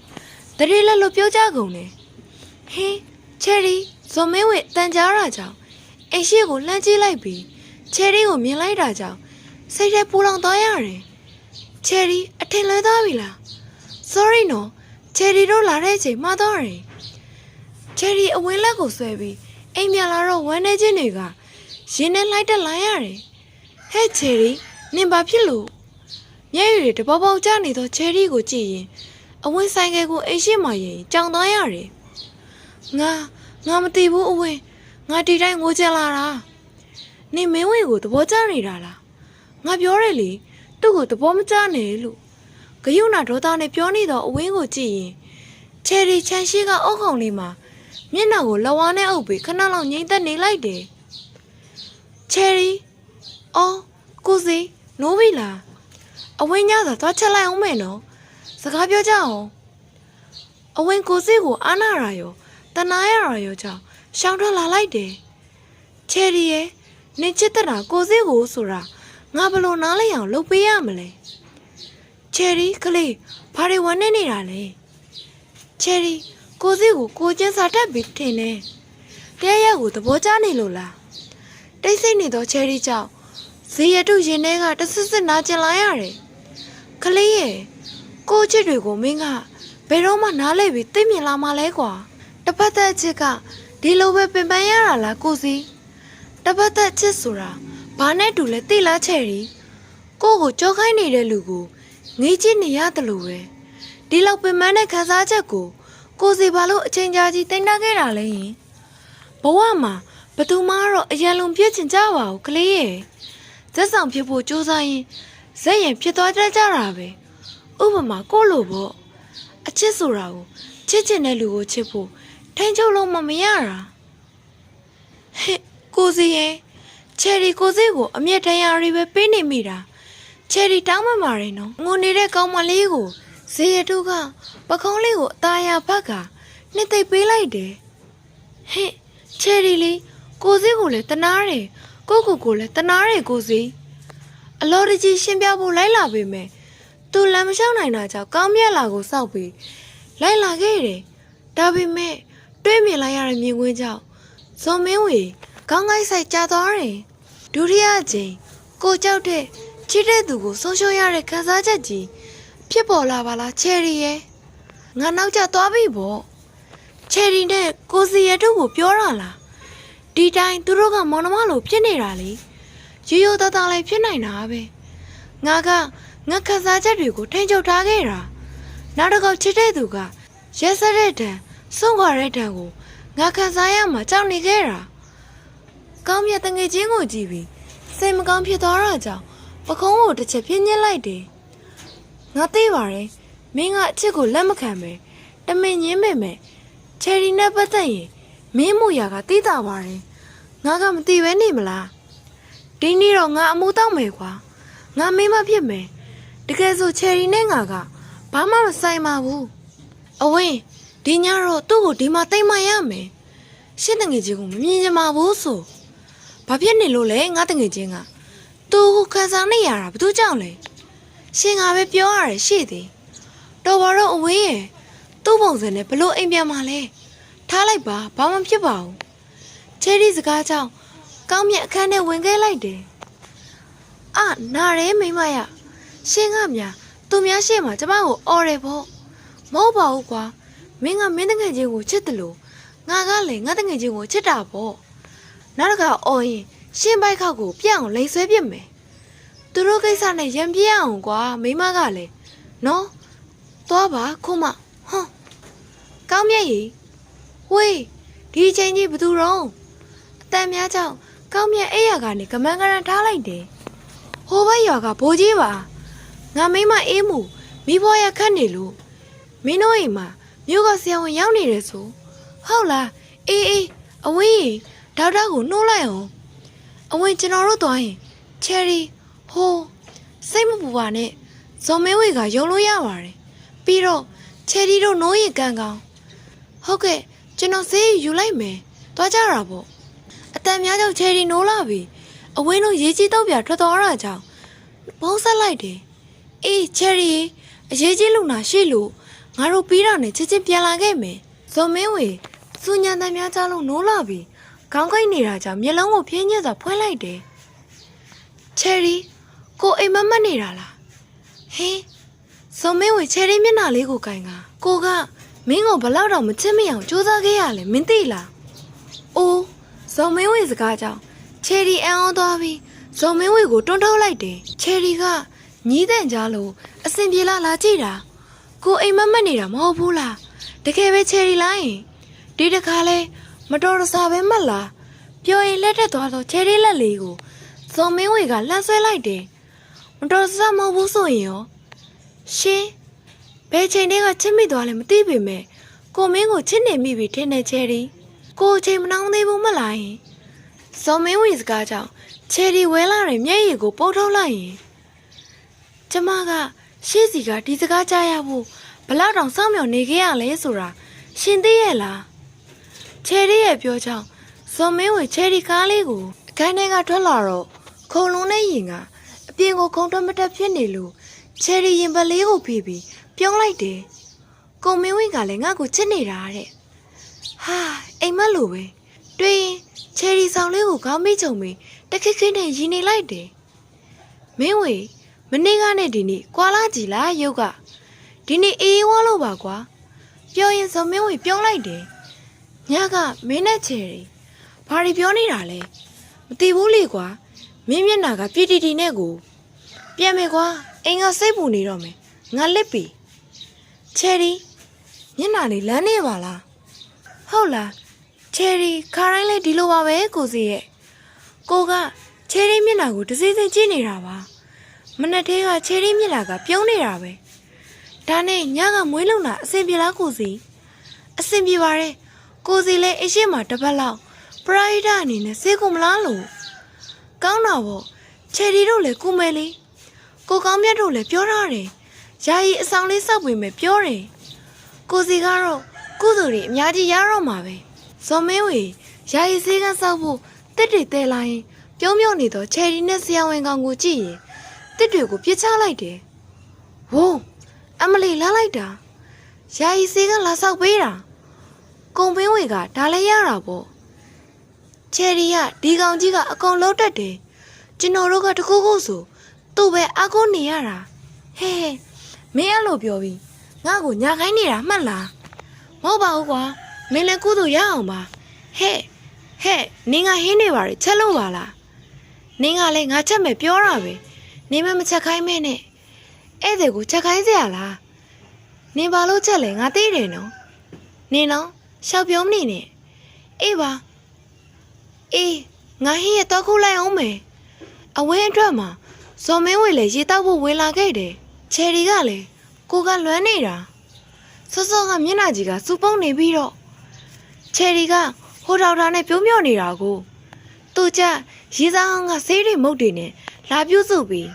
S1: တရေလက်လို့ပြောကြကုန်တယ်ဟင်းချယ်ရီဇော်မင်းဝေတန်ကြားတာကြောင့်အိရှိကိုလှမ်းကြည့်လိုက်ပြီးချယ်ရီကိုမြင်လိုက်တာကြောင့်စိတ်ထဲပူလောင်သွားရတယ်ချယ်ရီအထင်လွဲသွားပြီလား sorry နော်ချယ်ရီတို့လာတဲ့အချိန်မှားသွားတယ်ချယ်ရီအဝင်းလက်ကိုဆွဲပြီးအိမ်ပြန်လာတော့ဝမ်းနေခြင်းတွေကရင်ထဲလိုက်တက်လာရတယ်ဟဲ့ချယ်ရီနင်ဘာဖြစ်လို့မျက်ရည်တွေတပေါပေါကျနေသောချယ်ရီကိုကြည့်ရင်အဝင်းဆိုင်ကယ်ကိုအိမ်ရှိမှရင်ကြောင်သွားရတယ်ငါမသိဘူးအဝင်းငါဒီတိုင်းငိုကြလာတာနင်မင်းဝေကိုသဘောကျနေတာလားငါပြောတယ်လေသူ့ကိုသဘောမကျနဲ့လို့ဂယုဏဒေါသနဲ့ပြောနေတော့အဝင်းကိုကြည့်ရင်ချယ်ရီချန်ရှိကအုတ်ခုံလေးမှာမျက်နှာကိုလက်ဝါးနဲ့အုပ်ပြီးခဏလောက်ငြိမ်သက်နေလိုက်တယ်ချယ်ရီအော်ကိုစီနိုးပြီလားအဝင်းညသာသွားချက်လိုက်အောင်မယ်နော်စကားပြောကြအောင်အဝင်းကိုစီကိုအားနာရရောတနာရရောကြောင့်ရှောင်းထွက်လာလိုက်တယ်ချယ်ရီရဲ့နင်ချစ်တဲ့တာကိုစီကိုဆိုတာငါဘလို့နားလဲအောင်လုပ်ပေးရမလဲချယ်ရီကလေးဘာတွေဝမ်းနေနေတာလဲချယ်ရီကိုစီကိုကိုချင်းစာတက်ပြီးထင်တယ်တရားရကိုသဘောကျနေလို့လားတိတ်ဆိတ်နေတော့ချယ်ရီကြောင့်ဇေယတုရင်ထဲကတဆစ်စစ်နာကျင်လာရတယ်ကလေးရဲ့ကိုချစ်တွေကိုမင်းကဘယ်တော့မှနားလဲပြီးသိမြင်လာမှလဲကွာတပတ်သက်ချစ်ကဒီလိုပဲပင်ပန်းရတာလားကိုစီတပတ်သက်ချစ်ဆိုတာဘာနဲ့တူလဲသိလားချယ်ရီကိုကြောခိုင်းနေတဲ့လူကိုငေးကြည့်နေရတယ်လို့ပဲဒီလောက်ပင်ပန်းတဲ့ခံစားချက်ကိုစီဘာလို့အချိန်ကြာကြီးတိတ်နှက်ခဲ့တာလဲယင်ဘဝမှာဘသူမှတော့အရန်လုံးပြည့်ချင်ကြပါဘူးကလေးရဲ့ဇက်ဆောင်ဖြစ်ဖို့ကြိုးစားရင်ဇက်ရင်ဖြစ်သွားတတ်ကြတာပဲဥပမာကိုလိုပေါ့အချစ်ဆိုတာကိုချစ်ချင်တဲ့လူကိုချစ်ဖို့ထိန်ချုပ်လို့မရတာဟဲ့ကိုစီရဲ့ချယ်ရီကိုစီကိုအမျက်တရားတွေပဲပေးနေမိတာချယ်ရီတောင်းမှမှာတယ်နော်ငိုနေတဲ့ကောင်းမလေးကိုဇေယတုကပခုံးလေးကိုအသားရဖက်ကနှစ်သိပ်ပေးလိုက်တယ်ဟဲ့ချယ်ရီလေးကိုစီကိုလည်းတနာတယ်ကိုလည်းတနာတယ်ကိုစီအလော်တကြီးရှင်းပြဖို့လိုက်လာပေမဲ့သူလမ်းမလျှောက်နိုင်တာကြောင့်ကောင်းမြတ်လာကိုစောက်ပြီးလိုက်လာခဲ့တယ်ဒါပေမဲ့တွေးမြင်လိုက်ရတဲ့မြင်ကွင်းကြောင့်ဇော်မင်းဝေကောင်းကိုက်ဆိုင်ကြသွားတယ်ဒုတိယအကြိမ်ကိုကြောက်တဲ့ချစ်တဲ့သူကိုဆုံးရှုံးရတဲ့ခံစားချက်ကြီးဖြစ်ပေါ်လာပါလားချယ်ရီရဲ့ငါနောက်ကျသွားပြီပေါ့ချယ်ရီနဲ့ကိုစီရတို့ကိုပြောတာလားဒီတိုင်းသူတို့ကမောင်နှမလိုဖြစ်နေတာလေရိုးရိုးသားသားလေးဖြစ်နိုင်တာပဲငါခံစားချက်တွေကိုထိန်းချုပ်ထားခဲ့တာနောက်တစ်ခေါက်ချစ်တဲ့သူကရက်စက်တဲ့တန်ဆုံးခွာတဲ့တန်ကိုငါခံစားရမှာကြောက်နေခဲ့တာကောင်းမြတ်တငယ်ချင်းကိုကြည့်ပြီးစိတ်မကောင်းဖြစ်သွားတာကြောင့်ပခုံးကိုတစ်ချက်ပြင်းညစ်လိုက်တယ်ငါသိပါတယ်မင်းကအချစ်ကိုလက်မခံပဲတမင်ညင်းပေမဲ့ချယ်ရီနဲ့ပတ်သက်ရင်မင်းမှုရာကသိတာပါတယ်ငါကမသိပဲနေမလားဒီနေ့တော့ငါအမှုတောက်မယ်ကွာငါမင်းမဖြစ်မယ်တကယ်ဆိုချယ်ရီနဲ့ငါကဘာမှမဆိုင်ပါဘူးအဝင်းဒီညတော့သူ့ကိုဒီမှာတိတ်မှရမယ်ရှင်းတငယ်ချင်းကိုမမြင်ချင်ပါဘူးဆိုဘာဖြစ်နေလို့လဲငါတငယ်ချင်းကသူ့ကိုခံစားနေရတာဘာလို့ကြောက်လဲရှင်ကပဲပြောရတယ်ရှိသေးတော်ပါတော့အဝင်းရဲ့သူ့ပုံစံနဲ့ဘလို့အိမ်ပြန်มาလဲထားလိုက်ပါဘာမှဖြစ်ပါဘူးချယ်ရီစကားကြောင့်ကောင်းမြတ်အခန်းထဲဝင်ခဲ့လိုက်တယ်နားရဲမိမရရှင်ကများသူများရှေ့မှာကျမကိုအော်တယ်ပေါ့မဟုတ်ပါဘူးကွာမင်းကမင်းတငယ်ချင်းကိုချစ်တယ်လို့ငါကလည်းငါတငယ်ချင်းကိုချစ်တာပေါ့နောက်တစ်ခါအော်ရင် ရှင်းပိုက်ခောက်ကိုပြန့်အောင်လိန်ဆွဲပြစ်မယ်သူတို့ကိစ္စနဲ့ရံပြအောင်ကွာမိမကလည်းနော်သွားပါခုမဟွန်းကောင်းမြတ်ကြီးဝေးဒီချိန်ကြီးဘသူတော့အတန်များကြောင့်ကောင်းမြတ်အိယာကနေကမန်းကရန်ထားလိုက်တယ်ဟိုဘက်ရွာကဘိုးကြီးပါငါမိမအေးမှုမိဘရခတ်နေလို့မင်းတို့အိမ်မှာမြို့ကဆရာဝန်ရောက်နေတယ်ဆိုဟုတ်လားအေးအဝင်းဒေါက်တာကိုနှိုးလိုက်အောင်အဝင်းကျွန်တော်တို့သွားရင်ချယ်ရီဟိုစိတ်မပူပါနဲ့ဇော်မင်းဝေကယုံလို့ရပါတယ်ပြီးတော့ချယ်ရီတို့နိုးရင်ကံကောင်းဟုတ်ကဲ့ကျွန်တော်ဆေးယူလိုက်မယ်သွားကြတာပေါ့အတန်များကြောင့်ချယ်ရီနိုးလာပြီအဝင်းတို့ရေးကြီးတော့ပြထွက်သွားတာကြောင့်ဘုံဆက်လိုက်တယ်အေးချယ်ရီအရေးကြီးလူနာရှိလို့ငါတို့ပြီးတာနဲ့ချက်ချင်းပြန်လာခဲ့မယ်ဇော်မင်းဝေစူညံတန်များကြလို့နိုးလာပြီခေါင်းကိုက်နေတာကြောင့်မျက်လုံးကိုဖြင်းညက်စွာဖွင့်လိုက်တယ်ချယ်ရီကိုအိမ်မက်နေတာလားဟင်းဇော်မင်းဝေချယ်ရီမျက်နှာလေးကိုကင်ကကိုကမင်းကိုဘလောက်တော့မချစ်မရအောင်စူးစမ်းခဲ့ရလဲမင်းသိလားအိုးဇော်မင်းဝေစကားကြောင့်ချယ်ရီအံ့ဩသွားပြီးဇော်မင်းဝေကိုတွန်းထုတ်လိုက်တယ်ချယ်ရီကညီးတဲ့ကြားလို့အစင်ပြေလာကြည့်တာကိုအိမ်မက်နေတာမဟုတ်ဘူးလားတကယ်ပဲချယ်ရီလားယင်ဒီတခါလဲမတော်တဆပဲမတ်လားပြောရင်လက်ထက်သွားတော့ချယ်ရီလက်လေးကိုဇော်မင်းဝေကလှမ်းဆွဲလိုက်တယ်မတော်တဆမဟုတ်ဘူးဆိုရင်ရောရှင်ဘယ်ချိန်တည်းကချစ်မိသွားလဲမသိပေမဲ့ကိုမင်းကိုချစ်နေမိပြီထင်တယ်ချယ်ရီကိုအချိန်မနှောင်းသေးဘူးမလားယင်ဇော်မင်းဝေစကားကြောင့်ချယ်ရီဝဲလာတဲ့မျက်ရည်ကိုပုတ်ထုတ်လိုက်ရင်ကျမကရှေ့စီကဒီစကားကြားရဖို့ဘလောက်တောင်စောင့်မျှော်နေခဲ့ရလဲဆိုတာရှင်သိရဲ့လားချယ်ရီရဲ့ပြောကြောင့်ဇော်မင်းဝေချယ်ရီကားလေးကိုအခန်းထဲကထွက်လာတော့ခုံလုံးနဲ့ရင်ကအပြင်ကိုခုံတွတ်မတက်ဖြစ်နေလို့ချယ်ရီရင်ပတ်လေးကိုဖိပြီးပြုံးလိုက်တယ်ကိုမင်းဝင်းကလည်းငါ့ကိုချစ်နေတာတဲ့ဟာအိမ်မက်လိုပဲတွေ့ရင်ချယ်ရီဆောင်လေးကိုခေါင်းမိချုံပြီးတခက်ခက်နဲ့ရင်းနေလိုက်တယ်မင်းဝေမနေ့ကနဲ့ဒီနေ့ကွာလာကြည်လားရုပ်ကဒီနေ့အေးဝါလို့ပါကွာပြောရင်ဇော်မင်းဝေပြုံးလိုက်တယ်ညကမင်းနဲ့ချယ်ရီဘာတွေပြောနေတာလဲမသိဘူးလေကွာမင်းမျက်နှာကပြတီတီနဲ့ကိုပြန်မယ်ကွာအိမ်ကစိတ်ပူနေတော့မယ်ငါလစ်ပြီချယ်ရီမျက်နှာလေးလမ်းနေပါလားဟုတ်လားချယ်ရီခါတိုင်းလဲဒီလိုပါပဲကိုစီရဲ့ကိုကချယ်ရီမျက်နှာကိုတစိမ့်စိမ့်ကြည့်နေတာပါမနေ့တည်းကချယ်ရီမျက်နှာကပြုံးနေတာပဲဒါနဲ့ညကမွေးလုံတာအဆင်ပြေလားကိုစီအဆင်ပြေပါတယ်ကိုစီလဲအရှိမတစ်ပတ်လောက်ပရိုက်တာအနေနဲ့စေကုန်မလားလို့ကောင်းတာပေါ့ချယ်ရီတို့လည်းကုမဲလေးကိုကောင်းမြတ်တို့လည်းပြောထားတယ်ယာယီအဆောင်လေးစောက်ပေးမယ်ပြောတယ်ကိုစီကတော့ကုသိုလ်တွေအများကြီးရတော့မှာပဲဇော်မင်းဝေယာယီစေးကစောက်ဖို့တစ်တွေတဲလိုက်ရင်ပြုံးပြုံးနေတော့ချယ်ရီနဲ့ဆရာဝန်ကောင်ကိုကြည့်ရင်တစ်တွေကိုပြစ်ချလိုက်တယ်ဝုန်းအမလီလာလိုက်တာယာယီစေးကလာစောက်ပေးတာကုံပင်းဝေကဒါလည်းရတာပေါ့ချယ်ရီကဒီကောင်ကြီးကအကုန်လုံးတက်တယ်ကျွန်တော်တို့ကတခုခုဆိုသူ့ပဲအကုန်းနေရတာဟဲမင်းအဲ့လိုပြောပြီးငါ့ကိုညာခိုင်းနေတာမှတ်လားမဟုတ်ပါဘူးကွာမင်းလည်းကုသိုလ်ရအောင်ပါဟဲ့နင်းကဟင်းနေပါလေချက်လို့ပါလားနင်းကလည်းငါချက်မယ်ပြောတာပဲနင်းမမချက်ခိုင်းမဲနဲ့ဧည့်သည်ကိုချက်ခိုင်းเสียလားနင်းဘာလို့ချက်လဲငါသိတယ်နော်နင်းနော်ရှောက်ပြုံးနေနဲ့အေးပါအေးငါဟင်းရတော့ခုလိုက်အောင်မယ်အဝင်းအတွက်မှာဇော်မင်းဝေလည်းရေတောက်ဖို့ဝင်လာခဲ့တယ်ချယ်ရီကလည်းကိုကလွမ်းနေတာစောစောကမျက်နှာကြီးကစူပုံးနေပြီးတော့ချယ်ရီကဟိုဒေါက်တာနဲ့ပြုံးမြော့နေတာကိုသူကြရေစားဟောင်းကဆေးတွေမုတ်တွေနဲ့လာပြုစုပြီး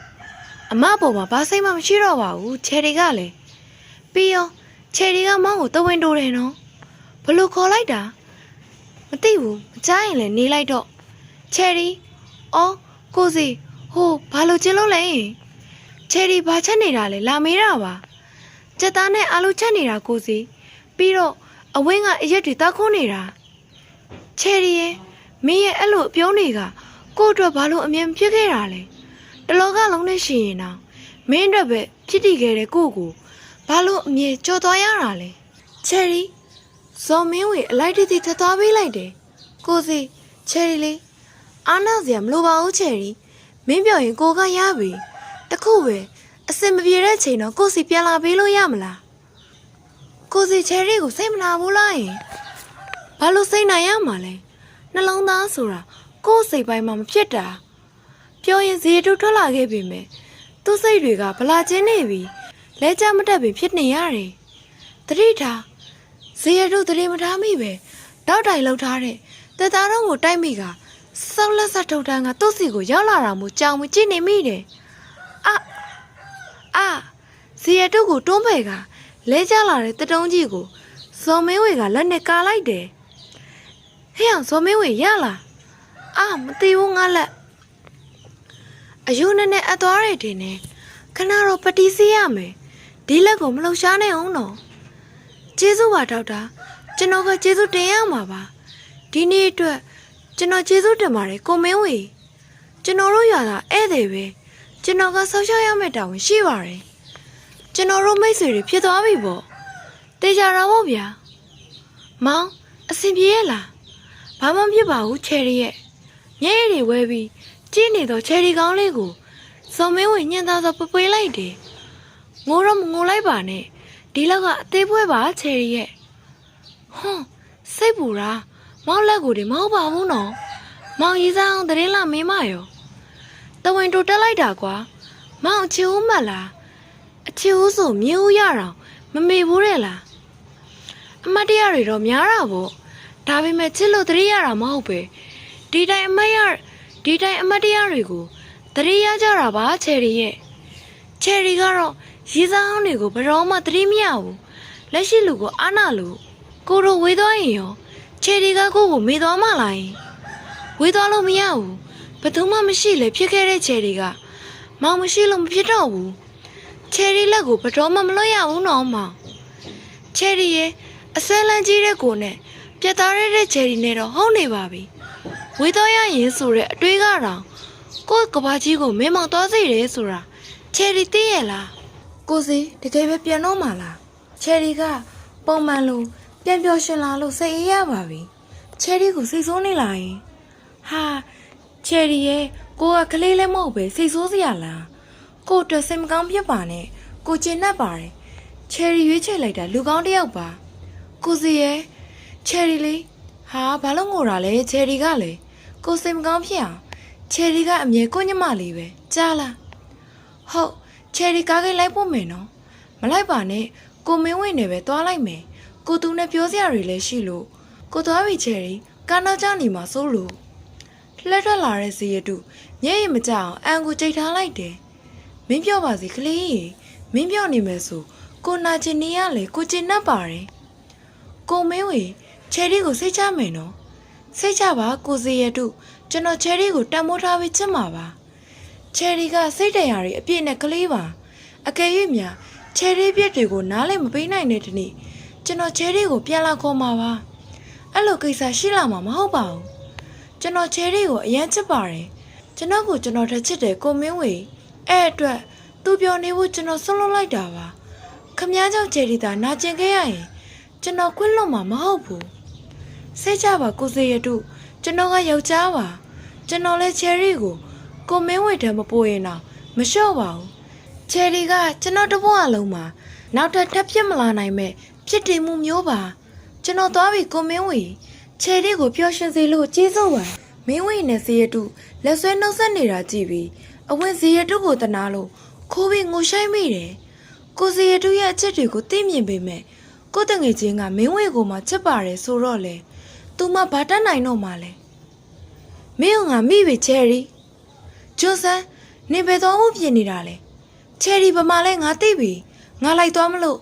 S1: အမပေါ်မှာဘာစိတ်မှမရှိတော့ပါဘူးချယ်ရီကလည်းပြီးရောချယ်ရီကမောင်းကိုတဝင်းတိုးတယ်နော်ဘလို့ခေါ်လိုက်တာမသိဘူးမကြားရင်လည်းနေလိုက်တော့ချယ်ရီအော်ကိုစီဟိုဘာလို့ကျင်းလို့လဲချယ်ရီဘာချက်နေတာလဲလာမေးတာပါစက်သားနဲ့အာလူချက်နေတာကိုစီပြီးတော့အဝင်းကအရက်တွေတောက်ခုံးနေတာချယ်ရီရဲ့မင်းရဲ့အဲ့လိုအပြုံးတွေကကို့အတွက်ဘာလို့အမြင်ဖြစ်ခဲ့တာလဲတလောကလုံးနဲ့ရှင်ရင်တော့မင်းအတွက်ပဲဖြစ်တည်ခဲ့တဲ့ကိုဘာလို့အမြင်ကြော်သွားရတာလဲချယ်ရီဇော်မင်းဝေအလိုက်တီထသွားပေးလိုက်တယ်ကိုစီချယ်ရီလေး အားနာစရာမလိုပါဘူးချယ်ရီမင်းပြောရင်ကိုကရပြီတခုပဲအစင်မပြေတဲ့ချိန်တော့ကိုစီပြန်လာပေးလို့ရမလားကိုစီချယ်ရီကိုစိတ်မနာဘူးလားယင်ဘာလို့စိတ်နိုင်ရမှာလဲနှလုံးသားဆိုတာကိုယ်စိတ်ပိုင်းမှာမဖြစ်တာပြောရင်ဇေတုထွက်လာခဲ့ပြီမယ်သူ့စိတ်တွေကဗလာချင်းနေပြီလဲကြမတက်ပြီဖြစ်နေရတယ်တတိထားဇေတုတတိမထားမိပဲတောက်တိုင်လောက်ထားတဲ့တက်သားတော့ကိုတိုက်မိကစောက်လက်ဆက်ထုတ်တန်းကသူ့စီကိုရောက်လာတာမျိုးကြောင်မကြည့်နေမိတယ်အာဇေတုကိုတွန်းဖယ်ကလဲကြလာတဲ့တတုံးကြီးကိုဇော်မင်းဝေကလက်နဲ့ကာလိုက်တယ်ဟဲ့အောင်ဇော်မင်းဝေရလားမသိဘူးငါလက်အယူနဲ့နဲ့အသွားရတဲ့နဲ့ခဏတော့ပတိစီးရမယ်ဒီလက်ကိုမလှုပ်ရှားနဲ့အောင်တော့ကျေးဇူးပါဒေါက်တာကျွန်တော်ကကျေးဇူးတင်ရမှာပါဒီနေ့အတွက်ကျွန်တော်ကျေးဇူးတင်ပါတယ်ကိုမင်းဝေကျွန်တော်တို့ရွာကဧည့်သည်ပဲကျွန်တော်ကဆောက်ရှောက်ရမယ့်တာဝန်ရှိပါတယ်ကျွန်တော်တို့မိတ်ဆွေတွေဖြစ်သွားပြီပေါ့တေချာတော့ဗောဗျာမောင်အဆင်ပြေရဲ့လားဘာမှမဖြစ်ပါဘူးချယ်ရီရဲ့ညရည်တွေဝဲပြီးကြည့်နေတော့ချယ်ရီကောင်းလေးကိုဇော်မင်းဝင်ညင်သားစွာပပွေးလိုက်တယ်ငိုတော့မငိုလိုက်ပါနဲ့ဒီလောက်ကအသေးပွဲပါချယ်ရီရဲ့ဟွန်းစိတ်ပူတာမောင်လက်ကိုဒီမဟုတ်ပါဘူးနော်မောင်ရေးစားအောင်တရင်လာမင်းမရောတဝင်တိုတက်လိုက်တာကွာမောင်အချီဦးမှတ်လားအချီဦးဆိုမြင်းဦးရအောင်မမေဘူးတဲ့လားအမတ်တရတွေတော့များတာပေါ့ဒါပေမဲ့ချစ်လို့တရိရတာမဟုတ်ပဲဒီတိုင်းအမတ်တရတွေကိုတရိရကြတာပါချယ်ရီရဲ့ချယ်ရီကတော့ရေးစားအောင်တွေကိုဘယ်တော့မှတရိမရဘူးလက်ရှိလူကိုအားနာလို့ကိုတို့ဝေးသွားရင်ရောချယ်ရီကကိုကိုမေးသွားမှလားယင်ဝေးသွားလို့မရဘူးဘယ်သူမှမရှိလေဖြစ်ခဲ့တဲ့ချယ်ရီကမောင်မရှိလို့မဖြစ်တော့ဘူးချယ်ရီလက်ကိုဘယ်တော့မှမလွတ်ရဘူးနော်မောင်ချယ်ရီရဲ့အစဲလန်းကြီးတဲ့ကိုနဲ့ပြတ်သားရတဲ့ချယ်ရီနဲ့တော့ဟုတ်နေပါပြီဝေးသွားရရင်ဆိုတဲ့အတွေးကတော့ကိုယ့်ကဘာကြီးကိုမင်းမောင်သွားစေတယ်ဆိုတာချယ်ရီသိရဲ့လားကိုစီတကယ်ပဲပြန်တော့မှလားချယ်ရီကပုံမှန်လို့ပြန်ပြောရှင်လာလို့စိတ်အေးရပါပြီချယ်ရီကိုစိတ်ဆိုးနေလာရင်ဟာချယ်ရီရဲ့ကိုကကလေးလည်းမဟုတ်ပဲစိတ်ဆိုးစရာလားကိုအတွက်စိတ်မကောင်းဖြစ်ပါနဲ့ကိုကျင်납ပါတယ်ချယ်ရီရွေးချယ်လိုက်တာလူကောင်းတစ်ယောက်ပါကိုစီရဲ့ချယ်ရီလေးဟာဘာလို့ငိုတာလဲချယ်ရီကလေကိုစိတ်မကောင်းဖြစ်အောင်ချယ်ရီကအမြဲကိုညမလေးပဲကြားလားဟုတ်ချယ်ရီကားကိတ်လိုက်ပို့မယ်နော်မလိုက်ပါနဲ့ကိုမင်းဝင်နေပဲသွားလိုက်မယ်ကိုသူနဲ့ပြောစရာတွေလည်းရှိလို့ကိုသွားပြီချယ်ရီကားနောက်ကျနေမှာစိုးလို့လက်ထွက်လာတဲ့ဇေယတုညဲ့ရင်မကြအောင်အန်ကိုကြိတ်ထားလိုက်တယ်မင်းပြောပါစီကလေးမင်းပြောနေမယ်ဆိုကိုနာချင်နေရလေကိုကျင်납ပါတယ်ကိုမင်းဝေချယ်ရီကိုစိတ်ချမယ်နော်စိတ်ချပါကိုဇေယတုကျွန်တော်ချယ်ရီကိုတန်မိုးထားပြီးချစ်မှာပါချယ်ရီကစိတ်တရားတွေအပြည့်နဲ့ကလေးပါအကယ်၍များချယ်ရီပြစ်တွေကိုနားလည်းမပေးနိုင်တဲ့ဒီနေ့ကျွန်တော်ချယ်ရီကိုပြန်လာခေါ်မှာပါအဲ့လိုကိစ္စရှိလာမှာမဟုတ်ပါဘူးကျွန်တော်ချယ်ရီကိုအရင်ချစ်ပါတယ်ကျွန်တော်ကိုကျွန်တော်ထက်ချစ်တယ်ကိုမင်းဝေအဲ့အတွက်သူပြောနေဖို့ကျွန်တော်ဆွလွတ်လိုက်တာပါခမည်းကြောင့်ချယ်ရီသာနာကျင်ခဲ့ရရင်ကျွန်တော်ခွင့်လွတ်မှာမဟုတ်ဘူးစိတ်ချပါကိုစေရတုကျွန်တော်ကယောက်ျားပါကျွန်တော်လည်းချယ်ရီကိုမင်းဝေထဲမပို့ရင်တော့မလျှော့ပါဘူးချယ်ရီကကျွန်တော်တဘွားလုံးမှာနောက်ထပ်ဖြစ်မလာနိုင်မဲ့ဖြစ်တည်မှုမျိုးပါကျွန်တော်သွားပြီကိုမင်းဝေချယ်ရီကိုပျော်ရွှင်စေလို့ကျေးဇူးပါမင်းဝေနဲ့စေရတုလက်ဆွဲနှုတ်ဆက်နေတာကြည့်ပြီးအဝင်စေရတုကိုတနာလို့ခိုးပြီးငိုရှိုင်းမိတယ်ကိုစေရတုရဲ့အချက်တွေကိုသိမြင်ပေမဲ့ကိုတငယ်ချင်းကမင်းဝေကိုမှချစ်ပါတယ်ဆိုတော့လေသူမဘာတတ်နိုင်တော့မှလဲမင်းကမိပြီချယ်ရီဂျွန်ဆန်နေဘယ်တော့မှပြင်နေတာလဲချယ်ရီဗမာလဲငါသိပြီငါလိုက်သွားမလို့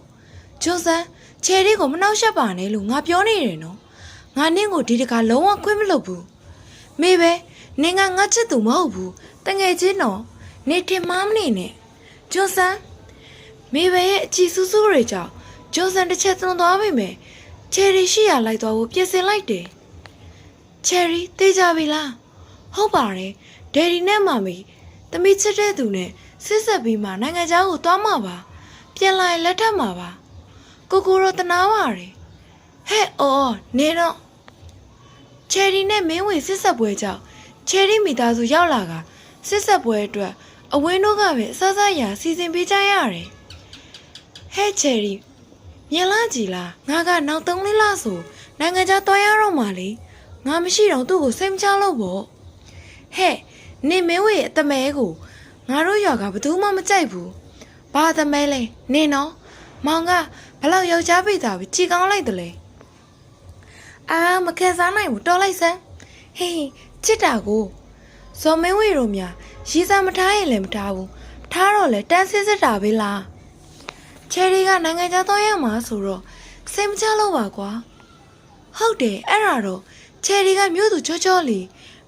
S1: ဂျွန်ဆန်ချယ်ရီကိုမနှောက်ယှက်ပါနဲ့လို့ငါပြောနေတယ်နော်ငါနင့်ကိုဒီတခါလုံးဝခွင့်မလုပ်ဘူးမေပဲနင်ကငါချစ်သူမဟုတ်ဘူးတငယ်ချင်းတော့နေထင်မှမနေနဲ့ဂျွန်ဆန်မေပဲရဲ့အချီဆူးဆူးတွေကြောင့်ဂျွန်ဆန်တစ်ချက်သွန်သွားပြီမယ်ချယ်ရီရှိရလိုက်သွားဖို့ပြင်ဆင်လိုက်တယ်ချယ်ရီသိကြပြီလားဟုတ်ပါတယ်ဒယ်ဒီနဲ့မမီသမီးချစ်တဲ့သူနဲ့စစ်ဆက်ပြီးမှနိုင်ငံခြားကိုသွားမှာပါပြန်လာရင်လက်ထပ်မှာပါကိုကိုရောတနာပါတယ်ဟဲ့အော်နေတော့ချယ်ရီနဲ့မင်းဝေစစ်ဆက်ပွဲကြောင့် ချယ်ရီမိသားစုရောက်လာကစစ်ဆက်ပွဲအတွက်အဝင်းတို့ကပဲအစစရာစီစဉ်ပေးကြရတယ်ဟဲ့ချယ်ရီမြင်လားကြည်လားငါကနောက်3လဆိုနိုင်ငံခြားသွားရတော့မှလေငါမရှိတော့သူ့ကိုစိတ်မချလို့ပေါ့ဟဲ့နေမင်းဝေအတမဲကိုငါတို့ရွာကဘယ်သူမှမကြိုက်ဘူးဘာတမဲလဲနေနော်မောင်ကဘလောက်ယောက်ျားပိတာပဲကြည်ကောင်းလိုက်တယ်လေအာမခံစားနိုင်ဘူးတော်လိုက်စမ်းဟေးချစ်တာကိုဇော်မင်းဝေတို့များရီစာမထားရင်လည်းမထားဘူးထားတော့လေတန်းစစ်စစ်တာပဲလားချယ်ရီကနိုင်ငံခြားသွားရမှာဆိုတော့စိတ်မချလို့ပါကွာဟုတ်တယ်အဲ့ဒါတော့ချယ်ရီကမြို့သူချောချောလီ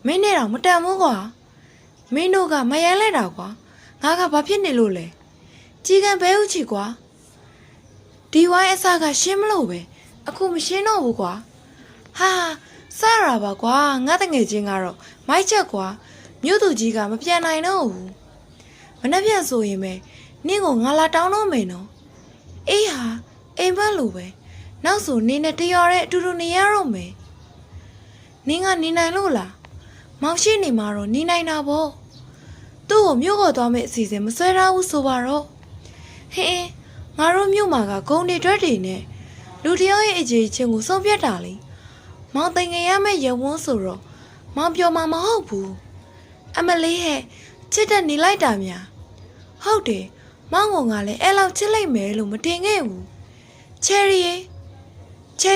S1: မင်းနဲ့တော့မတန်ဘူးကွာမင်းတို့ကမယမ်းလိုက်တာကွာငါကဘာဖြစ်နေလို့လဲကြီးကံဘဲဥချီကွာဒီဝိုင်းအစားကရှင်းမလို့ပဲအခုမရှင်းတော့ဘူးကွာဟာစရပါကွာငါတငယ်ချင်းကတော့မိုက်ချက်ကွာမြို့သူကြီးကမပြန်နိုင်တော့ဘူးမနှက်ပြန်ဆိုရင်ပဲနင့်ကိုငါလာတောင်းတော့မယ်နော်အေးဟာအိမ်ဘက်လိုပဲနောက်ဆိုနင်းနဲ့တရော်တဲ့အတူတူနေရတော့မယ်နင်းကနေနိုင်လို့လားမောင်ရှိနေမှာတော့နေနိုင်တာပေါ့သူ့ကိုမြို့ကိုသွားမယ့်အစီအစဉ်မဆွဲထားဘူးဆိုပါတော့ဟင်းငါတို့မြို့မှာကဂုံတွေတွက်တွေနဲ့လူတယောက်ရဲ့အကြီးချင်းကိုဆုံးဖြတ်တာလေမောင်တင်ငယ်ရမယ့်ရဝန်းဆိုတော့မောင်ပြောမှာမဟုတ်ဘူးအမလေးဟဲ့ချစ်တဲ့နေလိုက်တာများဟုတ်တယ်မောင်ကလည်းအဲ့လောက်ချစ်လိုက်မယ်လို့မတင်ခဲ့ဘူးချယ်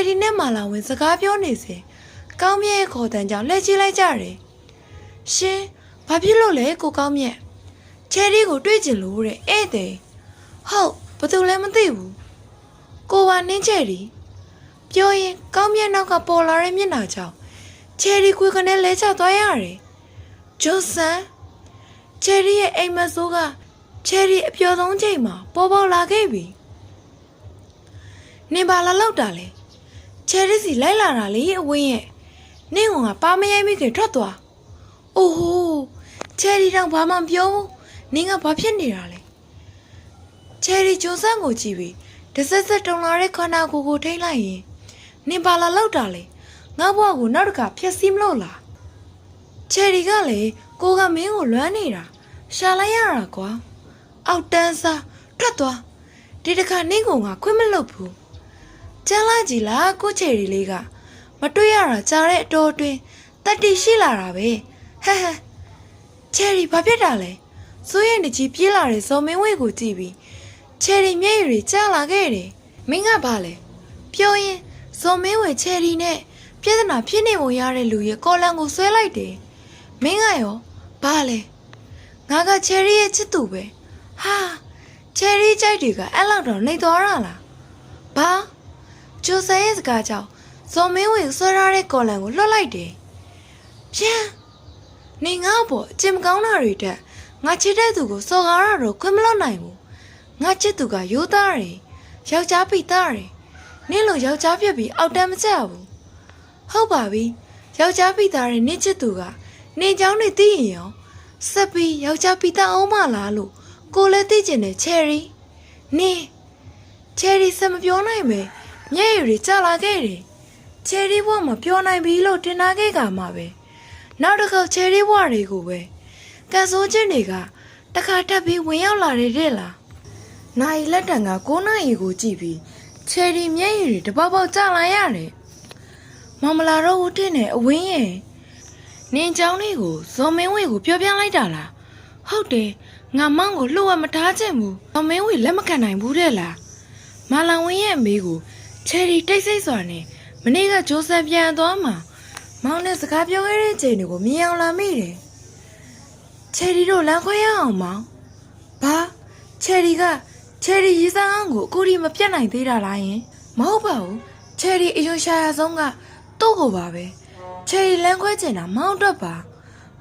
S1: ရီနဲ့မာလာဝင်စကားပြောနေစေကောင်းမြတ်ခေါ်တန်းကြောင့်လက်ကြည့်လိုက်ကြတယ်ရှင်ဘာဖြစ်လို့လဲကိုကောင်းမြတ်ချယ်ရီကိုတွေ့ကျင်လို့တဲ့ဧည့်သည်ဟုတ်ဘာသူလဲမသိဘူးကိုကနင်းချယ်ရီပြောရင်ကောင်းမြတ်နောက်ကပေါ်လာတဲ့မျက်နှာကြောင့်ချယ်ရီခွေကနေလဲချသွားရတယ်ဂျိုဆန်ချယ်ရီရဲ့အိမ်မဆိုးကချယ်ရီအပျော်ဆုံးချိန်မှာပေါ်ပေါက်လာခဲ့ပြီနင်ဘာလာလောက်တာလဲချယ်ရီစီလိုက်လာတာလေအဝင်းရဲ့နင့်ကပါမရိုက်မိခင်ထွက်သွားအိုးဟိုချယ်ရီတော့ဘာမှမပြောဘူးနင်ကဘာဖြစ်နေတာလဲချယ်ရီဂျိုဆန်ကိုကြည့်ပြီးတဆက်ဆက်တုံလာတဲ့ခန္ဓာကိုယ်ကိုထိမ့်လိုက်ရင်နင်ဘာလာလောက်တာလဲငါ့ဘဝကိုနောက်တစ်ခါဖျက်ဆီးမလို့လားချယ်ရီကလည်းကိုကမင်းကိုလွမ်းနေတာရှာလိုက်ရတာကွာအောက်တန်းစားထွက်သွားဒီတစ်ခါနင့်ကိုငါခွင့်မလုပ်ဘူးကျန်းလာကြည်လားကိုချယ်ရီလေးကမတွေ့ရတာကြားတဲ့အတော်အတွင်းတတိရှိလာတာပဲဟဲ့ချယ်ရီဘာဖြစ်တာလဲစိုးရင်တကြီးပြေးလာတဲ့ဇော်မင်းဝေကိုကြည့်ပြီးချယ်ရီမျက်ရည်တွေကျလာခဲ့တယ်မင်းကဘာလဲပြောရင်ဇော်မင်းဝေချယ်ရီနဲ့ပြဿနာဖြစ်နေပုံရတဲ့လူရဲ့ကော်လံကိုဆွဲလိုက်တယ်မင်းကရောဘာလဲငါကချယ်ရီရဲ့ချစ်သူပဲဟာချယ်ရီကြိုက်တွေကအဲ့လောက်တော့နှိမ်သွားရလားဘာကျိုဆန်ရဲ့စကားကြောင့်ဇော်မင်းဝေဆွဲထားတဲ့ကော်လံကိုလွှတ်လိုက်တယ်ပြန်နေငါ့ဘောအကျင်မကောင်းတာတွေတက်ငါချစ်တဲ့သူကိုစော်ကားရတော့ခွင့်မလွတ်နိုင်ဘူးငါချစ်သူကရိုးသားတယ်ယောက်ျားပိသားတယ်နင့်လိုယောက်ျားပြက်ပြီးအောက်တန်းမကျဘူးဟုတ်ပါပြီယောက်ျားပိသားတဲ့နင့်ချစ်သူကနေเจ้าနေသိရင်ရောဆက်ပြီးယောက်ျားပိသားအောင်မလားလို့ကိုလည်းသိကျင်တယ်ချယ်ရီနေချယ်ရီစမပြောနိုင်ပဲမျက်ရည်တွေကျလာခဲ့တယ်ချယ်ရီဘဝမှာပြောနိုင်ပြီလို့တင်ထားခဲ့ကြမှာပဲနောက်တစ်ခေါက်ချယ်ရီဘဝတွေကိုပဲကန်ဆိုးချင်းတွေကတခါတက်ပြီးဝင်ရောက်လာတဲ့လားနိုင်လက်တံက9နာရီကိုကြည့်ပြီးချယ်ရီမျက်ရည်တွေတပေါက်ပေါက်ကျလာရတယ်မမလာတော့ဦးတင်နဲ့အဝင်းရဲ့နင်းเจ้าလေးကိုဇော်မင်းဝေကိုပြောပြလိုက်တာလားဟုတ်တယ်ငါမောင်ကိုလှုပ်ဝက်မထားချင်ဘူးဇော်မင်းဝေလက်မခံနိုင်ဘူးတဲ့လားမာလာဝင်းရဲ့အမေကိုချယ်ရီတိတ်ဆိတ်စွာနဲ့မနေ့ကဂျိုးဆန်ပြန်သွားမှာမောင်နဲ့စကားပြောခဲ့တဲ့ချိန်တွေကိုမြင်အောင်လာမိတယ်ချယ်ရီတို့လမ်းခွဲရအောင်မောင်ဘာချယ်ရီရေးစားအောင်ကိုအခုထိမပြတ်နိုင်သေးတာလားယင်မဟုတ်ပါဘူးချယ်ရီအယွန်ရှာရဆုံးကသူ့ကိုပါပဲချယ်ရီလမ်းခွဲကျင်တာမောင်အတွက်ပါ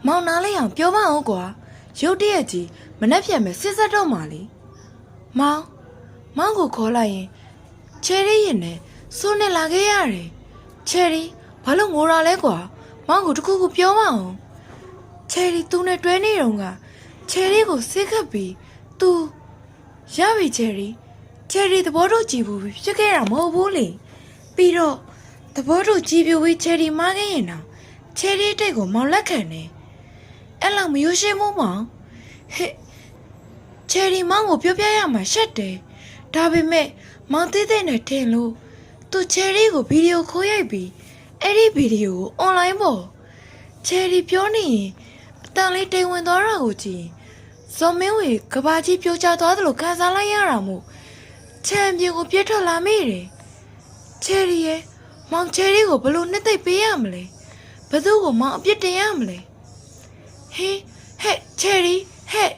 S1: မောင်နားလေးအောင်ပြောပါအောင်ကွာရုတ်တရက်ကြီးမနှက်ပြန်မဲ့စစ်ဆက်တော့မှလေမောင်ကိုခေါ်လိုက်ရင်ချယ်ရီရင်နဲ့စိုးနဲ့လာခဲ့ရတယ်ချယ်ရီဘာလို့ငိုတာလဲကွာမောင်ကိုတခုခုပြောပါအောင်ချယ်ရီသူနဲ့တွဲနေတော့ကချယ်ရီကိုစိတ်ခတ်ပြီးသူရပြီချယ်ရီသဘောတူကြည့်ဘူးဖြစ်ခဲ့တာမဟုတ်ဘူးလေပြီးတော့သဘောတူကြည့်ပြီးချယ်ရီမခဲ့ရင်တော့ချယ်ရီတိတ်ကိုမောင်လက်ခံနေ အဲ့လောက်မရိုးရှင်းဘူးမောင်ဟဲ့ချယ်ရီမောင်ကိုပြောပြရမှာရှက်တယ်ဒါပေမဲ့မောင်သေးသေးနဲ့ထင်လို့သူချယ်ရီကိုဗီဒီယိုခိုးရိုက်ပြီးအဲ့ဒီဗီဒီယိုကိုအွန်လိုင်းပေါ်ချယ်ရီပြောနေရင်အတန်လေးတိမ်ဝင်သွားတာကိုကြည့်ဇော်မင်းဝေကဘာကြီးပြိုကျသွားတယ်လို့ခံစားလိုက်ရတာမို့ချန်ပီယံကိုပြတ်ထွက်လာမိတယ်ချယ်ရီရဲ့မောင်ချယ်ရီကိုဘလို့နှစ်သိပ်ပေးရမလဲဘသူ့ကိုမောင်အပြစ်တင်ရမလဲဟဲ့ချယ်ရီဟဲ့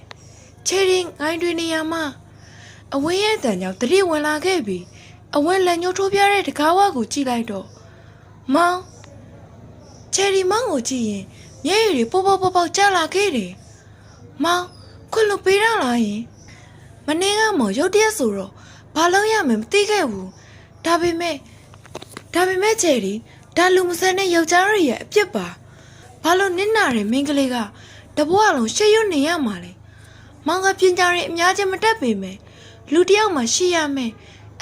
S1: ချယ်ရီငိုင်းတွင်နေရမှာအဝင်းရဲ့တန်ကြောင့်တတိဝင်လာခဲ့ပြီးအဝင်းလက်ညှိုးထိုးပြတဲ့တကားဝါကိုကြည့်လိုက်တော့မောင်ချယ်ရီမောင်ကိုကြည့်ရင်မျက်ရည်တွေပေါကျလာခဲ့တယ်မောင်ခွင့်လွှတ်ပေးရလားယင်မနေ့ကမောင်ရုတ်တရက်ဆိုတော့ဘာလုပ်ရမလဲမသိခဲ့ဘူးဒါပေမဲ့ချယ်ရီဒါလူမဆန်တဲ့ယောက်ျားရဲ့အပြစ်ပါဘာလို့နစ်နာတဲ့မိန်းကလေးကတဘွားလုံးရှေ့ရွနေရမှာလဲမောင်ကပညာရေးအများကြီးမတတ်ပေမဲ့လူတစ်ယောက်မှရှိရမယ်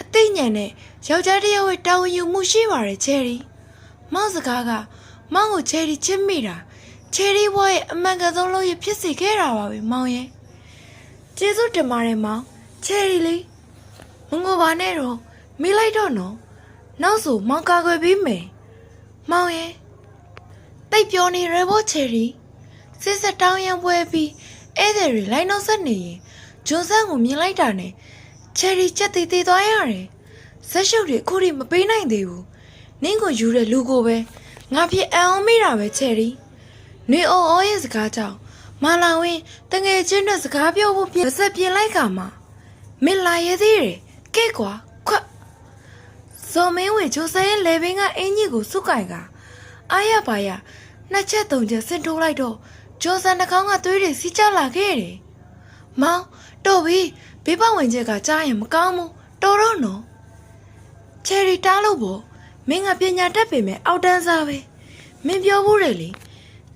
S1: အသိဉာဏ်နဲ့ယောက်ျားတစ်ယောက်ရဲ့တာဝန်ယူမှုရှိပါတယ်ချယ်ရီမောင်စကားကမောင်ကိုချယ်ရီချစ်မိတာချယ်ရီဘွားရဲ့အမှန်ကန်ဆုံးလို့ရဖြစ်စေခဲ့တာပါပဲမောင်ရဲ့ကျေးဇူးတင်ပါတယ်မောင်ချယ်ရီလေးမငိုပါနဲ့တော့မိလိုက်တော့နော်နောက်ဆိုမောင်ကာကွယ်ပေးမယ်မောင်ရဲ့တိတ်ပြောနေရဖို့ချယ်ရီစစ်စတောင်းရံပွဲပြီးဧည့်သည်တွေလိုက်နှုတ်ဆက်နေရင်ဂျွန်ဆန်ကိုမြင်လိုက်တာနဲ့ချယ်ရီချက်သေးသေးသွားရတယ်ဇက်ရှုပ်တွေအခုထိမပေးနိုင်သေးဘူးနင်းကိုယူတဲ့လူကိုပဲငါဖြစ်အံအောင်မိတာပဲချယ်ရီနေအော်အော်ရဲ့စကားကြောင့်မာလာဝင်းတငယ်ချင်းနဲ့စကားပြောဖို့ပြင်ဆက်ပြင်လိုက်ကမှမင်းလာရသေးတယ်ကဲကွာခွတ်ဇော်မင်းဝေဂျိုဆန်ရဲ့လေဘင်းကအင်ကြီးကိုစုကင်ကအာရပါရနှစ်ချက်သုံးချက်ဆင်ထိုးလိုက်တော့ဂျိုဆန်နှာခေါင်းကသွေးတွေစီးကျလာခဲ့တယ်မောင်တော်ပြီဘေးပဝင်ချက်ကကြားရင်မကောင်းဘူးတော်တော့နော်ချယ်ရီတားလို့ပေါ့မင်းကပညာတတ်ပေမဲ့အောက်တန်းစားပဲမင်းပြောဘူးလေ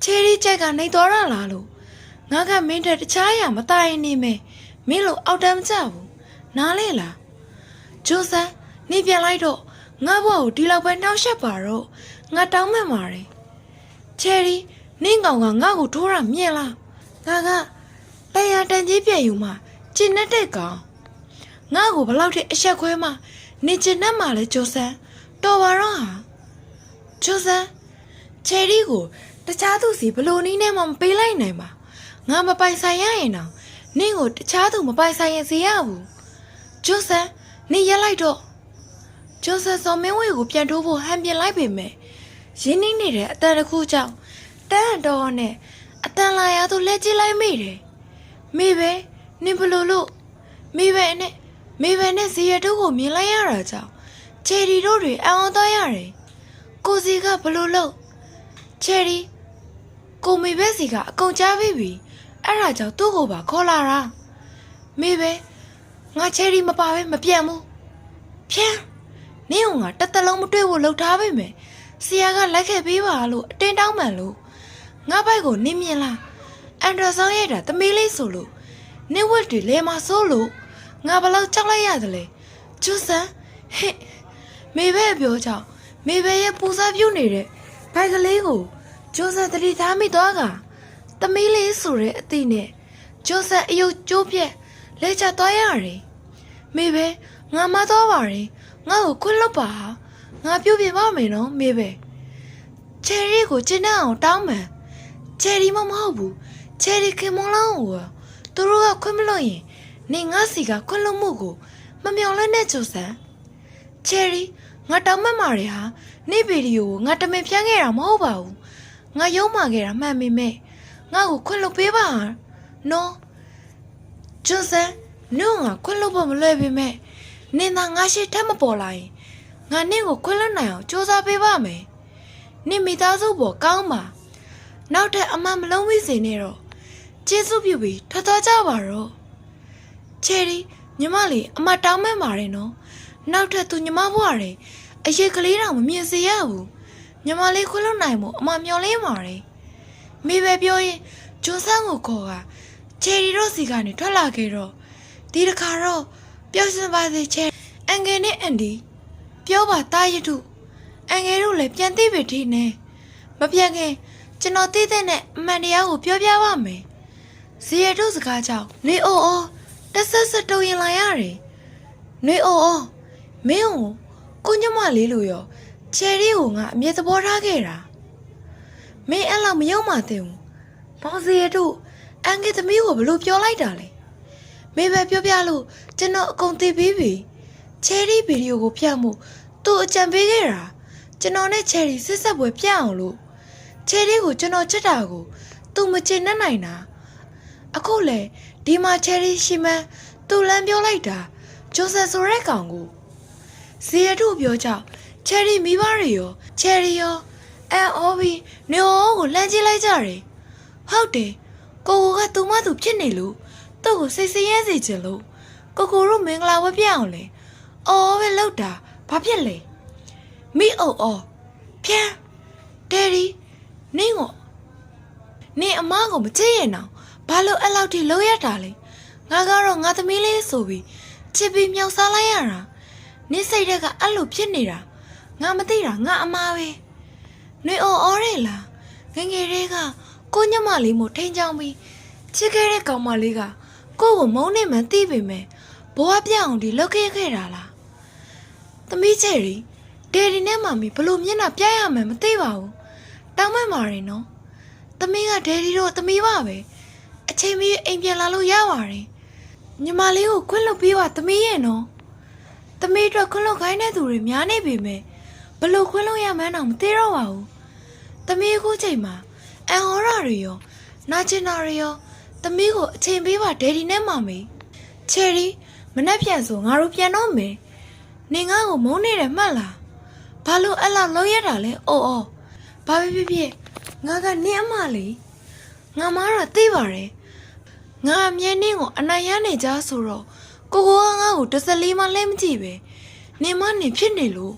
S1: ချယ်ရီချက်ကနေသွားရလားလို့ငါကမင်းတဲ့တခြားရမတိုင်နေမယ်မင်းလို့အောက်တန်းမကြဘူးနားလေလားဂျိုဆန်နေပြန်လိုက်တော့ငါ့ဘဝကိုဒီလောက်ပဲနှောက်ယှက်ပါတော့ငါတောင်းမှန်ပါတယ်ချယ်ရီနင်းကောင်ကငါ့ကိုထိုးရမြင်လားငါကလက်ရတန်ကြီးပြည့်ယူမှကျင်တဲ့ကောင်ငါ့ကိုဘလောက်ထိအဆက်ခွဲမှနေကျင်တတ်မှလဲဂျိုဆန်တော်ပါတော့ဟာဂျိုဆန်ချယ်ရီကိုတခြားသူစီဘလို့နည်းနဲ့မှမပေးလိုက်နိုင်ပါငါမပိုင်ဆိုင်ရရင်တော့နင့်ကိုတခြားသူမပိုင်ဆိုင်ရင်စေရဘူးဂျိုဆန်နေရက်လိုက်တော့ဂျိုဆန်စော်မင်းဝေကိုပြန်ထိုးဖို့ဟန်ပြင်လိုက်ပေမဲ့ရင်းနှီးနေတဲ့အတန်တစ်ခုကြောင့်တန်းတော်နဲ့အတန်လာရသူလက်ကြည့်လိုက်မိတယ်မိပဲနင်ဘလို့မိပဲနဲ့ဇီရတို့ကိုမြင်လိုက်ရတာကြောင့်ချယ်ရီတို့တွေအံ့ဩသွားရတယ်ကိုစီကဘလို့ချယ်ရီကိုမိပဲစီကအကုန်ကြားပြီအဲ့ဒါကြောင့်သူ့ကိုပါခေါ်လာတာမိပဲငါချယ်ရီမပါပဲမပြတ်ဘူးဖြန်းနင်းကတသက်လုံးမတွေ့ဖို့လှုပ်ထားပေမဲ့ဆရာကလိုက်ခဲ့ပေးပါလို့အတင်းတောင်းမှန်လို့ငါဘိုက်ကိုနင်းမြင်လားအန်ဒရာဆောင်ရိုက်တာသမီးလေးဆိုလို့နင်းဝက်တွေလဲမဆိုးလို့ငါဘလောက်ကြောက်လိုက်ရတယ်လေကျူဆန်ဟဲ့မေဘဲပြောကြောင့်မေဘဲရဲ့ပူစားပြုတ်နေတဲ့ဘိုက်ကလေးကိုကျူဆန်တတိထားမိသွားကသမီးလေးဆိုတဲ့အသည့်နဲ့ကျူဆန်အယုတ်ကျိုးပြက်လဲချသွားရတယ်မေဘဲငါမသွားပါရင်ငါ့ကိုခွင့်လွတ်ပါငါပြုတ်ပြပါမယ်နော်မေဘဲချယ်ရီကိုကျင်းအောင်တောင်းမှန်ချယ်ရီမဟုတ်ဘူးချယ်ရီခင်မလောင်းကိုသူတို့ကခွင့်မလို့ရင်နေငါစီကခွင့်လွတ်မှုကိုမမျော်လင့်တဲ့ဂျိုဆန်ချယ်ရီငါတောင်းမှန်ပါတယ်ဟာနေဗီဒီယိုကိုငါတမင်ဖြန်းခဲ့တာမဟုတ်ပါဘူးငါရုံးမှခဲ့တာမှန်ပေမဲ့ငါ့ကိုခွင့်လွတ်ပေးပါနော်ဂျိုဆန်နင့်ကခွင့်လွတ်ဖို့မလွယ်ပေမဲ့နင်သာငါရှိထက်မပေါ်လာရင်ငါနင့်ကိုခွင့်လွတ်နိုင်အောင်စူးစမ်းပေးပါမယ်နင့်မိသားစုပေါ်ကောင်းပါနောက်ထပ်အမှန်မလုံးဝစေနဲ့တော့ကျေးဇူးပြုပြီးထွက်သွားကြပါတော့ချယ်ရီညီမလေးအမတောင်းမှန်ပါတယ်နော်နောက်ထပ်သူညီမဘွားတယ်အရေးကလေးတော့မမြင်စေရဘူးညီမလေးခွင့်လွတ်နိုင်မှုအမမျော်လင့်ပါတယ်မိပဲပြောရင်ဂျွန်ဆန်ကိုခေါ်ကချယ်ရီတို့စီကနေထွက်လာခဲ့တော့ဒီတစ်ခါတော့ပျောက်စင်ပါစေချယ်အန်ငယ်နဲ့အန်ဒီပြောပါတာရထုအန်ငယ်တို့လည်းပြန်သိပြီထင်နေမပြန်ခင် ကျွန်တော်သိတဲ့အမှန်တရားကိုပြောပြပါမယ်ဇီရတို့စကားကြောင့်နေအိုအိုတဆက်ဆက်တုံရင်လာရတယ်နေအိုအိုမင်းကိုညမလေးလို့ရောချယ်ရီကိုငါအမြဲသဘောထားခဲ့တာမင်းအဲ့လောက်မယုံမှသိဘူးဘောင်ဇီရတို့အန်ကီသမီးကိုဘလို့ပြောလိုက်တာလဲမင်းပဲပြောပြလို့ကျွန်တော်အကုန်သိပြီးပြီချယ်ရီဗီဒီယိုကိုပြမှုသူ့အကြံပေးခဲ့တာကျွန်တော်နဲ့ချယ်ရီစစ်ဆက်ပွဲပြအောင်လို့ချယ်ရီကိုကျွန်တော်ချက်တာကိုသူမချင်နိုင်တာအခုလေဒီမှာချယ်ရီရှိမှန်းသူလမ်းပြောလိုက်တာဂျိုဆက်ဆိုတဲ့ကောင်ကိုဇီရတို့ပြောကြောက်ချယ်ရီမိဘတွေရောချယ်ရီရောအော်ဘီနေအိုကိုလှမ်းကြည့်လိုက်ကြတယ်ဟုတ်တယ်ကိုကသူမသူဖြစ်နေလို့သူ့ကိုစိတ်ဆင်းရဲစေချင်လို့ကိုတို့မင်္ဂလာဝတ်ပြအောင်လေအော်ပဲလောက်တာဘာဖြစ်လဲမိအိုအော်ဖြန်းတယ်ရီနင်းအမကိုမချစ်ရင်တော့ဘာလို့အဲ့လောက်ထိလုံးရတာလဲငါကတော့ငါသမီးလေးဆိုပြီးချစ်ပြီးမြောက်စားလိုက်ရတာနင်းစိတ်ကအဲ့လိုဖြစ်နေတာငါမသိတာငါအမားပဲနှွေအော်အော်ရဲလားငငယ်လေးကကိုညမလေးမို့ထိန်ချောင်းပြီးချစ်ခဲ့တဲ့ကောင်မလေးကကိုကိုမုန်းနေမှသိပေမဲ့ဘဝပြအောင်ဒီလောက်ခဲ့တာလားသမီးချယ်ရီဒေဒီနဲ့မမီဘလို့မျက်နှာပြရမှန်းမသိပါဘူးတောင်းမှန်ပါရင်နော်သမီးကဒေဒီတို့သမီးပါပဲအချိန်မီအိမ်ပြန်လာလို့ရပါတယ်ညီမလေးကိုခွင့်လွှတ်ပေးပါသမီးရဲ့နော်သမီးတို့ခွင့်လွှတ်ခိုင်းတဲ့သူတွေများနေပေမဲ့ဘလို့ခွင့်လွှတ်ရမှန်းတော့မသိတော့ပါဘူးသမီးအခုချိန်မှာအန်ဟောရာတွေရောနာကျင်တာတွေရောသမီးကိုအချိန်ပေးပါဒေဒီနဲ့မမီချယ်ရီမနှက်ပြန်ဆိုငါတို့ပြန်တော့မယ်နေငါ့ကိုမုန်းနေတယ်မှတ်လားဘာလို့အဲ့လောက်လုံးရတာလဲအော်ဘာဖြစ်ငါကနင်းအမလေးငါမတော့သိပါတယ်ငါအမြဲနင်းကိုအနိုင်ရနေကြဆိုတော့ကိုကငါ့ကိုတစ်စလေးမှလဲမကြည့်ပဲနေမနေဖြစ်နေလို့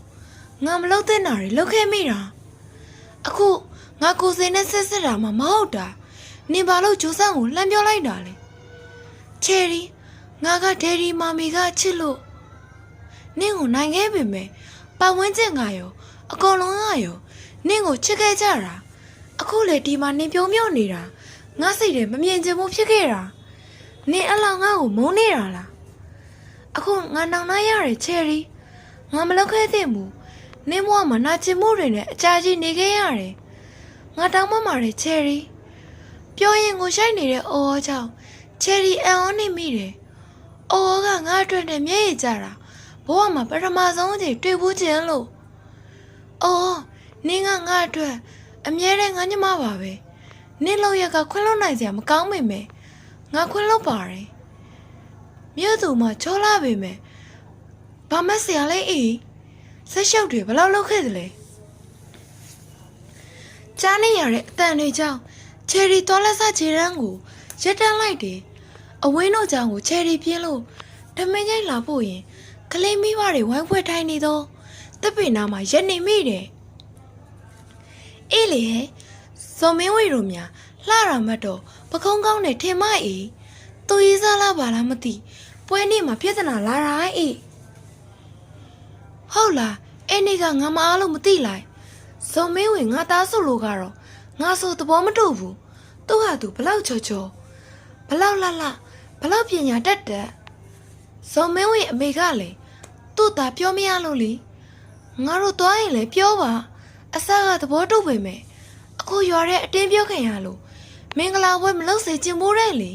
S1: ငါမလုပ်တဲ့နာတွေလုပ်ခဲ့မိတာအခုငါကိုစိန်နဲ့ဆက်ဆက်တာမှမဟုတ်တာနေဘာလို့ဂျိုဆန်ကိုလှမ်းပြောလိုက်တာလဲချယ်ရီငါကဒေဒီမာမီကချစ်လို့နင်းကိုနိုင်ခဲ့ပေမဲ့ပတ်ဝန်းကျင်ကရောအကောင်လုံးကရောနင်းကိုချစ်ခဲ့ကြတာအခုလေဒီမှာနင်းပြုံးမြုံနေတာငါစိတ်ထဲမမြင်ချင်ဘူးဖြစ်ခဲ့တာနင်းအလောင်းငါ့ကိုမုန်းနေတာလားအခုငါနောင်နှရရချယ်ရီငါမလုပ်ခဲ့သင့်ဘူးနင်းဘဝမှာနာကျင်မှုတွေနဲ့အကြာကြီးနေခဲ့ရတယ်ငါတောင်းမှတယ်ချယ်ရီပြောရင်ကိုရှိုက်နေတဲ့အော်ကြောင့်ချယ်ရီအန်အော်နေမိတယ်အော်ကငါအတွက်နဲ့မျက်ရည်ကျတာဘဝမှာပထမဆုံးအချိန်တွေ့ဘူးခြင်းလို့အော်နင်းကငါအတွက်အမြဲတမ်းငါညမပါပဲနင်းလောက်ရကခွင့်လွှတ်နိုင်စရာမကောင်းမိမယ်ငါခွင့်လွှတ်ပါတယ်မြို့သူမှချောလာပေမဲ့ဘာမဆရာလေးအေးဆက်ရှုပ်တွေဘယ်လောက်လုပ်ခဲ့သလဲကြားနေရတဲ့အတန်တွေကြောင့်ချယ်ရီတော်လက်ဆခြေရန်ကိုရက်တန်းလိုက်တယ်အဝင်းတို့ကြောင့်ကိုချယ်ရီပြင်းလို့ဓမင်းကြီးလာဖို့ရင်ကလေးမိဘတွေဝိုင်းဖွဲ့ထိုင်နေတော့တပ်ပင်နာမှာရက်နေမိတယ်အေးလေဟဲ့ဇော်မင်းဝေတို့များလှရမတ်တော့ပကုံးကောင်းနဲ့ထင်မအေးသူရေးစားလာပါလားမသိပွဲနေ့မှာပြဿနာလာတာအေးဟုတ်လားအဲ့နေ့ကငါမအားလို့မသိလိုက်ဇော်မင်းဝေငါသားဆိုလို့ကတော့ငါဆိုသဘောမတူဘူးသူ့ဟာသူဘလောက်ချောချောဘလောက်လှလှဘလောက်ပညာတတ်ဇော်မင်းဝေအမေကလည်းသူ့သားပြောမရလို့လေငါတို့သွားရင်လည်းပြောပါအစကသဘောတူပေမဲ့အခုရွာတဲ့အတင်းပြောခင်ရလို့မင်္ဂလာပွဲမလုပ်စေချင်ဘူးတဲ့လေ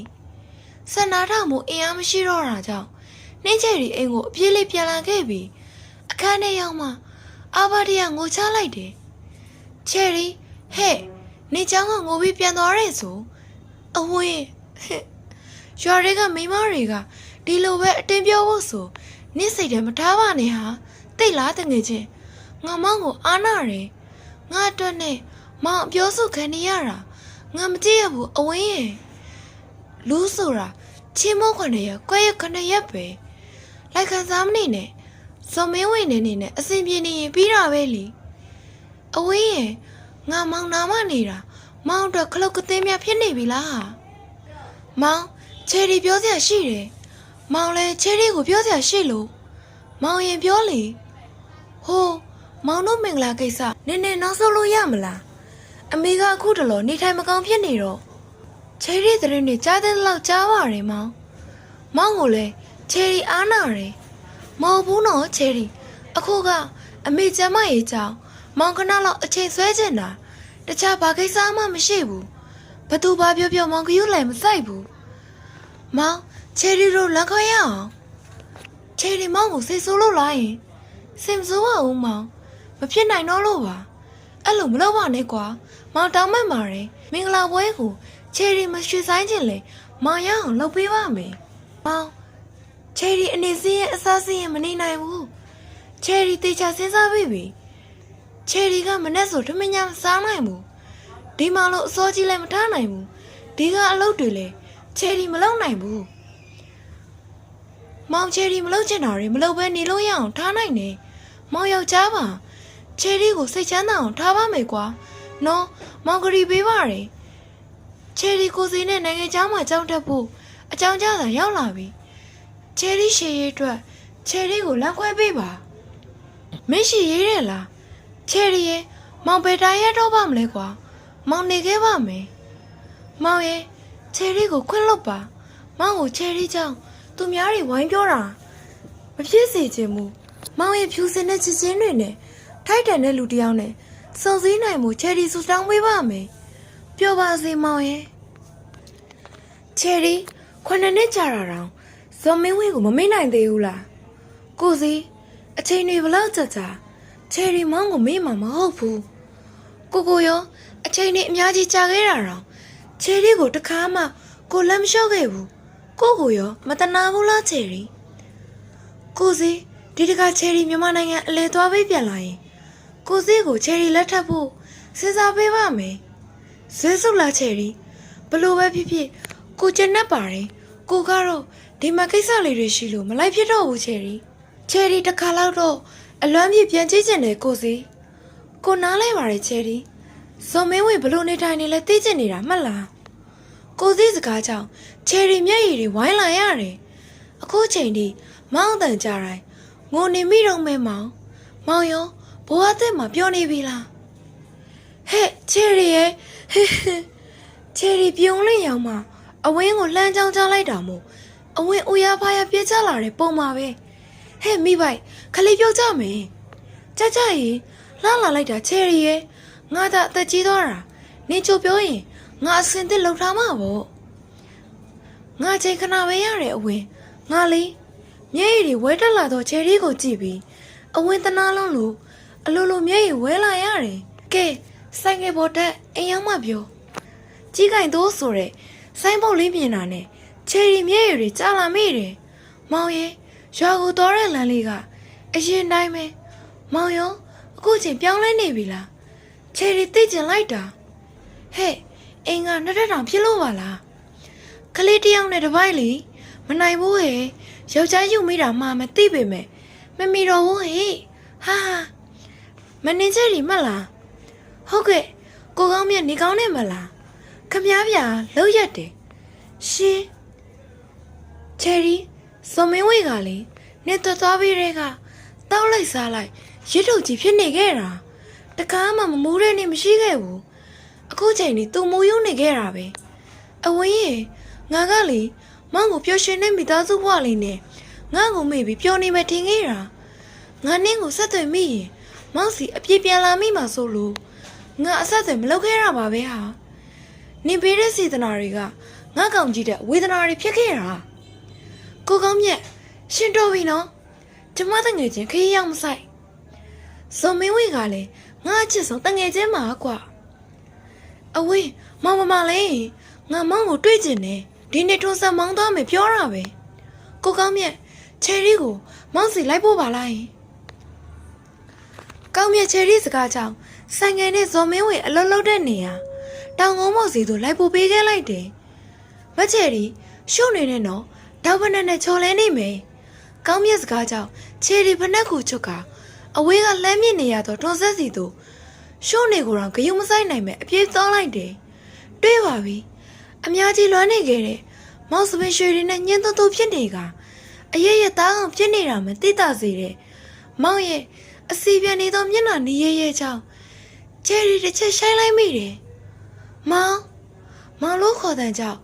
S1: စန္ဒာထမို့အင်အားမရှိတော့တာကြောင့်နှင်းချယ်ရီအိမ်ကိုအပြေးလေးပြန်လာခဲ့ပြီးအခန်းထဲရောက်မှအာဘာဒီယာငိုချလိုက်တယ်ချယ်ရီဟဲ့နေချောင်းကငိုပြီးပြန်သွားရဲဆိုအဝင်းရွာတွေကမိမတွေကဒီလိုပဲအတင်းပြောဖို့ဆိုနင့်စိတ်ထဲမထားပါနဲ့ဟာသိလားတငယ်ချင်းငါမောင်ကိုအားနာတယ်ငါအတွက်နဲ့မောင်ပြောစုခံနေရတာငါမကြည့်ရဘူးအဝင်းရဲ့လူဆိုတာချင်းမောခွန်ရကွဲရခဏရက်ပဲလိုက်ခံစားမနေနဲ့ဇော်မင်းဝင်နေနဲ့အစင်ပြေနေရင်ပြီးတာပဲလေအဝင်းရဲ့ငါမောင်နာမနေတာမောင်တော့ခလုတ်ကသိမ်းများဖြစ်နေပြီလားဟာမောင်ချယ်ရီပြောစရာရှိတယ်မောင်လည်းချယ်ရီကိုပြောစရာရှိလို့မောင်ရင်ပြောလေဟိုမောင်တို့မင်္ဂလာကိစ္စနည်းနည်းနောက်ဆုတ်လို့ရမလားအ
S2: အမေကအခုတလောနေထိုင်မကောင်းဖြစ်နေတော့ချယ်ရီသတင်းတွေကြားတဲ့လောက်ကြားပါတယ်မောင်မောင်ကိုလည်းချယ်ရီအားနာတယ်မဟုတ်ဘူးနော်ချယ်ရီအခုကအမေကျမရဲ့ကြောင့်မောင်ခဏလောက်အချိန်ဆွဲချင်တာတခြားဘာကိစ္စမှမရှိဘူးဘသူဘာပြောပြောမောင်ကယူလည်းမဆိုင်ဘူးမောင်ချယ်ရီတို့လက်ခွဲရအောင်ချယ်ရီမောင်ကိုစိတ်ဆိုးလို့လားယင်စိတ်မဆိုးပါဘူးမောင်မဖြစ်နိုင်တော့လို့ပါအဲ့လိုမလုပ်ပါနဲ့ကွာမောင်တောင်းမှတ်ပါတယ်မင်္ဂလာပွဲကိုချယ်ရီမရွှေဆိုင်ခြင်းလေမောင်ရအောင်လုပ်ပေးပါမယ်မောင်ချယ်ရီအနေစင်းရဲ့အစားစင်းရဲ့မနေနိုင်ဘူးချယ်ရီတေချာစဉ်းစားပြီချယ်ရီကမနဲ့ဆိုထမင်းညမစားနိုင်ဘူးဒီမှာလို့အစောကြီးလည်းမထားနိုင်ဘူးဒီကအလုပ်တွေလေချယ်ရီမလုပ်နိုင်ဘူးမောင်ချယ်ရီမလုပ်ချင်တာတွေမလုပ်ဘဲနေလို့ရအောင်ထားနိုင်တယ်မောင်ယောက်ျားပါချယ်ရီကိုစိတ်ချမ်းသာအောင်ထားပါမယ်ကွာနော်မောင်ကလေးပေးပါရယ်ချယ်ရီကိုစီနဲ့နိုင်ငံခြားမှာကြောင်းတက်ဖို့အကြောင်းကြားတာရောက်လာပြီချယ်ရီရှေ့ရေးအတွက်ချယ်ရီကိုလမ်းခွဲပေးပါမင်းရှေ့ရေးတယ်လားချယ်ရီရဲ့မောင်ဘယ်တိုင်းရတော့ပါမလဲကွာမောင်နေခဲ့ပါမယ်မောင်ရဲ့ချယ်ရီကိုခွင့်လွတ်ပါမောင်ကိုချယ်ရီကြောင့်သူများတွေဝိုင်းပြောတာမဖြစ်စေချင်ဘူးမောင်ရဲ့ဖြူစင်တဲ့ချစ်ချင်းတွေနဲ့ထိုက်တန်တဲ့လူတစ်ယောက်နဲ့စုံစည်းနိုင်မှုချယ်ရီဆူတောင်းပေးပါမယ်ပြောပါစေမောင်ရဲ့ချယ်ရီ9နှစ်ကြာတာတောင်ဇော်မင်းဝင်းကိုမမေ့နိုင်သေးဘူးလားကိုစီအချိန်တွေဘလောက်ကြာကြာချယ်ရီမောင်ကိုမေ့မှာမဟုတ်ဘူးကိုရောအချိန်တွေအများကြီးကြာခဲ့တာတောင်ချယ်ရီကိုတခါမှကိုလက်မလျှော့ခဲ့ဘူးကိုရောမတနာဘူးလားချယ်ရီကိုစီဒီတခါချယ်ရီမြန်မာနိုင်ငံအလဲသွားပေးပြန်လာရင်ကိုစီကိုချယ်ရီလက်ထပ်ဖို့စဉ်းစားပေးပါမယ်ဇွဲစုလားချယ်ရီဘလို့ပဲဖြစ်ဖြစ်ကိုကျန်တတ်ပါတယ်ကိုကတော့ဒီမှာကိစ္စလေးတွေရှိလို့မလိုက်ဖြစ်တော့ဘူးချယ်ရီတခါလောက်တော့အလွမ်းပြပြန်ကြည့်ကျင်တယ်ကိုစီကိုနားလဲပါတယ်ချယ်ရီဇော်မင်းဝင်ဘလို့နေထိုင်နေလဲသိကျင်နေတာမှတ်လားကိုစီစကားကြောင့်ချယ်ရီမျက်ရည်တွေဝိုင်းလာရတယ်အခုချိန်ထိမောင်းတန်ကြတိုင်းငိုနေမိတော့မဲမောင်ရောဘဝအသက်မှာပြောနေပြီလားဟဲ့ချယ်ရီရဲ့ချယ်ရီပြုံးလေးရောင်မှအဝင်းကိုလှမ်းချောင်းချလိုက်တာမို့အဝင်းဦးရဖားရပြေးချလာတဲ့ပုံမှာပဲဟဲ့မိပိုက်ခလေးပြုတ်ကြမယ်ကြရင်လှလာလိုက်တာချယ်ရီရဲ့ငါသာအသက်ကြီးသွားတာနင်ချိုပြောရင်ငါအစင်သစ်လှုပ်ထားမှာပေါ့ငါချိန်ခဏပဲရတဲ့အဝင်းငါလေးမျက်ရည်တွေဝဲတက်လာတော့ချယ်ရီကိုကြည့်ပြီးအဝင်းတနာလုံးလို့အလိုလိုမျက်ရည်ဝဲလာရတယ်ကဲဆိုင်ငယ်ပေါ်တက်အိမ်ရောက်မှပြောကြီးကင်တော့ဆိုတဲ့ဆိုင်းပုတ်လေးမြင်တာနဲ့ချယ်ရီမျက်ရည်တွေကျလာမိတယ်မောင်ရဲ့ရွာကိုတော်တဲ့လမ်းလေးကအရင်တိုင်းပဲမောင်ရောအခုချိန်ပြောင်းလဲနေပြီလားချယ်ရီသိကျင်လိုက်တာဟဲ့အင်ကနှစ်ထပ်တောင်ဖြစ်လို့ပါလားကလေးတယောက်နဲ့တပိုက်လီမနိုင်ဘူးဟဲ့ယောက်ျားယူမိတာမှမသိပေမဲ့မမီတော့ဘူးဟဲ့ဟာမနေချယ်ရီမလားဟုတ်ကဲ့ကိုကောင်းမြတ်နေကောင်းနေမလားခမည်းဗျာလောက်ရက်တယ်ရှင်ချယ်ရီစုံမင်းဝေကလေနေတော်သွားပြီးတဲ့ကတောက်လိုက်စားလိုက်ရစ်ထုတ်ကြီးဖြစ်နေခဲ့တာတကားမှမမူးတဲ့နေ့မရှိခဲ့ဘူးအခုချိန်នេះသူမူးယူနေခဲ့တာပဲအဝင်းရဲ့ငါကလေမောင်ကိုပျော်ရွှင်တဲ့မိသားစုဘဝလေးနဲ့ငါ့ကိုမေ့ပြီးပျော်နေမှထင်ခဲ့တာငါနင်းကိုဆက်သွယ်မိရင်မောင်စီအပြေပြန်လာမိမှာဆိုလို့ငါအဆက်အသွယ်မလုပ်ခဲ့ရပါပဲဟာနင်ပေးတဲ့စေတနာတွေကငါကောင်ကြီးတဲ့ဝေဒနာတွေဖြစ်ခဲ့တာကိုကောင်းမြတ်ရှင်တော်ပြီနော်ကျမတငယ်ချင်းခရီးရောက်မဆိုင်ဇော်မင်းဝေကလည်းငါအချစ်ဆုံးတငယ်ချင်းမှာကွာအဝေးမောင်မလေးငါမောင်ကိုတွေ့ကျင်တယ်ဒီနေ့ထုံးစံမောင်းသွားမယ်ပြောတာပဲကိုကောင်းမြတ်ချယ်ရီကိုမောင်စီလိုက်ဖို့ပါလားကောင်းမြတ်ချယ်ရီစကားကြောင့်ဆိုင်ငယ်နဲ့ဇော်မင်းဝေအလုံးလုံးတဲ့နေရာတောင်ကုန်းမောက်စီတို့လိုက်ဖို့ပေးခဲ့လိုက်တယ်မချယ်ရီရှုံနေနဲ့နော်တောက်ဖက်နဲ့ချော်လဲနေမယ်ကောင်းမြတ်စကားကြောင့်ချယ်ရီဖနက်ကိုချုပ်ကအဝေးကလှမ်းမြင့်နေရတော့ထွန်ဆက်စီတို့ရှုံနေကိုတော့ဂယုံမဆိုင်နိုင်မဲ့အပြေးသွားလိုက်တယ်တွေ့ပါပြီအများကြီးလွမ်းနေခဲ့တဲ့မောင်စပင်ရွှေတွေနဲ့ညှင်းသွန်းဖြစ်နေကအရဲ့ရဲ့သားအောင်ဖြစ်နေတာမသိတာစေတဲ့မောင်ရဲ့အစီပြန်နေသောမျက်နှာနီးရဲကြောင့်ချယ်ရီတစ်ချက်ရှိုင်းလိုက်မိတယ် မောင်လို့ခေါ်တဲ့ကြောင့်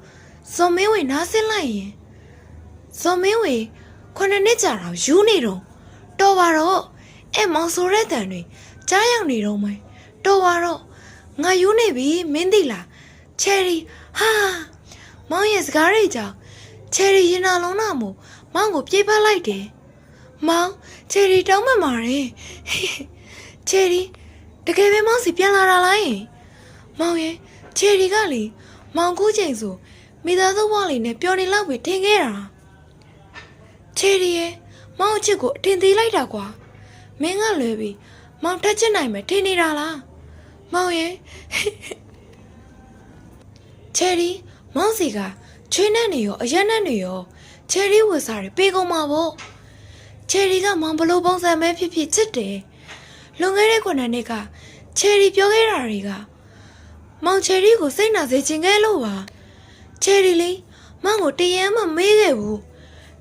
S2: ဇော်မင်းဝေနားဆင်းလိုက်ရင်ဇော်မင်းဝေ9 နှစ်ကြာတော့ယူနေတော့တော်ပါတော့အဲ့မောင်ဆိုတဲ့တန်တွေကြားရောက်နေတော့မယ်တော်ပါတော့ငါယူနေပြီမင်းသိလားချယ်ရီဟာမောင်ရဲ့စကားတွေကြောင့်ချယ်ရီရင်နာလုံးနာမို့မောင်ကိုပြေးပတ်လိုက်တယ်မောင်ချယ်ရီတောင်းမှမှာတယ်ချယ်ရီတကယ်ပဲမောင်စီပြန်လာတာလားယင်မောင်ရဲ့ချယ်ရီကလေမောင်ကူးချိန်ဆိုမိသားစုဘဝလေးနဲ့ပျော်နေလောက်ပြီးထင်ခဲ့တာချယ်ရီရဲ့မောင်အချစ်ကိုအထင်သေးလိုက်တာကွာမင်းကလွယ်ပြီးမောင်ထက်ချစ်နိုင်မယ်ထင်နေတာလားမောင်ရဲ့ချယ်ရီမောင်စီကချွေးနဲ့နေရောအရက်နဲ့နေရောချယ်ရီဝတ်စားတွေပေးကုန်မှာပေါ့ချယ်ရီကမောင်ဘလို့ပုံစံပဲဖြစ်ဖြစ်ချစ်တယ်လွန်ခဲ့တဲ့9 နှစ်ကချယ်ရီပြောခဲ့တာတွေကမောင်ချယ်ရီကိုစိတ်နာစေချင်ခဲ့လို့ပါချယ်ရီလေးမောင်ကိုတရမ်းမှမေးခဲ့ဘူး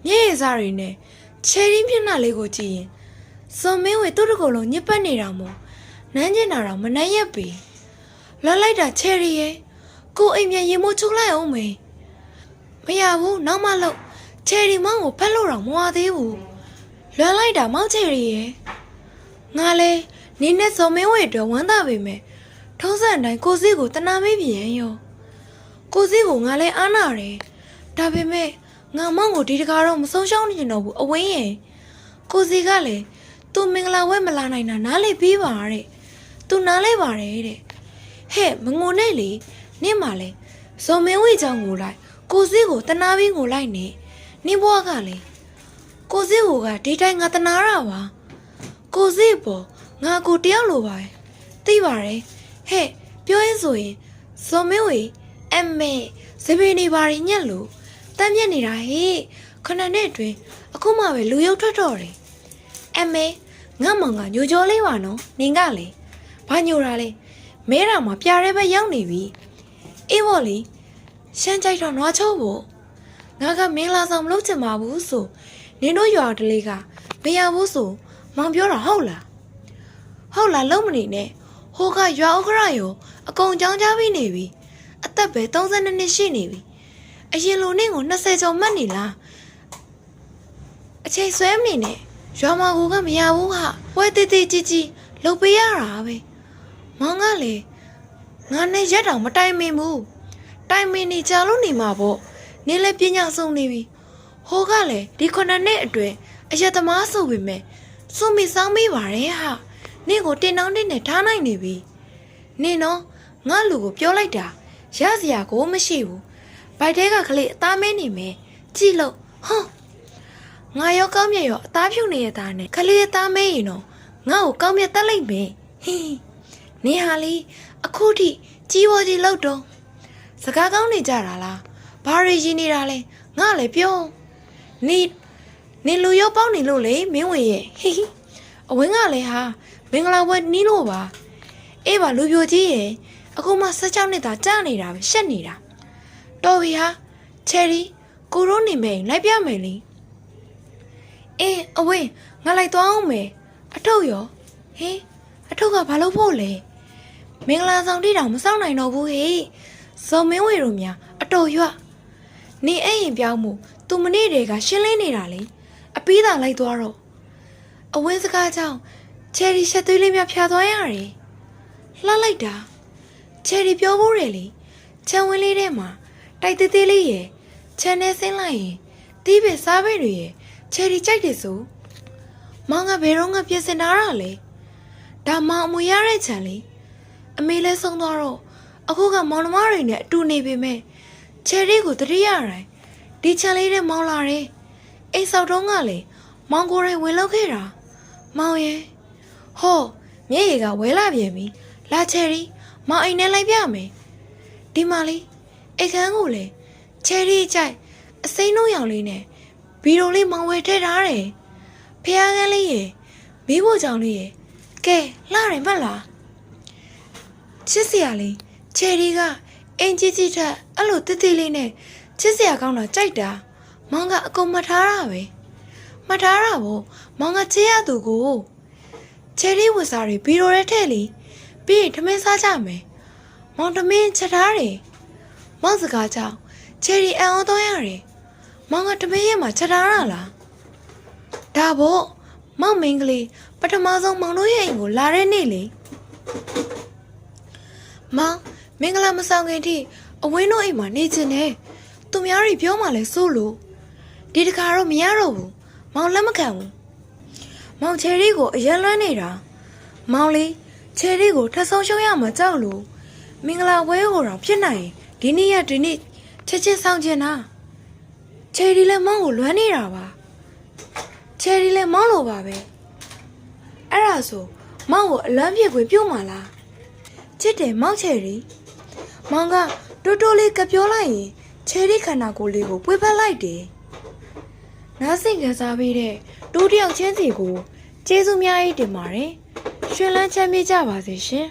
S2: မျက်ရည်စားတွေနဲ့ချယ်ရီမျက်နှာလေးကိုကြည့်ရင်စော်မင်းဝေသူ့တကူလုံးညစ်ပတ်နေတာမို့နမ်းကျင်တာတော့မနှမ်းရက်ပြီလွန်လိုက်တာချယ်ရီရဲ့ကိုအိမ်ပြန်ရင်မို့ချုပ်လိုက်အောင်မေမရဘူးနောက်မှလို့ချယ်ရီမောင်ကိုဖက်လို့တော့မဝသေးဘူးလွန်လိုက်တာမောင်ချယ်ရီရဲ့ငါလဲနင်းနဲ့စော်မင်းဝေတော့ဝမ်းသာပေမဲ့ထုံးစံတိုင်းကိုစီကိုတနာမေးပြန်ရောကိုစီကိုငါလဲအားနာတယ်ဒါပေမဲ့ငါမောင်ကိုဒီတကားတော့မဆုံးရှုံးနေတော့ဘူးအဝင်းရဲ့ကိုစီကလည်းသူမင်္ဂလာဝဲမလာနိုင်တာနားလေပြီးပါတဲ့သူနားလဲပါတယ်တဲ့ဟဲ့မငုံနဲ့လေနင့်မလဲဇော်မင်းဝေကြောင့်ငိုလိုက်ကိုစီကိုတနာပြီးငိုလိုက်နေနင့်ဘွားကလည်းကိုစီကိုကဒီတိုင်းငါတနာရပါကိုစီပေါ်ငါကိုတယောက်လိုပါသိပါတယ်ဟဲ့ပြောရင်ဆိုရင်ဇော်မင်းဝေအမေစပင်းနေပါရင်ညက်လို့တမ်းမြက်နေတာဟေ့9 နှစ်အတွင်းအခုမှပဲလူရုပ်ထွက်တော့တယ်အမေငါမောင်ကညိုကြောလေးပါနော်နင်ကလေဘာညိုတာလဲမဲတာမှပြရဲပဲရောက်နေပြီအေးဘော်လီရှမ်းကြိုက်တော့နွားချိုးဖို့ငါကမင်းလာဆောင်မလုပ်ချင်ပါဘူးဆိုနင်တို့ရွာတလေးကမရဘူးဆိုမောင်ပြောတာဟုတ်လားလုံးမနေနဲ့ဟိုကရွာဥက္ကရာရောအကုန်ကြောင်းကြပြီးနေပြီအသက်ပဲ32 နှစ်ရှိနေပြီအရင်လိုနင့်ကို20ကျော်မှတ်နေလားအချိန်ဆွဲမနေနဲ့ရွာမကူကမရဘူးဟာဝဲတေးတေးကြီးကြီးလုပ်ပေးရတာပဲမောင်ကလေငါနဲ့ရက်တောင်မတိုင်မင်ဘူးတိုင်မင်နေကြလို့နေမှာပေါ့နင်းလည်းပညာဆုံးနေပြီဟိုကလည်းဒီ9 နှစ်အတွင်းအရက်သမားဆိုပေမဲ့စွန့်မိစောင်းမိပါတယ်ဟာနင့်ကိုတင်တောင်းတင်နဲ့ထားနိုင်နေပြီနင်နော်ငါလူကိုပြောလိုက်တာရစရာကိုမရှိဘူးဘိုက်တဲကကလေးအသားမင်းနေမယ်ကြည့်လို့ဟွန်းငါရောကောင်းမြတ်ရောအသားဖြုတ်နေရတာနဲ့ကလေးအသားမင်းရင်တော့ငါ့ကိုကောင်းမြတ်တက်လိုက်မယ်ဟင်းနင်ဟာလေအခုထိကြီးဝကြီးလောက်တော့စကားကောင်းနေကြတာလားဘာရီရင်နေတာလဲငါလည်းပြောနင်လူရောပေါင်းနေလို့လေမင်းဝင်ရဲ့ဟိအဝင်းကလည်းဟာမင်္ဂလာပွဲနီးလို့ပါအေးပါလူပြိုကြီးရဲ့အခုမှ16 နှစ်သာကြာနေတာပဲရှက်နေတာတော်ပြီဟာချယ်ရီကိုရိုးနေမယ်လိုက်ပြမယ်လေအေးအဝင်းငါလိုက်သွားအောင်မယ်အထုပ်ရောဟင်းအထုပ်ကဘာလို့ဖို့လဲမင်္ဂလာဆောင်တိတောင်မစောင့်နိုင်တော့ဘူးဟေ့ဇော်မင်းဝေတို့များအတော်ရွနေအဲ့ရင်ပြောင်းမှုသူမနေ့တည်းကရှင်းလင်းနေတာလေအပီးသာလိုက်သွားတော့အဝင်းစကားကြောင့်ချယ်ရီရှက်သွေးလေးများဖြာသွားရတယ်လှလိုက်တာချယ်ရီပြောဖို့ရလေခြံဝင်းလေးထဲမှာတိုက်သေးသေးလေးရယ်ခြံထဲဆင်းလိုက်ရင်တီးပင်စားပဲတွေရယ်ချယ်ရီကြိုက်တယ်ဆိုမောင်ကဘယ်တော့မှပြင်ဆင်ထားတာလေဒါမောင်အမွေရတဲ့ခြံလေအမေလည်းဆုံးသွားတော့အခုကမောင်နှမတွေနဲ့အတူနေပေမဲ့ချယ်ရီကိုတတိယတိုင်းဒီခြံလေးထဲမောင်လာတယ်အိမ်ဆောက်တုံးကလေမောင်ကိုယ်တိုင်ဝင်လောက်ခဲ့တာမောင်ရဲ့ဟောမျက်ရည်ကဝဲလာပြန်ပြီလာချယ်ရီမောင်အိမ်နဲ့လိုက်ပြမယ်ဒီမလေးအိတ်ခမ်းကိုလေချယ်ရီကြိုက်အစိမ်းနှုတ်ရောင်လေးနဲ့ဘီရိုလေးမောင်ဝဲထည့်ထားတယ်ဖျားကန်းလေးရယ်မိဖို့ကြောင်လေးရယ်ကဲလှရင်မလားချစ်စရာလေးချယ်ရီကအင်ကြီးကြီးထက်အဲ့လိုတိတိလေးနဲ့ချစ်စရာကောင်းတာကြိုက်တာမောင်ကအကုန်မှတ်ထားတာပဲမှတ်ထားတာဗောမောင်ကချစ်ရသူကိုချယ်ရီဝတ်စားတွေဘီရိုထဲထည့်လီပြီးရင်ထမင်းစားကြမယ် မောင်တမင်းချက်ထားတယ်မောင်စကားကြောင့်ချယ်ရီအံ့ဩသွားရတယ်မောင်ကတမင်းရဲ့မှာချက်ထားရလားဒါပေါ့မောင်မင်းကလေးပထမဆုံးမောင်တို့ရဲ့အိမ်ကိုလာတဲ့နေ့လေမောင်မင်္ဂလာမဆောင်ခင်ထိအဝင်းတို့အိမ်မှာနေချင်တယ်သူများတွေပြောမှလဲစိုးလို့ဒီတခါတော့မရတော့ဘူးမောင်လက်မခံဘူးမောင်ချယ်ရီကိုအရင်လွမ်းနေတာမောင်လေးချယ်ရီကိုထပ်ဆုံးရှုံးရမှာကြောက်လို့မင်္ဂလာပွဲကိုတော့ဖြစ်နိုင်ဒီနေ့ရက်ဒီနေ့ချက်ချင်းဆောင်ချင်တာချယ်ရီလည်းမောင်ကိုလွမ်းနေတာပါချယ်ရီလည်းမောင်လိုပါပဲအဲ့ဒါဆိုမောင်ကိုအလန်းပြေခွင့်ပြုတ်မှာလားချစ်တယ်မောင်ချယ်ရီမောင်ကတိုးတိုးလေးကပြောလိုက်ရင်ချယ်ရီခန္ဓာကိုယ်လေးကိုပွေဖက်လိုက်တယ်နားဆင်ခံစားပေးတဲ့တိုးတယောက်ချင်းစီကိုကျေးဇူးများကြီးတင်ပါတယ်ရှင်လန်းချမ်းမြေ့ကြပါစေရှင်